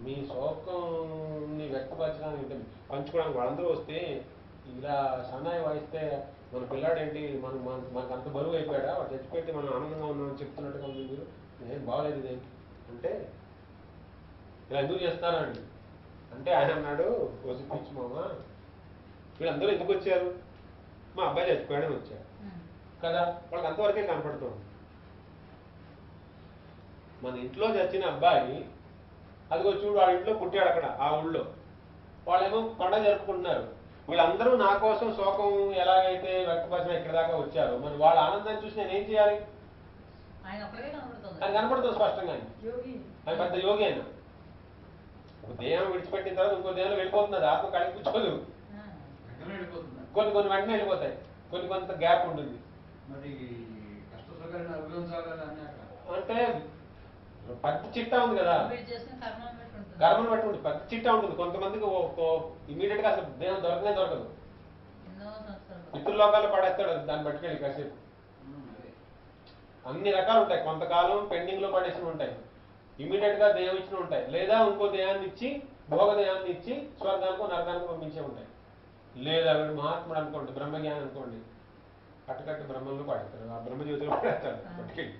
మీ శోకంని వ్యక్తపరచడానికి పంచుకోవడానికి వాళ్ళందరూ వస్తే ఇలా సన్నాయి వాయిస్తే మన పిల్లాడేంటి మనకు అంత బరువు అయిపోయాడా, వాడు చచ్చిపెట్టి మనం ఆనందంగా ఉన్నామని చెప్తున్నట్టుగా ఉంది, మీరు ఏం బాగలేదు ఇదేంటి అంటే ఇలా ఎందుకు చేస్తారండి అంటే ఆయన అన్నాడు, పిచ్చి మామ, వీళ్ళందరూ ఎందుకు వచ్చారు? మా అబ్బాయి చచ్చిపోయాడని వచ్చారు కదా, వాళ్ళకి అంతవరకే కనపడుతుంది. మన ఇంట్లో చచ్చిన అబ్బాయి అదిగో చూడు, ఆ ఇంట్లో పుట్టాడు అక్కడ ఆ ఊళ్ళో, వాళ్ళేమో పండగ జరుపుకుంటున్నారు. వీళ్ళందరూ నా కోసం శోకం ఎలాగైతే వ్యక్తపరిచిన ఇక్కడ దాకా వచ్చారు, మరి వాళ్ళ ఆనందాన్ని చూసి నేను ఏం చేయాలి? ఆయన కనపడుతుంది స్పష్టంగా. ఆయన పెద్ద యోగి. ఆయన ఒక దేహం విడిచిపెట్టిన తర్వాత ఇంకో దేహంలో వెళ్ళిపోతున్నది, ఆత్మ కలిగి కూర్చోదు. కొన్ని వెంటనే వెళ్ళిపోతాయి, కొంత గ్యాప్ ఉంటుంది. అంటే పెద్ద చిట్టా ఉంది కదా, కర్మను బట్టి ఉంటుంది, పెద్ద చిట్టా ఉంటుంది. కొంతమందికి ఇమీడియట్ గా అసలు దేహం దొరకదు, పితృలోకాలు పడేస్తాడు దాన్ని పట్టుకెళ్ళి కాసేపు. అన్ని రకాలు ఉంటాయి, కొంతకాలం పెండింగ్ లో పడేసి ఉంటాయి, ఇమీడియట్ గా దేహం ఇచ్చిన ఉంటాయి, లేదా ఇంకో దేహాన్ని ఇచ్చి భోగ దేహాన్ని ఇచ్చి స్వర్గానికో నరకానికో పంపించే ఉంటాయి. లేదా వీడు మహాత్ముడు అనుకోండి, బ్రహ్మజ్ఞానం అనుకోండి, కట్టుకట్టు బ్రహ్మంలో పడేస్తాడు, ఆ బ్రహ్మజ్యోతిలో పడేస్తాడు పట్టుకెళ్ళి.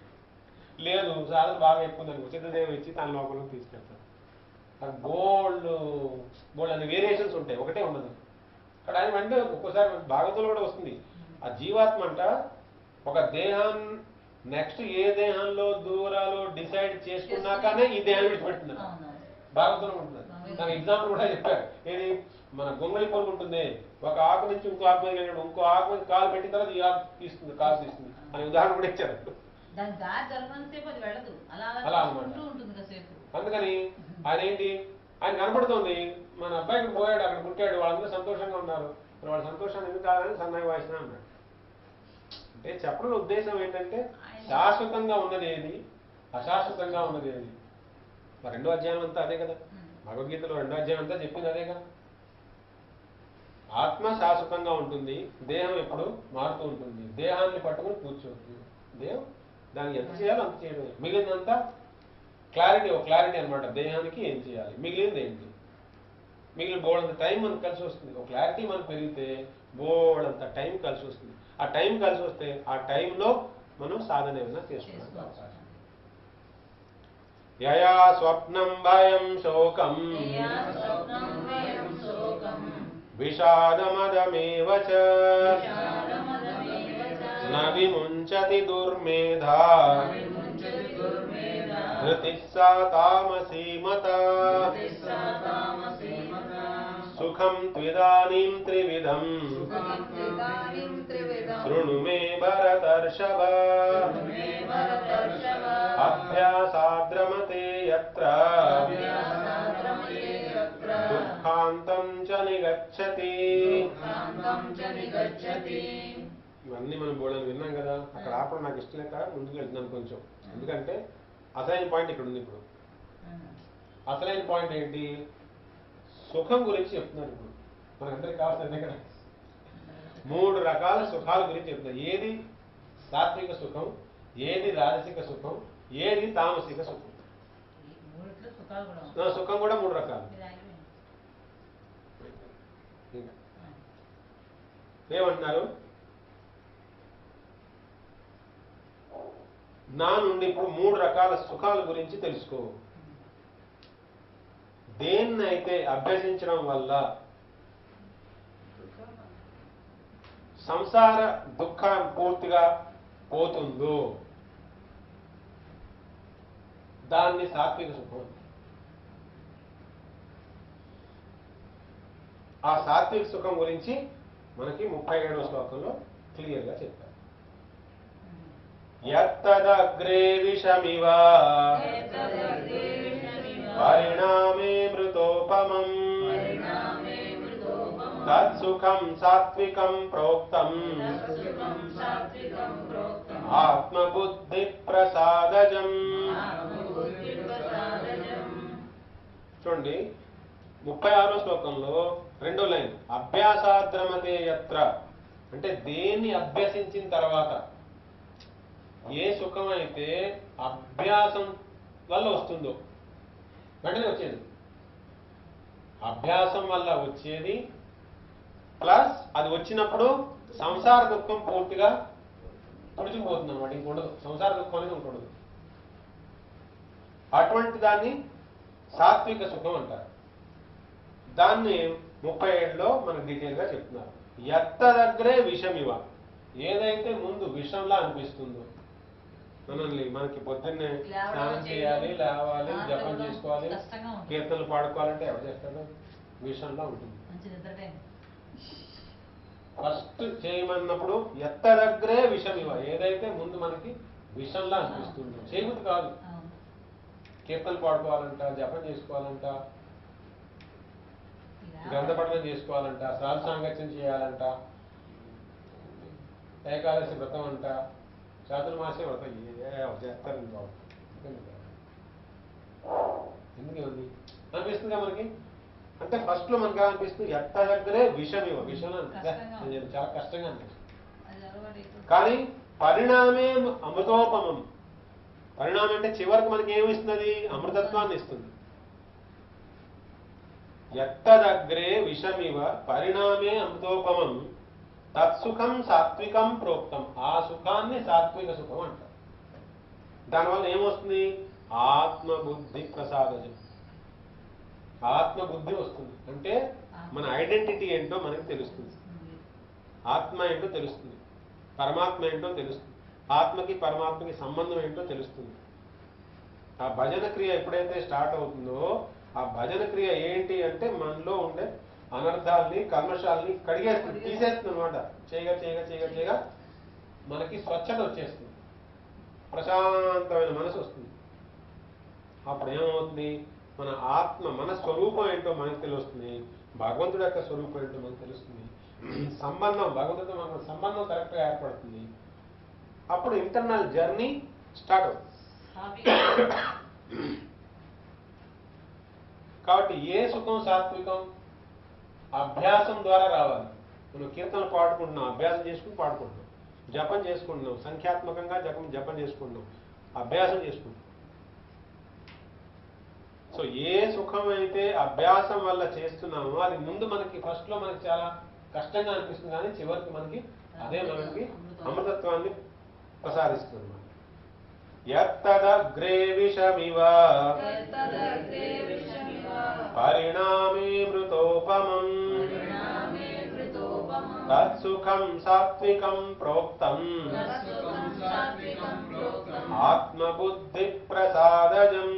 లేదు సాధన బాగా ఎక్కువ అనుకో సిద్ధదేవం ఇచ్చి తన లోపలికి తీసుకెళ్తారు. అది బోల్డ్ అనే వేరియేషన్స్ ఉంటాయి, ఒకటే ఉండదు అక్కడ. ఆయన అంటే ఒక్కోసారి భాగవతంలో కూడా వస్తుంది, ఆ జీవాత్మ అంట ఒక దేహం నెక్స్ట్ ఏ దేహంలో దూరాలో డిసైడ్ చేసుకున్నాకనే ఈ దేహాన్ని విడిచిపెడుతున్నారు. భాగవతంలో ఉంటున్నారు. దాని ఎగ్జాంపుల్ కూడా చెప్పారు. ఏది మన గొంగళి పొరుగు ఉంటుంది, ఒక ఆకు నుంచి ఇంకో ఆకు మీద వెళ్ళడం, ఇంకో ఆకు మీద కాలు పెట్టిన తర్వాత ఈ ఆకు తీస్తుంది, కాలు తీస్తుంది అనే ఉదాహరణ కూడా ఇచ్చారు. దాని దారి జరగనంతసేపు అది వెళ్ళదు, అలా అలా అన్నమాట. ఉంటుంది కాసేపు. అందుకని ఆయన ఏంటి, ఆయన కనపడుతుంది మన అబ్బాయి ఇక్కడ పోయాడు, అక్కడ పుట్టాడు, వాళ్ళందరూ సంతోషంగా ఉన్నారు, మరి వాళ్ళ సంతోషాన్ని ఎందుకు కాదని సన్నాయి వాయిస్తున్నా అన్నాడు. అంటే చెప్పడం ఉద్దేశం ఏంటంటే శాశ్వతంగా ఉన్నది ఏది, అశాశ్వతంగా ఉన్నది ఏది. మరి రెండో అధ్యాయం అంతా అదే కదా, భగవద్గీతలో రెండో అధ్యాయం అంతా చెప్పింది అదే కదా. ఆత్మ శాశ్వతంగా ఉంటుంది, దేహం ఎప్పుడు మారుతూ ఉంటుంది. దేహాన్ని పట్టుకుని కూర్చోవద్దు, దేహం దానికి ఎంత చేయాలో అంత చేయడం, మిగిలినంతా క్లారిటీ, ఒక క్లారిటీ అనమాట. దేహానికి ఏం చేయాలి, మిగిలింది ఏంటి, మిగిలిన బోర్డంత టైం మనకు కలిసి వస్తుంది. ఒక క్లారిటీ మనకు పెరిగితే బోర్డంత టైం కలిసి వస్తుంది. ఆ టైం కలిసి వస్తే ఆ టైంలో మనం సాధన ఏమైనా చేసుకోవాలి. యయా స్వప్నం భయం శోకం విషాదమదమేవ చ న విముంచతి దుర్మేధా ధృతిః సా తామసీమతా సుఖం త్విదానీం త్రివిధం శృణు మే భరతర్షభ అభ్యాసాద్రమతే యత్ర దుఃఖాంతం చ నిగచ్చతి. ఇవన్నీ మనం బోళని విన్నాం కదా. అక్కడ ఆపడం నాకు ఇష్టం లేక ముందుకు వెళ్తున్నాను కొంచెం, ఎందుకంటే అసలైన పాయింట్ ఇక్కడ ఉంది. ఇప్పుడు అసలైన పాయింట్ ఏంటి, సుఖం గురించి చెప్తున్నారు. ఇప్పుడు మనందరికి కావాల్సిందే కదా, 3 రకాల సుఖాల గురించి చెప్తున్నారు. ఏది సాత్విక సుఖం, ఏది రాజసిక సుఖం, ఏది తామసిక సుఖం. సుఖం కూడా 3 రకాలు. ఏమంటున్నారు, నా నుండి ఇప్పుడు 3 రకాల సుఖాల గురించి తెలుసుకో. దేన్నైతే అభ్యసించడం వల్ల సంసార దుఃఖం పూర్తిగా పోతుందో దాన్ని సాత్విక సుఖం. ఆ సాత్విక సుఖం గురించి మనకి 37వ శ్లోకంలో క్లియర్ గా చెప్పారు. యత్తదగ్రే విషమివ పరిణామే మృతోపమం తత్సుఖం సాత్వికం ప్రోక్తం ఆత్మబుద్ధి ప్రసాదజం. చూడండి 36వ శ్లోకంలో 2వ లైన్, అభ్యాసాద్రమతే యత్ర అంటే దేన్ని అభ్యసించిన తర్వాత, ఏ సుఖం అయితే అభ్యాసం వల్ల వస్తుందో వెంటనే వచ్చేది, అభ్యాసం వల్ల వచ్చేది ప్లస్ అది వచ్చినప్పుడు సంసార దుఃఖం పూర్తిగా తుడిచిపోతుంది అనమాట. ఇంకొండదు, సంసార దుఃఖం అనేది ఇంకొండదు. అటువంటి దాన్ని సాత్విక సుఖం అంటారు. దాన్ని 37లో మనకు డీటెయిల్ గా చెప్తున్నారు. ఎత్తదగ్రే విషమివ, ఏదైతే ముందు విషంలా అనిపిస్తుందో, మనకి పొద్దున్నే స్నానం చేయాలి, లేవాలి, జపం చేసుకోవాలి, కీర్తనలు పాడుకోవాలంటే ఎవరు చేస్తాడు, విషంలా ఉంటుంది. ఫస్ట్ చేయమన్నప్పుడు ఎత్తదగ్రే విషమివ, ఏదైతే ముందు మనకి విషంలా అనిపిస్తుందో, చేయబుద్ధి కాదు. కీర్తనలు పాడుకోవాలంట, జపం చేసుకోవాలంట, గ్రంథపఠనం చేసుకోవాలంట, శ్రాద్ధ సాంగత్యం చేయాలంట, ఏకాదశి వ్రతం అంట, చాతుర్మాసే వ్రతం చేస్తారండి బాబు. ఎందుకు ఉంది అనిపిస్తుందా మనకి? అంటే ఫస్ట్ లో మనకి అనిపిస్తుంది ఎత్త దగ్గరే విషమివ, విషం చాలా కష్టంగా అనిపిస్తుంది. కానీ పరిణామే అమృతోపమం, పరిణామం అంటే చివరికి మనకి ఏమిస్తుంది, అమృతత్వాన్ని ఇస్తుంది. ఎత్తదగ్రే విషమివ పరిణామే అమృతోపమం తత్సుఖం సాత్వికం ప్రోక్తం, ఆ సుఖాన్ని సాత్విక సుఖం అంటారు. దానివల్ల ఏమొస్తుంది? ఆత్మబుద్ధి ప్రసాదజం. ఆత్మబుద్ధి వస్తుంది. అంటే మన ఐడెంటిటీ ఏంటో మనకి తెలుస్తుంది. ఆత్మ ఏంటో తెలుస్తుంది, పరమాత్మ ఏంటో తెలుస్తుంది, ఆత్మకి పరమాత్మకి సంబంధం ఏంటో తెలుస్తుంది. ఆ భజన క్రియ ఎప్పుడైతే స్టార్ట్ అవుతుందో ఆ భజన క్రియ ఏంటి అంటే మనలో ఉండే అనర్థాలని కల్మషాలని కడిగేస్తుంది, తీసేస్తుంది అనమాట. చేయగా చేయగా చేయగా చేయగా మనకి స్వచ్ఛత వచ్చేస్తుంది, ప్రశాంతమైన మనసు వస్తుంది. అప్పుడు ఏమవుతుంది? మన ఆత్మ మన స్వరూపం ఏంటో మనకు తెలుస్తుంది, భగవంతుడి యొక్క స్వరూపం ఏంటో మనకు తెలుస్తుంది, సంబంధం భగవంతుడితో మనకు సంబంధం కరెక్ట్గా ఏర్పడుతుంది. అప్పుడు ఇంటర్నల్ జర్నీ స్టార్ట్ అవుతుంది. కాబట్టి ఏ సుఖం సాత్వికం? అభ్యాసం ద్వారా రావాలి. మనం కీర్తనలు పాడుకుంటున్నాం, అభ్యాసం చేసుకుని పాడుకుంటున్నాం, జపం చేసుకుంటున్నాం, సంఖ్యాత్మకంగా జపం చేసుకుంటున్నాం, అభ్యాసం చేసుకుంటున్నాం. సో ఏ సుఖం అయితే అభ్యాసం వల్ల చేస్తున్నామో అది ముందు మనకి ఫస్ట్ లో మనకి చాలా కష్టంగా అనిపిస్తుంది, కానీ చివరికి మనకి అదే మనకి అమృతత్వాన్ని ప్రసాదిస్తుంది. యత్తదగ్రే విషమివ పరిణామే మృతోపమం తత్సుఖం సాత్వికం ప్రోక్తం ఆత్మబుద్ధి ప్రసాదజం.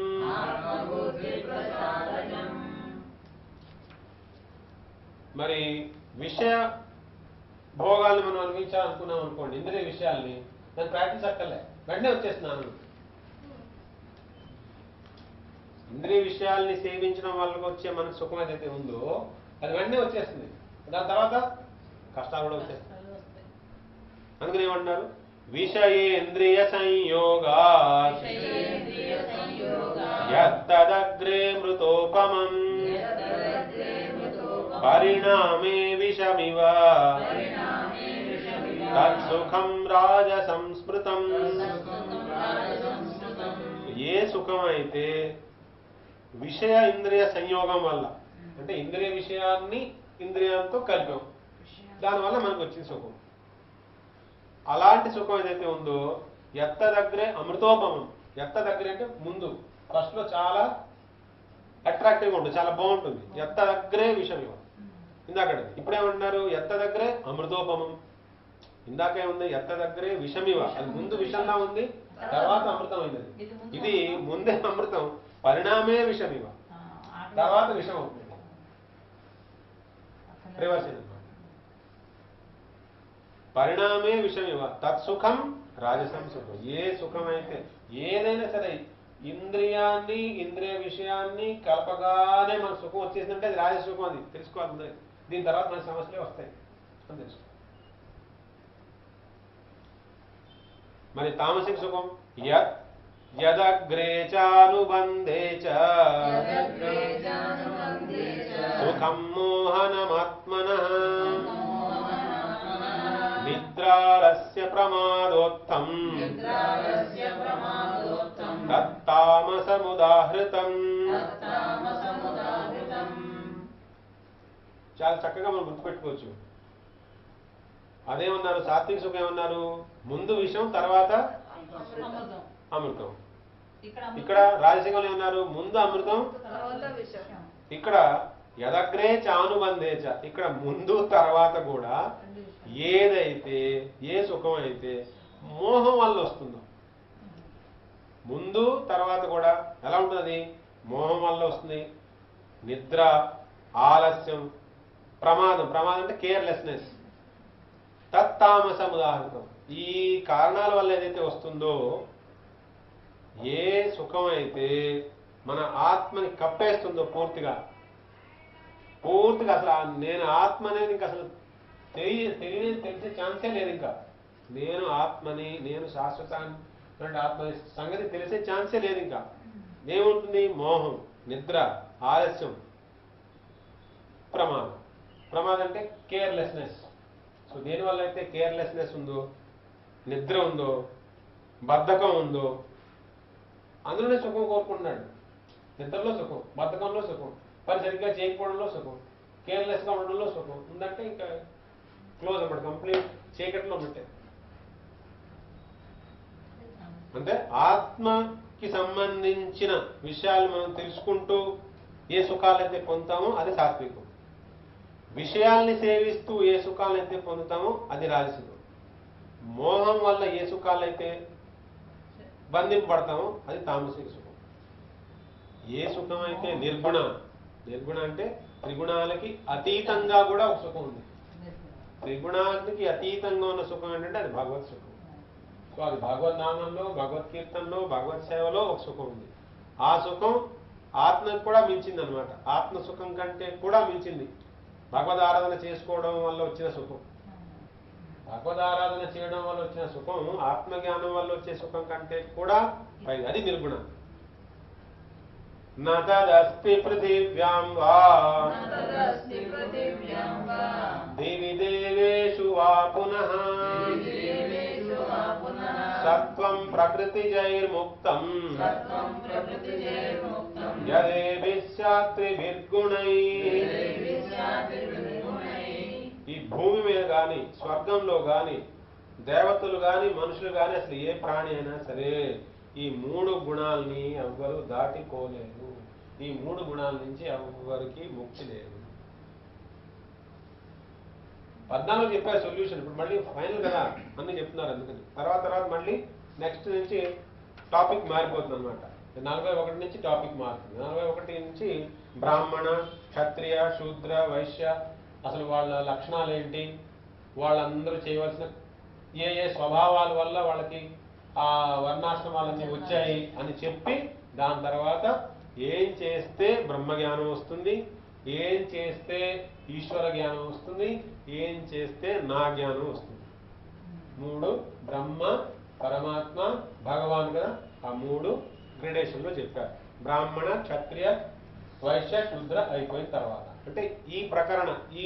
మరి విషయ భోగాల్ని మనం అనుభవించాలనుకున్నాం అనుకోండి, ఇంద్రియ విషయాల్ని, దాని ప్రాక్టీస్ అక్కర్లే, వెంటనే వచ్చేస్తున్నాను. ఇంద్రియ విషయాల్ని సేవించడం వల్ల వచ్చే మనకు సుఖం ఏదైతే ఉందో అది వెంటనే వచ్చేస్తుంది. దాని తర్వాత కష్టాలు కూడా వచ్చేస్తాయి. అందుకని ఏమంటున్నారు? విషయేంద్రియ సంయోగా యత్తదగ్రే మృతోపమం పరిణామే విషమివ తత్సుఖం రాజసంస్మృతం. ఏ సుఖం అయితే విషయ ఇంద్రియ సంయోగం వల్ల, అంటే ఇంద్రియ విషయాన్ని ఇంద్రియంతో కలిపాం, దానివల్ల మనకు వచ్చింది సుఖం. అలాంటి సుఖం ఏదైతే ఉందో ఎత్త దగ్గరే అమృతోపమం. ఎత్త దగ్గర అంటే ముందు ఫస్ట్ లో చాలా అట్రాక్టివ్గా ఉంటుంది, చాలా బాగుంటుంది. ఎత్త దగ్గరే విషయం ఇవ్వ. ఇందాక ఇప్పుడేమంటున్నారు? ఎత్త దగ్గరే అమృతోపమం. ఇందాకే ఉంది ఎత్త దగ్గరే విషమివ, అది ముందు విషంలా ఉంది, తర్వాత అమృతం అయింది. ఇది ముందే అమృతం, పరిణామే విషమివ, తర్వాత విషం అవుతుంది. రివర్స్ అయింది. పరిణామే విషమివ తత్సుఖం రాజసం సుఖం. ఏ సుఖం అయితే ఏదైనా సరే ఇంద్రియాన్ని ఇంద్రియ విషయాన్ని కలపగానే మన సుఖం వచ్చేసిందంటే అది రాజసుఖం. అది తెలుసుకోవాలి. దీని తర్వాత మన సమస్యలే వస్తాయి అని తెలుసుకో. మరి తామసిక సుఖం యదగ్రే చానుబంధే చ సుఖం మోహనమాత్మనః నిద్రాలస్య ప్రమాదోత్తం తత్తామసముదాహృతం. చాలా చక్కగా మనం గుర్తుపెట్టుకోవచ్చు. అదేమన్నారు? సాత్విక సుఖం ఏమన్నారు? ముందు విషం, తర్వాత అమృతం. ఇక్కడ రాజసికంలో ఏమన్నారు? ముందు అమృతం, ఇక్కడ యదగ్రే చానుబంధేచ. ఇక్కడ ముందు తర్వాత కూడా ఏదైతే ఏ సుఖం అయితే మోహం వల్ల వస్తుందో, ముందు తర్వాత కూడా ఎలా ఉంటుంది? మోహం వల్ల వస్తుంది. నిద్ర, ఆలస్యం, ప్రమాదం. ప్రమాదం అంటే కేర్లెస్నెస్. తత్తామసం ఉదాహరణం. ఈ కారణాల వల్ల ఏదైతే వస్తుందో, ఏ సుఖం అయితే మన ఆత్మని కప్పేస్తుందో పూర్తిగా అసలు నేను ఆత్మ అనేది ఇంకా అసలు తెలిసే ఛాన్సే లేదు. ఇంకా నేను ఆత్మని, నేను శాశ్వతాన్ని ఆత్మ సంగతి తెలిసే ఛాన్సే లేదు. ఇంకా ఏముంటుంది? మోహం, నిద్ర, ఆలస్యం, ప్రమాదం. ప్రమాదం అంటే కేర్లెస్నెస్. సో దేనివల్ల అయితే కేర్లెస్నెస్ ఉందో, నిద్ర ఉందో, బద్ధకం ఉందో, అందులోనే సుఖం కోరుకుంటున్నాడు. నిద్రలో సుఖం, బద్ధకంలో సుఖం, పని సరిగ్గా చేయకపోవడంలో సుఖం, కేర్లెస్గా ఉండడంలో సుఖం ఉందంటే ఇంకా క్లోజ్ అన్నమాట, కంప్లీట్ చీకట్లో ఉంటే. అంటే ఆత్మకి సంబంధించిన విషయాలు మనం తెలుసుకుంటూ ఏ సుఖాలైతే పొందుతామో అది సాత్వికం. విషయాల్ని సేవిస్తూ ఏ సుఖాలైతే పొందుతామో అది రాజసికం. మోహం వల్ల ఏ సుఖాలైతే బంధింపబడతామో అది తామసిక సుఖం. ఏ సుఖం అయితే నిర్గుణ అంటే త్రిగుణాలకి అతీతంగా కూడా ఒక సుఖం ఉంది. త్రిగుణానికి అతీతంగా ఉన్న సుఖం ఏంటంటే అది భగవత్ సుఖం. సో అది భగవద్ నామంలో, భగవత్ కీర్తనలో, భగవత్ సేవలో ఒక సుఖం ఉంది. ఆ సుఖం ఆత్మకు కూడా మించింది అనమాట. ఆత్మ సుఖం కంటే కూడా మించింది భగవద్ ఆరాధన చేసుకోవడం వల్ల వచ్చిన సుఖం. భగవద్ ఆరాధన చేయడం వల్ల వచ్చిన సుఖం ఆత్మజ్ఞానం వల్ల వచ్చే సుఖం కంటే కూడా పైగా అది నిర్గుణం. నదస్తి పృథివ్యాం వా దేవి దేవేషు వా పునః సత్వం ప్రకృతిజైర్ముక్తం యదేభిస్యాత్రిభిర్గుణైః. ఈ భూమి మీద గాని, స్వర్గంలో గాని, దేవతలు గాని, మనుషులు గాని, అసలు ఏ ప్రాణి అయినా సరే ఈ మూడు గుణాలని ఎవ్వరు దాటిపోలేరు. ఈ మూడు గుణాల నుంచి ఎవ్వరికి ముక్తి లేదు. 14 చెప్పారు సొల్యూషన్. ఇప్పుడు మళ్ళీ ఫైనల్ కదా అన్ని చెప్తున్నారు. అందుకని తర్వాత మళ్ళీ నెక్స్ట్ నుంచి టాపిక్ మారిపోతుంది అనమాట. 41 నుంచి టాపిక్ మారుతుంది. 41 నుంచి బ్రాహ్మణ, క్షత్రియ, శూద్ర, వైశ్య అసలు వాళ్ళ లక్షణాలు ఏంటి, వాళ్ళందరూ చేయవలసిన ఏ స్వభావాల వల్ల వాళ్ళకి ఆ వర్ణాశ్రమాలన్నీ వచ్చాయి అని చెప్పి దాని తర్వాత ఏం చేస్తే బ్రహ్మజ్ఞానం వస్తుంది, ఏం చేస్తే ఈశ్వర జ్ఞానం వస్తుంది, ఏం చేస్తే నా జ్ఞానం వస్తుంది. 3 బ్రహ్మ, పరమాత్మ, భగవాన్ కదా, ఆ 3 గ్రేడేషన్లో చెప్పారు. బ్రాహ్మణ, క్షత్రియ, వైశ్య, శూద్ర అయిపోయిన తర్వాత అంటే ఈ ప్రకరణ ఈ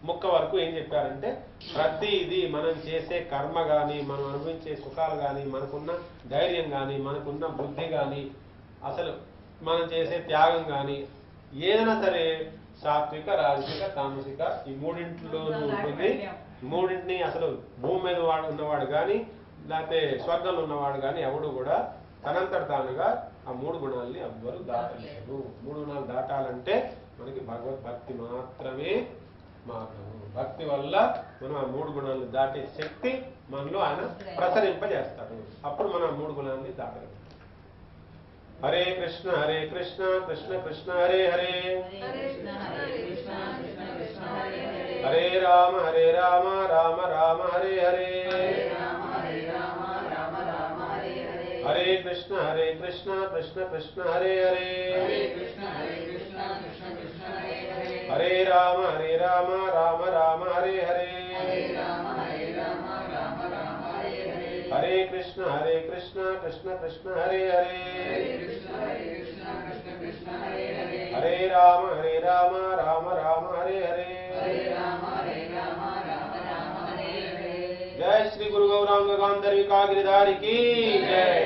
ముక్క వరకు ఏం చెప్పారంటే ప్రతిది మనం చేసే కర్మ కానీ, మనం అనుభవించే సుఖాలు కానీ, మనకున్న ధైర్యం కానీ, మనకున్న బుద్ధి కానీ, అసలు మనం చేసే త్యాగం కానీ ఏదైనా సరే సాత్విక, రాజసిక, తామసిక ఈ మూడింటిలోనూ ఉంటుంది. మూడింటిని అసలు భూమి మీద ఉన్నవాడు కానీ లేకపోతే స్వర్గంలో ఉన్నవాడు కానీ ఎవడు కూడా తనంతట తానుగా ఆ 3 గుణాలని ఎవ్వరు దాటలేరు. 3 గుణాలు దాటాలంటే మనకి భగవద్భక్తి మాత్రమే మార్గము. భక్తి వల్ల మనం ఆ 3 గుణాలను దాటే శక్తి మనలో ఆయన ప్రసరింపజేస్తాడు. అప్పుడు మనం ఆ 3 గుణాలని దాటగలం. హరే కృష్ణ కృష్ణ కృష్ణ హరే హరే, హరే రామ రామ రామ హరే హరే, హరే కృష్ణ కృష్ణ కృష్ణ హరే హరే, హరే రామ రామ రామ హరే హరే, హరే కృష్ణ కృష్ణ కృష్ణ హరే హరే, హరే రామ రామ రామ హరే హరే. జై శ్రీ గురు గౌరాంగ గాంధర్వికా గిరిధారి की जय.